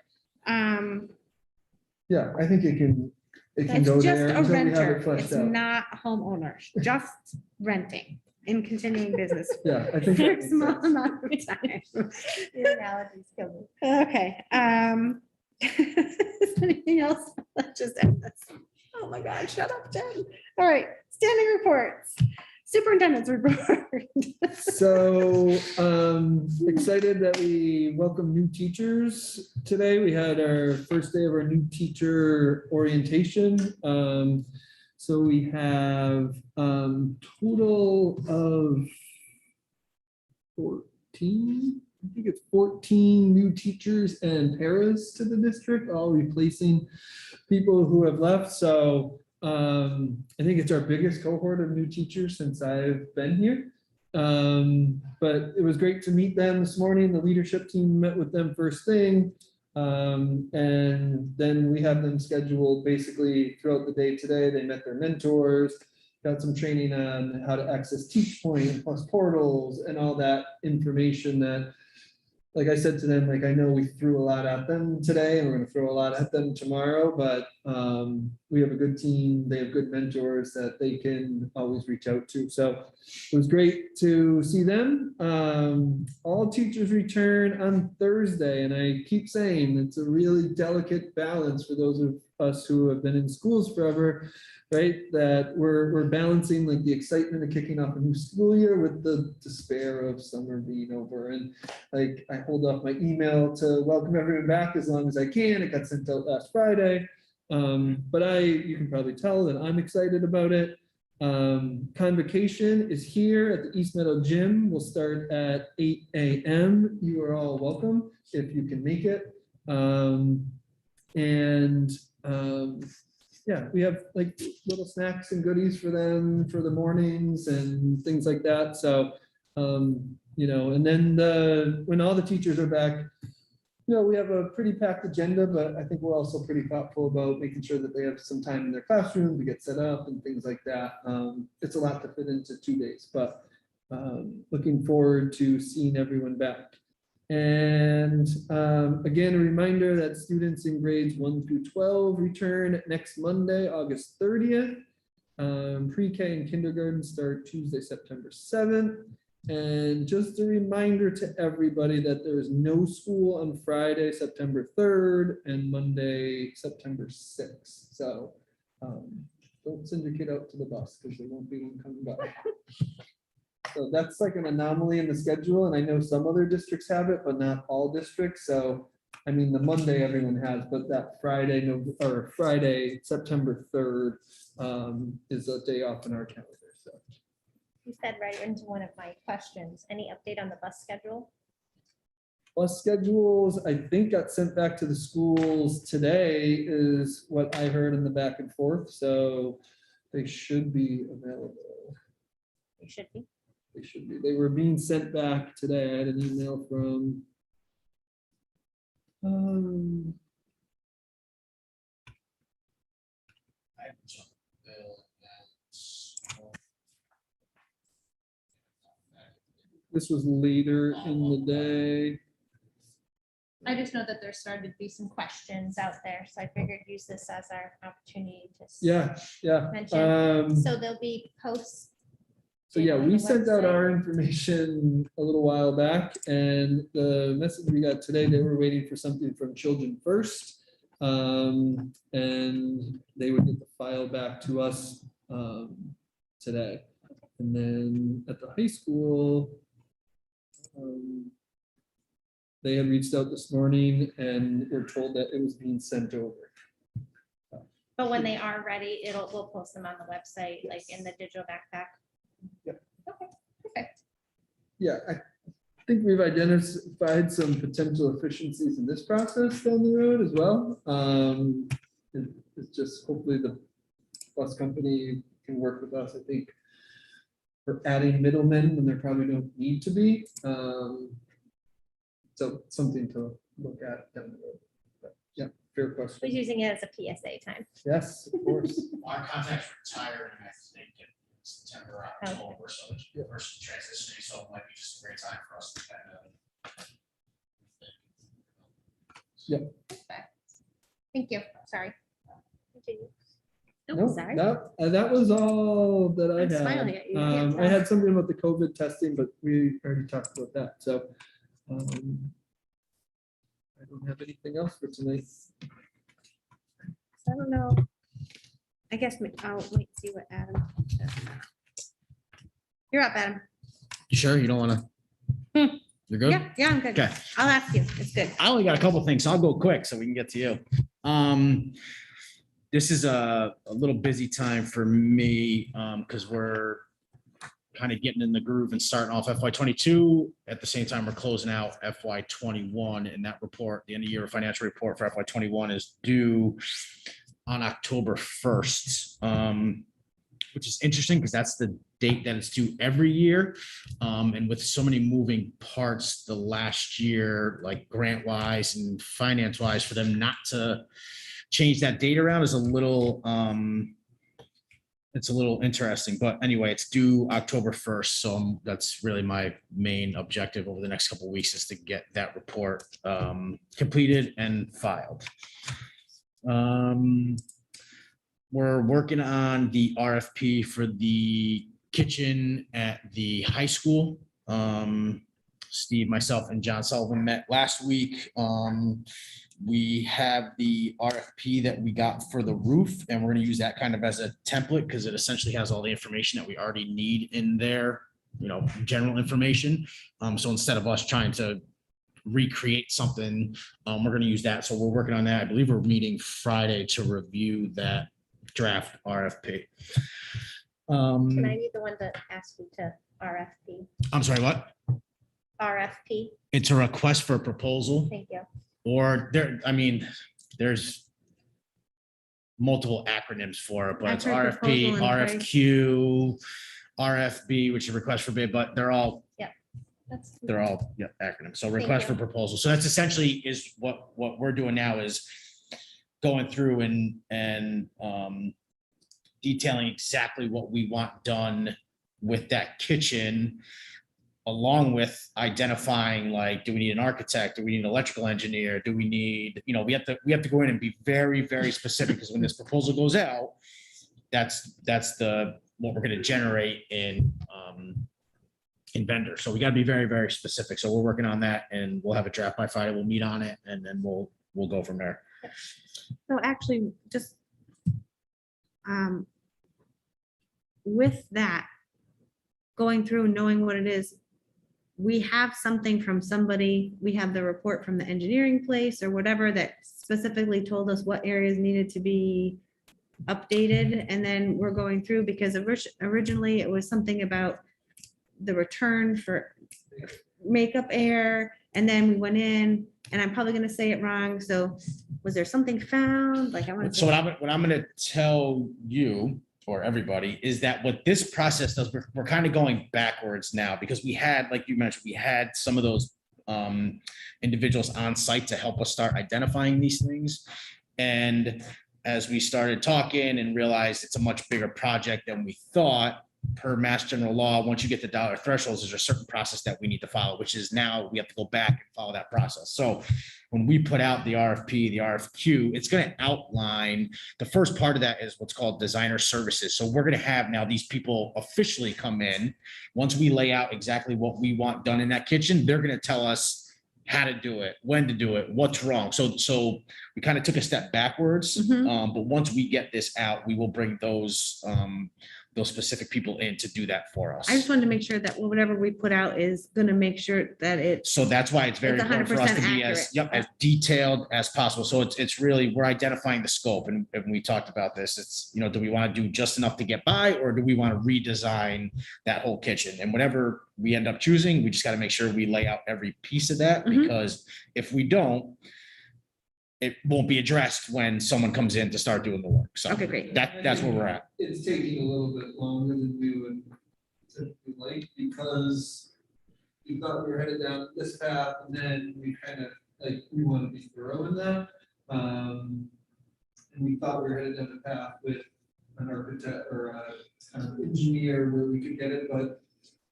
Yeah, I think it can It's go just there a until we have renter. it fleshed It's out. not homeowners, just renting in continuing business. Yeah, I think. For that a makes small sense. amount of time. Your analogies kill me. Okay. Is there anything else? Let's just end this. Oh my God, shut up, Jen. All right, standing reports. Superintendent's report. So excited that we welcome new teachers today. We had our first day of our new teacher orientation. So we have total of 14, I think it's 14 new teachers and paras to the district, all replacing people who have left. So I think it's our biggest cohort of new teachers since I've been here. But it was great to meet them this morning. The leadership team met with them first thing. And then we have them scheduled basically throughout the day today. They met their mentors, got some training on how to access Teach Point plus portals and all that information that, like I said to them, like, I know we threw a lot at them today and we're gonna throw a lot at them tomorrow, but we have a good team. They have good mentors that they can always reach out to. So it was great to see them. All teachers return on Thursday, and I keep saying it's a really delicate balance for those of us who have been in schools forever, right? That we're balancing like the excitement of kicking off a new school year with the despair of summer being over. And like, I hold off my email to welcome everyone back as long as I can. It got sent out last Friday. But you can probably tell that I'm excited about it. Convocation is here at the East Meadow Gym. We'll start at 8 a.m. You are all welcome if you can make it. Yeah, we have like little snacks and goodies for them for the mornings and things like that. So, you know, and then when all the teachers are back, you know, we have a pretty packed agenda, but I think we're also pretty thoughtful about making sure that they have some time in their classroom to get set up and things like that. It's a lot to fit into 2 days, but looking forward to seeing everyone back. And again, a reminder that students in grades 1 through 12 return next Monday, August 30th. Pre-K and kindergarten start Tuesday, September 7th. And just a reminder to everybody that there is no school on Friday, September 3rd and Monday, September 6th. So don't send your kid out to the bus because there won't be one coming back. So that's like an anomaly in the schedule. And I know some other districts have it, but not all districts. So, I mean, the Monday everyone has, but that Friday, September 3rd is a day off in our calendar. So. You said right into one of my questions. Any update on the bus schedule? Bus schedules, I think got sent back to the schools today is what I heard in the back and forth. So they should be available. They should be. They should be. They were being sent back today. I had an email from this was later in the day. I just know that there started to be some questions out there, so I figured use this as our opportunity to Yeah. mention. So there'll be posts. So yeah, on we the sent out our website. information a little while back, and the message we got today, they were waiting for something from Children First. And they would get the file back to us today. And then at the high school, they had reached out this morning and were told that it was being sent over. But when they are ready, we'll post them on the website, like in the digital backpack. Yep. Okay, perfect. Yeah, I think we've identified some potential efficiencies in this process down the road as well. It's just hopefully the bus company can work with us. I think for adding middlemen when there probably don't need to be. So something to look at down the road. But yeah, fair We're question. using it as a PSA time. Yes, of course. Our contacts retiring, I think, in September, Okay. October, so it's first transitioning, so it might be just a great time for us to kind of. Thank you. Sorry. Continue. No, sorry. that was all that I I'm smiling had. at you. I can't I tell. had something about the COVID testing, but we already talked about that. So I don't have anything else for tonight. I don't know. I guess I'll wait and see what Adam says. You're up, Adam. You sure you don't want to? You're good? Yeah, I'm good. Okay. I'll ask you. It's good. I only got a couple things, so I'll go quick so we can get to you. This is a little busy time for me because we're kind of getting in the groove and starting off FY22. At the same time, we're closing out FY21, and that report, the end of year financial report for FY21 is due on October 1st, which is interesting because that's the date that it's due every year. And with so many moving parts the last year, like grant wise and finance wise, for them not to change that date around is a little, it's a little interesting, but anyway, it's due October 1st. So that's really my main objective over the next couple of weeks is to get that report completed and filed. We're working on the RFP for the kitchen at the high school. Steve, myself, and John Sullivan met last week. We have the RFP that we got for the roof, and we're going to use that kind of as a template because it essentially has all the information that we already need in there, you know, general information. So instead of us trying to recreate something, we're going to use that. So we're working on that. I believe we're meeting Friday to review that draft RFP. Can I be the one to ask you to RFP? I'm sorry, what? RFP, It's a request for a proposal, thank you. or there, I mean, there's multiple acronyms for it, but I've it's heard RFP, proposal and price. RFQ, RFB, which is request for bid, but they're all That's acronyms. So request for you. proposal. So that's essentially is what we're doing now is going through and detailing exactly what we want done with that kitchen, along with identifying, like, do we need an architect? Do we need an electrical engineer? Do we need, we have to go in and be very, very specific, because when this proposal goes out, that's what we're gonna generate in vendors. So we gotta be very, very specific. So we're working on that, and we'll have a draft by Friday. We'll meet on it, and then we'll go from there. So actually, just with that, going through, knowing what it is, we have something from somebody, we have the report from the engineering place or whatever that specifically told us what areas needed to be updated, and then we're going through, because originally it was something about the return for makeup air, and then we went in, and I'm probably gonna say it wrong, so was there something found? Like, I want to. So what I'm gonna tell you, or everybody, is that what this process does, we're kind of going backwards now, because we had, like you mentioned, we had some of those individuals on site to help us start identifying these things. And as we started talking and realized it's a much bigger project than we thought, per Mass General Law, once you get the dollar thresholds, there's a certain process that we need to follow, which is now we have to go back and follow that process. So when we put out the RFP, the RFQ, it's going to outline, the first part of that is what's called designer services. So we're going to have now these people officially come in. Once we lay out exactly what we want done in that kitchen, they're going to tell us how to do it, when to do it, what's wrong. So we kind of took a step backwards, but once we get this out, we will bring those specific people in to do that for us. I just wanted to make sure that whatever we put out is gonna make sure that it's. So that's why it's very It's important for us to 100% be as accurate. detailed as possible. So it's really, we're identifying the scope, and we talked about this. It's, do we want to do just enough to get by, or do we want to redesign that whole kitchen? And whatever we end up choosing, we just got to make sure we lay out every piece of that, because if we don't, it won't be addressed when someone comes in to start doing the work. So Okay, great. that's where we're at. It's taking a little bit longer than we would typically like, because we thought we were headed down this path, and then we kind of, like, we want to be thorough in that. And we thought we were headed down the path with an architect or a kind of engineer where we could get it, but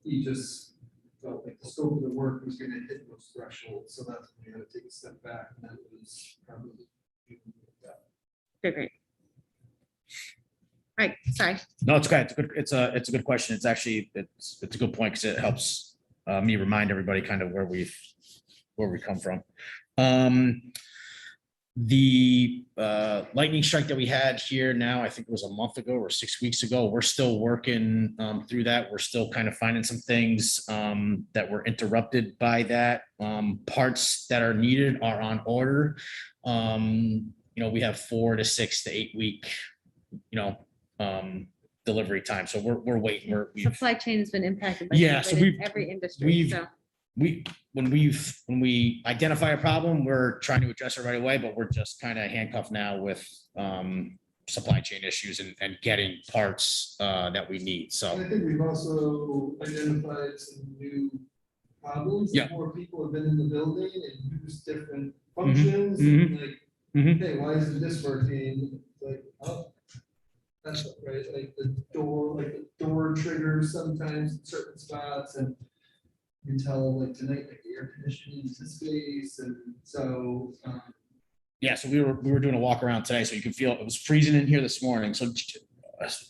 he just felt like the scope of the work was gonna hit those thresholds, so that's when we had to take a step back, and that was probably. Okay, great. Right, sorry. No, it's okay. It's a good question. It's actually, it's a good point, because it helps me remind everybody kind of where we come from. The lightning strike that we had here now, I think it was a month ago or 6 weeks ago, we're still working through that. We're still kind of finding some things that were interrupted by that. Parts that are needed are on order. We have 4 to 6 to 8 week, delivery time. So we're waiting. Supply chain has been impacted by. Yeah, so every industry, so. When we identify a problem, we're trying to address it right away, but we're just kind of handcuffed now with supply chain issues and getting parts that we need. So I think we've also identified some new problems. Yeah. More people have been in the building and used different functions, and like, hey, why isn't this working? Like, oh, that's not right, like the door triggers sometimes in certain spots, and you can tell, like, tonight, like, the air conditioning is this space, and so. yeah, so we were doing a walk around today, so you can feel it was freezing in here this morning. So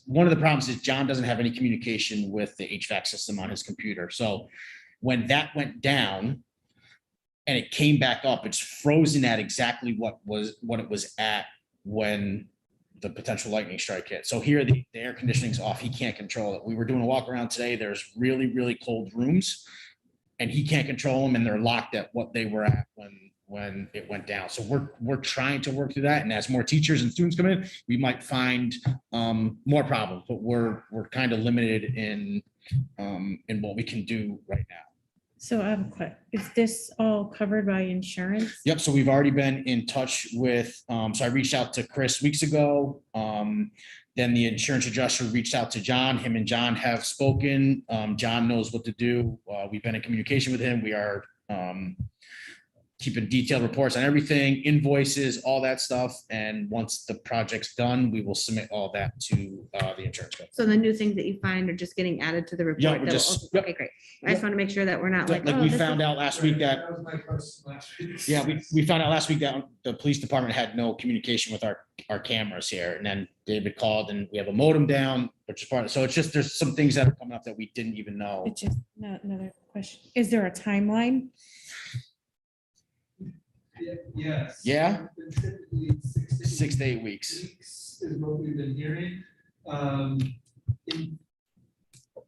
one of the problems is John doesn't have any communication with the HVAC system on his computer. So when that went down and it came back up, it's frozen at exactly what it was at when the potential lightning strike hit. So here the air conditioning's off. He can't control it. We were doing a walk around today. There's really, really cold rooms, and he can't control them, and they're locked at what they were at when when it went down. So we're trying to work through that. And as more teachers and students come in, we might find more problems, but we're kind of limited in what we can do right now. So I have a question. Is this all covered by insurance? Yep. So we've already been in touch with, so I reached out to Chris weeks ago. Then the insurance adjuster reached out to John. Him and John have spoken. John knows what to do. We've been in communication with him. We are keeping detailed reports on everything, invoices, all that stuff. And once the project's done, we will submit all that to the insurance company. So the new things that you find are just getting added to the report. Yeah, we're that will just- also- yep. Okay, great. I just want to make sure that we're not like. Like oh, we this found is- out last week that, That was my question last week. yeah, we found out last week that the police department had no communication with our cameras here. And then David called and we have a modem down, which is part of, so it's just, there's some things that are coming up that we didn't even know. It's just another question. Is there a timeline? Yes. Yeah? Typically 6 to 8 weeks. weeks is what we've been hearing. In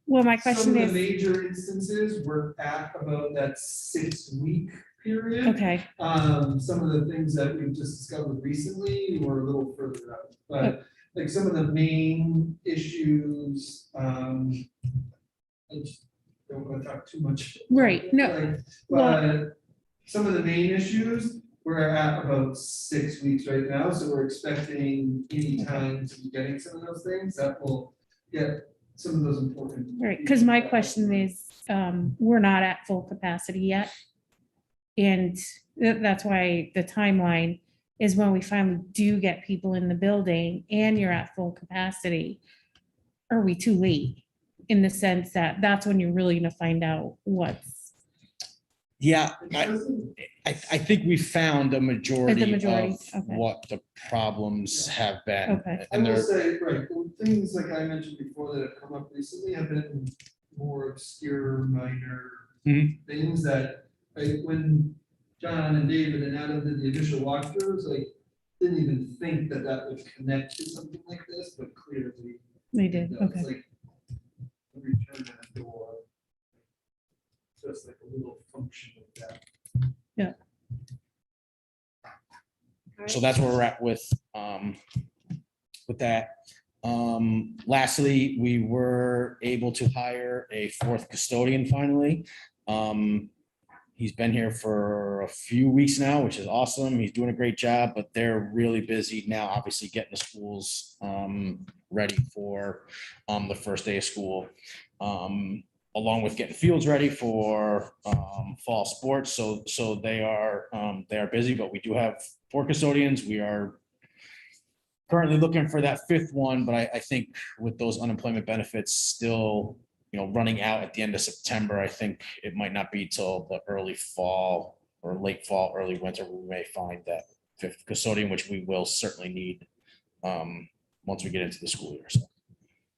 Well, my some question of the is, major instances, we're at about that 6-week period. okay, Some of the things that we've just discovered recently were a little further out, but like some of the main issues, I just don't want to talk too much. right, no, Like, well- but some of the main issues, we're at about 6 weeks right now, so we're expecting any time to be getting some of those things that will get some of those important. right, because my question is, we're not at full capacity yet. And that's why the timeline is when we finally do get people in the building and you're at full capacity. Are we too late? In the sense that that's when you're really gonna find out what's, Yeah, I think we found a majority of okay. what the problems have been. Okay. I And will they're, say, right, the things like I mentioned before that have come up recently have been more obscure, minor Mhm. things that, like, when John and David and Adam did the initial walkthroughs, like, didn't even think that that would connect to something like this, but clearly. They it did, does. okay. Like, a return at the door. Just like a little function of that. so that's where we're at with that. Lastly, we were able to hire a 4th custodian finally. He's been here for a few weeks now, which is awesome. He's doing a great job, but they're really busy now, obviously getting the schools ready for the first day of school. Along with getting fields ready for fall sports. So they are busy, but we do have 4 custodians. We are currently looking for that 5th one, but I think with those unemployment benefits still, running out at the end of September, I think it might not be till the early fall or late fall, early winter, we may find that 5th custodian, which we will certainly need once we get into the school year. So.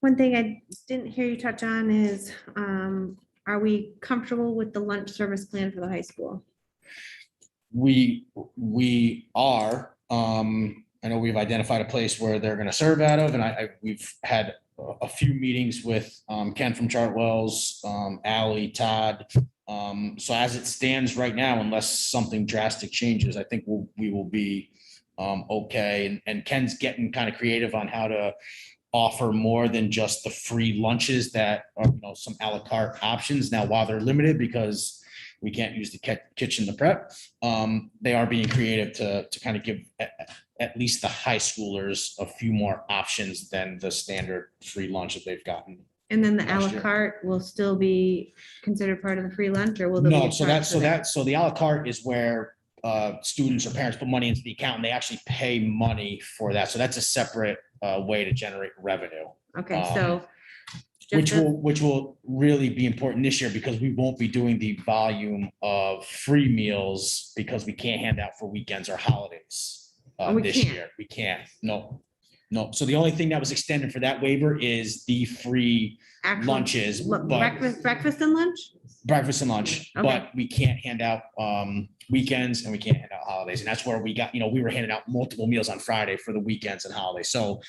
One thing I didn't hear you touch on is, are we comfortable with the lunch service plan for the high school? We are, I know we've identified a place where they're gonna serve out of, and we've had a few meetings with Ken from Chartwell's, Ally, Todd. So as it stands right now, unless something drastic changes, I think we will be okay. And Ken's getting kind of creative on how to offer more than just the free lunches that are, some à la carte options. Now, while they're limited because we can't use the kitchen to prep, they are being creative to kind of give at least the high schoolers a few more options than the standard free lunch that they've gotten. And then the à Last la year. carte will still be considered part of the free lunch, or will? there be No, a so charge that's, for that? so the à la carte is where students or parents put money into the account and they actually pay money for that. So that's a separate way to generate revenue. Okay, so. Which just as- which will really be important this year because we won't be doing the volume of free meals because we can't hand out for weekends or holidays Oh, we this can't? year. We can't. No. So the only thing that was extended for that waiver is the free actual lunches, lu- but Breakfast and lunch? breakfast and lunch, Okay. but we can't hand out weekends and we can't hand out holidays. And that's where we got, we were handing out multiple meals on Friday for the weekends and holidays. So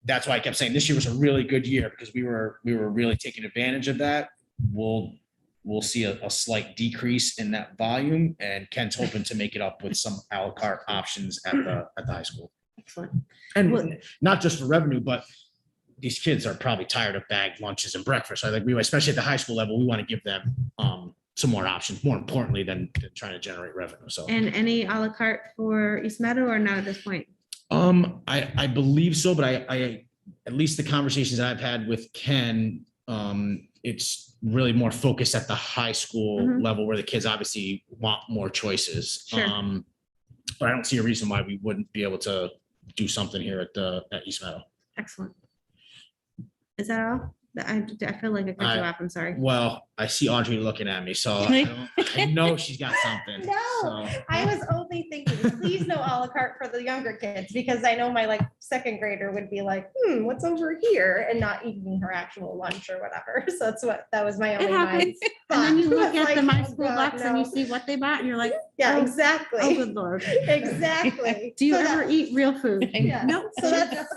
that's why I kept saying this year was a really good year because we were really taking advantage of that. We'll we'll see a slight decrease in that volume, and Ken's hoping to make it up with some à la carte options at the high school. Excellent. And not just for revenue, but these kids are probably tired of bagged lunches and breakfast. I think we, especially at the high school level, we want to give them some more options, more importantly than trying to generate revenue. So, And any à la carte for East Meadow or not at this point? I believe so, but I at least the conversations I've had with Ken, it's really more focused at the high school Mhm. level where the kids obviously want more choices. Sure. But I don't see a reason why we wouldn't be able to do something here at East Meadow. Excellent. Is that all? I feel like I cut you off. I'm sorry. Well, I see Audrey looking at me, so I know she's got something. No, so. I was only thinking, please no à la carte for the younger kids, because I know my like second grader would be like, what's over here, and not eating her actual lunch or whatever. So that was my It only happens. mind. And then you look Like, at the My oh School God, Box and you no. see what they bought and you're like, Yeah, oh, exactly. oh, good Lord. Exactly. Do you So ever eat real food? Yeah. No. So that was it.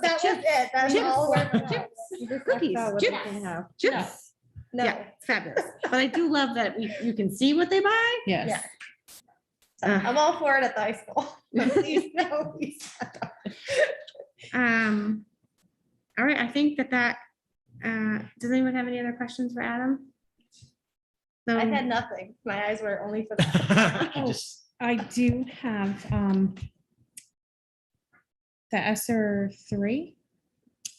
That's chips, all. I went chips, on. cookies, chips, chips. No. Yeah, it's fabulous. But I do love that you can see what they buy. Yeah. So I'm all for it at the high school. But please, no, please. All right, I think that does anyone have any other questions for Adam? So, I had nothing. My eyes were only for that. I do have the ESSER 3.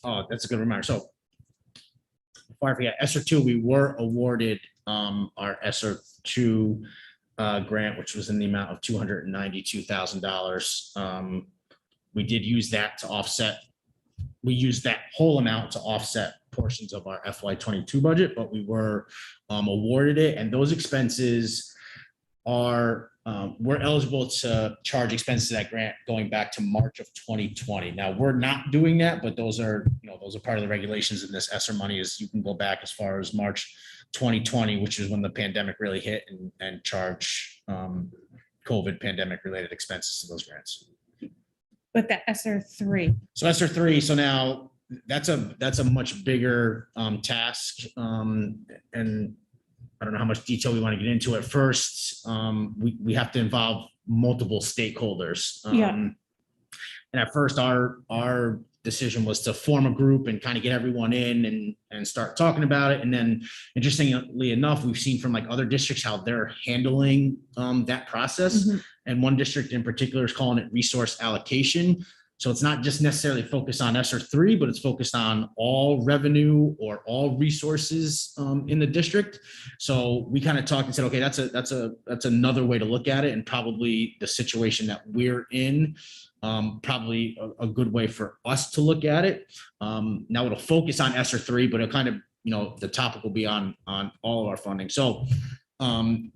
Oh, that's a good reminder. So before I forget, ESSER 2, we were awarded our ESSER 2 grant, which was in the amount of $292,000. We did use that to offset. We used that whole amount to offset portions of our FY22 budget, but we were awarded it, and those expenses are we're eligible to charge expenses of that grant going back to March of 2020. Now, we're not doing that, but those are part of the regulations in this ESSER money. Is you can go back as far as March 2020, which is when the pandemic really hit, and charge COVID pandemic related expenses to those grants. But the ESSER 3. So ESSER 3, so now that's a much bigger task. And I don't know how much detail we want to get into at first. We have to involve multiple stakeholders. And at first our decision was to form a group and kind of get everyone in and start talking about it. And then interestingly enough, we've seen from like other districts how they're handling that process. Mm-hmm. And one district in particular is calling it resource allocation. So it's not just necessarily focused on ESSER 3, but it's focused on all revenue or all resources in the district. So we kind of talked and said, okay, that's another way to look at it, and probably the situation that we're in, probably a good way for us to look at it. Now it'll focus on ESSER 3, but it kind of, the topic will be on all of our funding. So I'm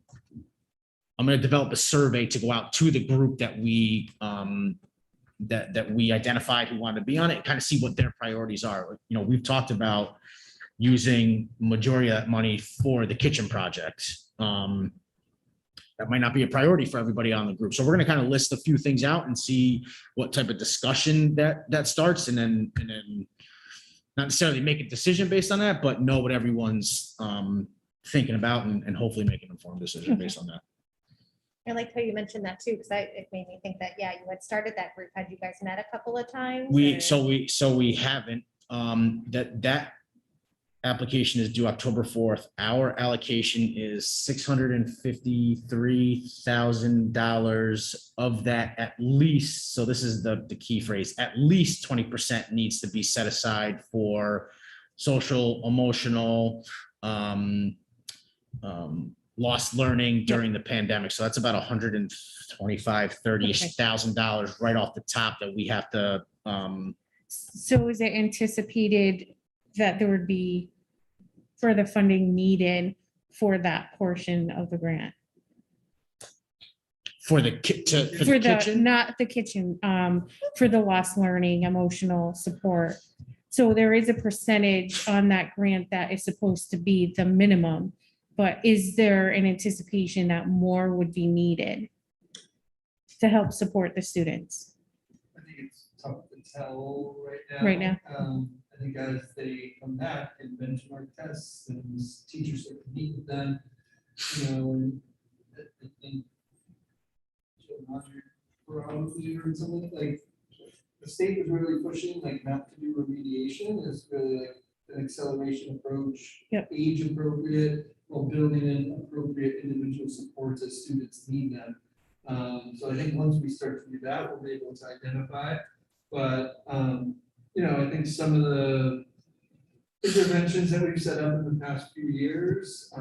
going to develop a survey to go out to the group that we that we identified who wanted to be on it, and kind of see what their priorities are. We've talked about using majority of that money for the kitchen project. That might not be a priority for everybody on the group. So we're going to kind of list a few things out and see what type of discussion that starts, and then not necessarily make a decision based on that, but know what everyone's thinking about, and hopefully make an informed decision based on that. I liked how you mentioned that too, because it made me think that, yeah, you had started that group. Had you guys met a couple of times? We or- haven't. That application is due October 4th. Our allocation is $653,000 of that, at least. So this is the key phrase: at least 20% needs to be set aside for social, emotional, lost learning during the pandemic. So that's about $125,000 right off the top that we have to. So is it anticipated that there would be further funding needed for that portion of the grant? For the kitchen? Not the kitchen, for the lost learning, emotional support. So there is a percentage on that grant that is supposed to be the minimum, but is there an anticipation that more would be needed to help support the students? I think it's tough to tell right Right now. I think as they come back and benchmark tests and teachers start to meet with them, you know, and I think probably heard something like the state is really pushing like not to do remediation is really like an acceleration approach. Yep. Age appropriate while building in appropriate individual supports as students need them. So I think once we start to do that, we'll be able to identify. But you know, I think some of the interventions that we've set up in the past few years,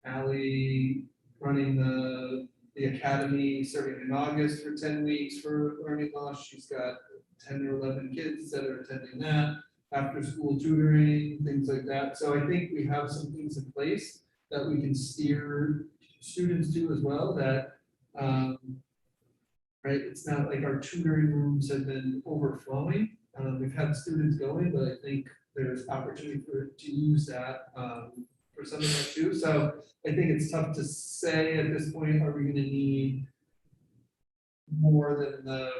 Ally running the academy starting in August for 10 weeks for learning loss. She's got 10 or 11 kids that are attending that, after school tutoring, things like that. So I think we have some things in place that we can steer students to as well that, right, it's not like our tutoring rooms have been overflowing. We've had students going, but I think there's opportunity to use that for some of that too. So I think it's tough to say at this point, are we gonna need more than the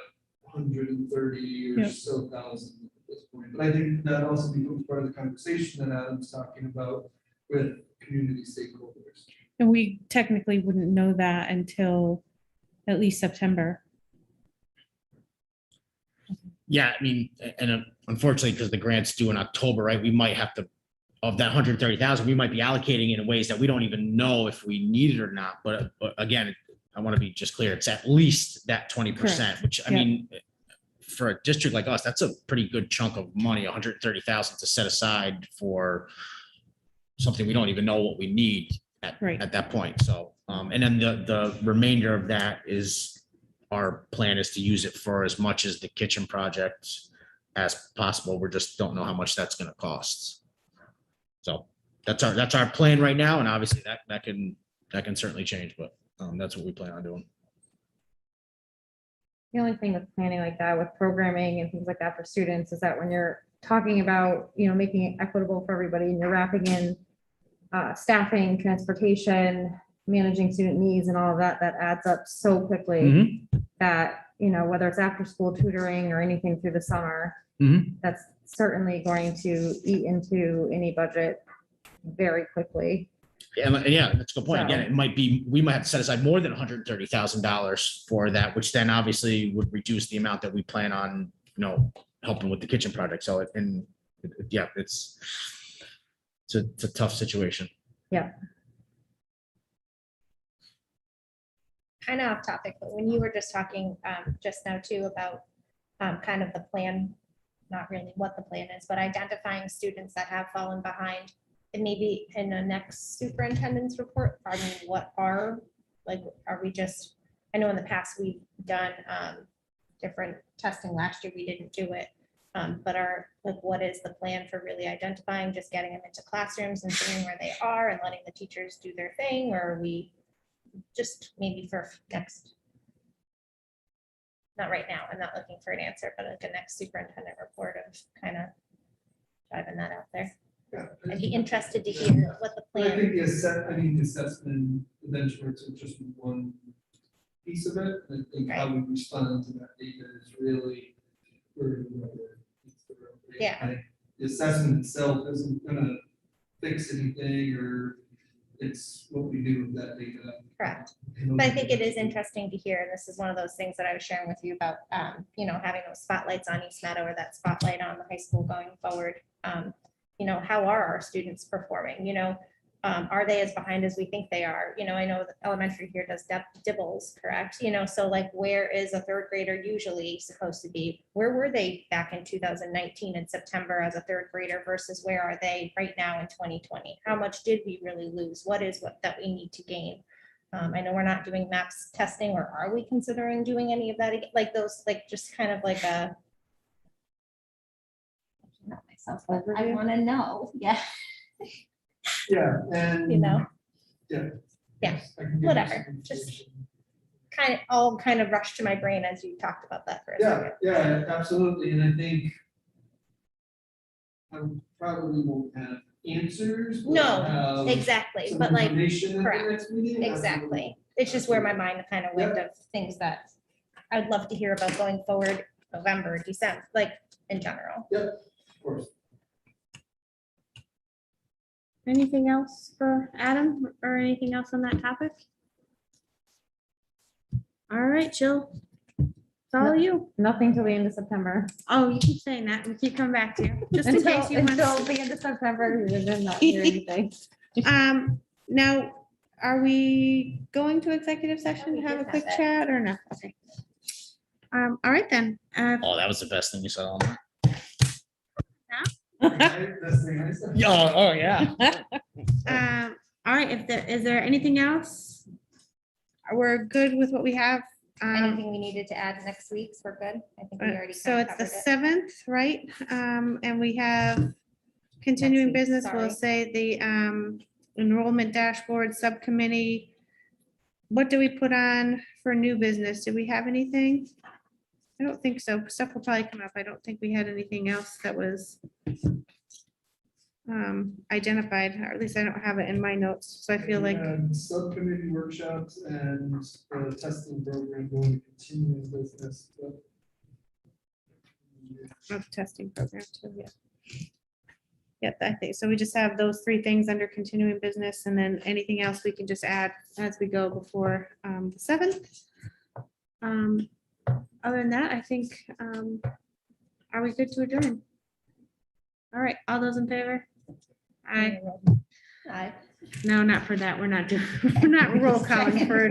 130 or Yep. so thousand at this point? But I think that also becomes part of the conversation that Adam's talking about with community stakeholders. And we technically wouldn't know that until at least September. Yeah, I mean, and unfortunately, because the grant's due in October, right, we might have to, of that 130,000, we might be allocating it in ways that we don't even know if we need it or not. But again, I want to be just clear, it's at least that 20%, which I Yeah. mean, for a district like us, that's a pretty good chunk of money, 130,000 to set aside for something we don't even know what we need at that point. So, and then the remainder of that is, our plan is to use it for as much as the kitchen project as possible. We just don't know how much that's going to cost. So that's our plan right now. And obviously that can certainly change, but that's what we plan on doing. The only thing with planning like that, with programming and things like that for students, is that when you're talking about, you know, making it equitable for everybody and you're wrapping in staffing, transportation, managing student needs and all of that, that adds up so quickly that, you know, whether it's after school tutoring or anything through the summer, that's certainly going to eat into any budget very quickly. Yeah, that's a good point. Again, So- it might be, we might have to set aside more than $130,000 for that, which then obviously would reduce the amount that we plan on, you know, helping with the kitchen project. So, yeah, it's a tough situation. Yeah. Kind of off topic, but when you were just talking just now too about kind of the plan, not really what the plan is, but identifying students that have fallen behind, and maybe in the next superintendent's report, I mean, what are, like, are we just, I know in the past we've done different testing. Last year we didn't do it, but like, what is the plan for really identifying, just getting them into classrooms and seeing where they are and letting the teachers do their thing, or are we just maybe for next, not right now, I'm not looking for an answer, but like a next superintendent report of kind of driving that out there. Yeah. I'd be interested to hear what the But I plan. think the assessment, the benchmarks are just one piece of it. I think how we respond to that data is really where it's the real thing. Yeah. I think the assessment itself isn't gonna fix anything, or it's what we do with that data. Correct. But I think it is interesting to hear, and this is one of those things that I was sharing with you about, you know, having those spotlights on East Meadow, or that spotlight on the high school going forward. You know, how are our students performing? You know, are they as behind as we think they are? You know, I know the elementary here does dibbles, correct? You know, so like, where is a third grader usually supposed to be? Where were they back in 2019 in September as a third grader versus where are they right now in 2020? How much did we really lose? What is what that we need to gain? I know we're not doing MAPS testing, or are we considering doing any of that? Like those, like just kind of like a. Not myself, but I want to know, yeah. Yeah, and. You know? Yeah. Yeah, I can give you whatever, some just- information. Kind of all kind of rushed to my brain as you talked about that for a Yeah, second. yeah, absolutely, and I think I probably won't have answers. but I'll No, have exactly, some but like, information at the correct, next meeting. exactly. It's just where my mind kind of went of things that I'd love to hear about going forward, November, December, like in general. Yep, of course. Anything else for Adam or anything else on that topic? All right, Jill. It's all you. Nothing till the end of September. Oh, you keep saying that. We keep coming back to you, just in case you Until want. the end of September, we did not hear anything. Now, are we going to executive session we to have a did have quick that. chat or no? Okay. All right then. Oh, that was the best thing you said all night. Yeah. Oh, yeah. All right, is there anything else? We're good with what we have. Anything we needed to add next week's, we're good. I think we already. So kinda it's the covered it. 7th, right? And we have continuing week, business, we'll sorry. say the enrollment dashboard subcommittee. What do we put on for new business? Do we have anything? I don't think so. Stuff will probably come up. I don't think we had anything else that was identified, or at least I don't have it in my notes, so I feel like. Subcommittee workshops and the testing program going to continuing business. Of testing program too, yeah. Yep, I think, so we just have those 3 things under continuing business, and then anything else we can just add as we go before the 7th. Other than that, I think, are we good to adjourn? All right, all those in favor? Aye. Aye. No, not for that, we're not doing, we're not roll calling for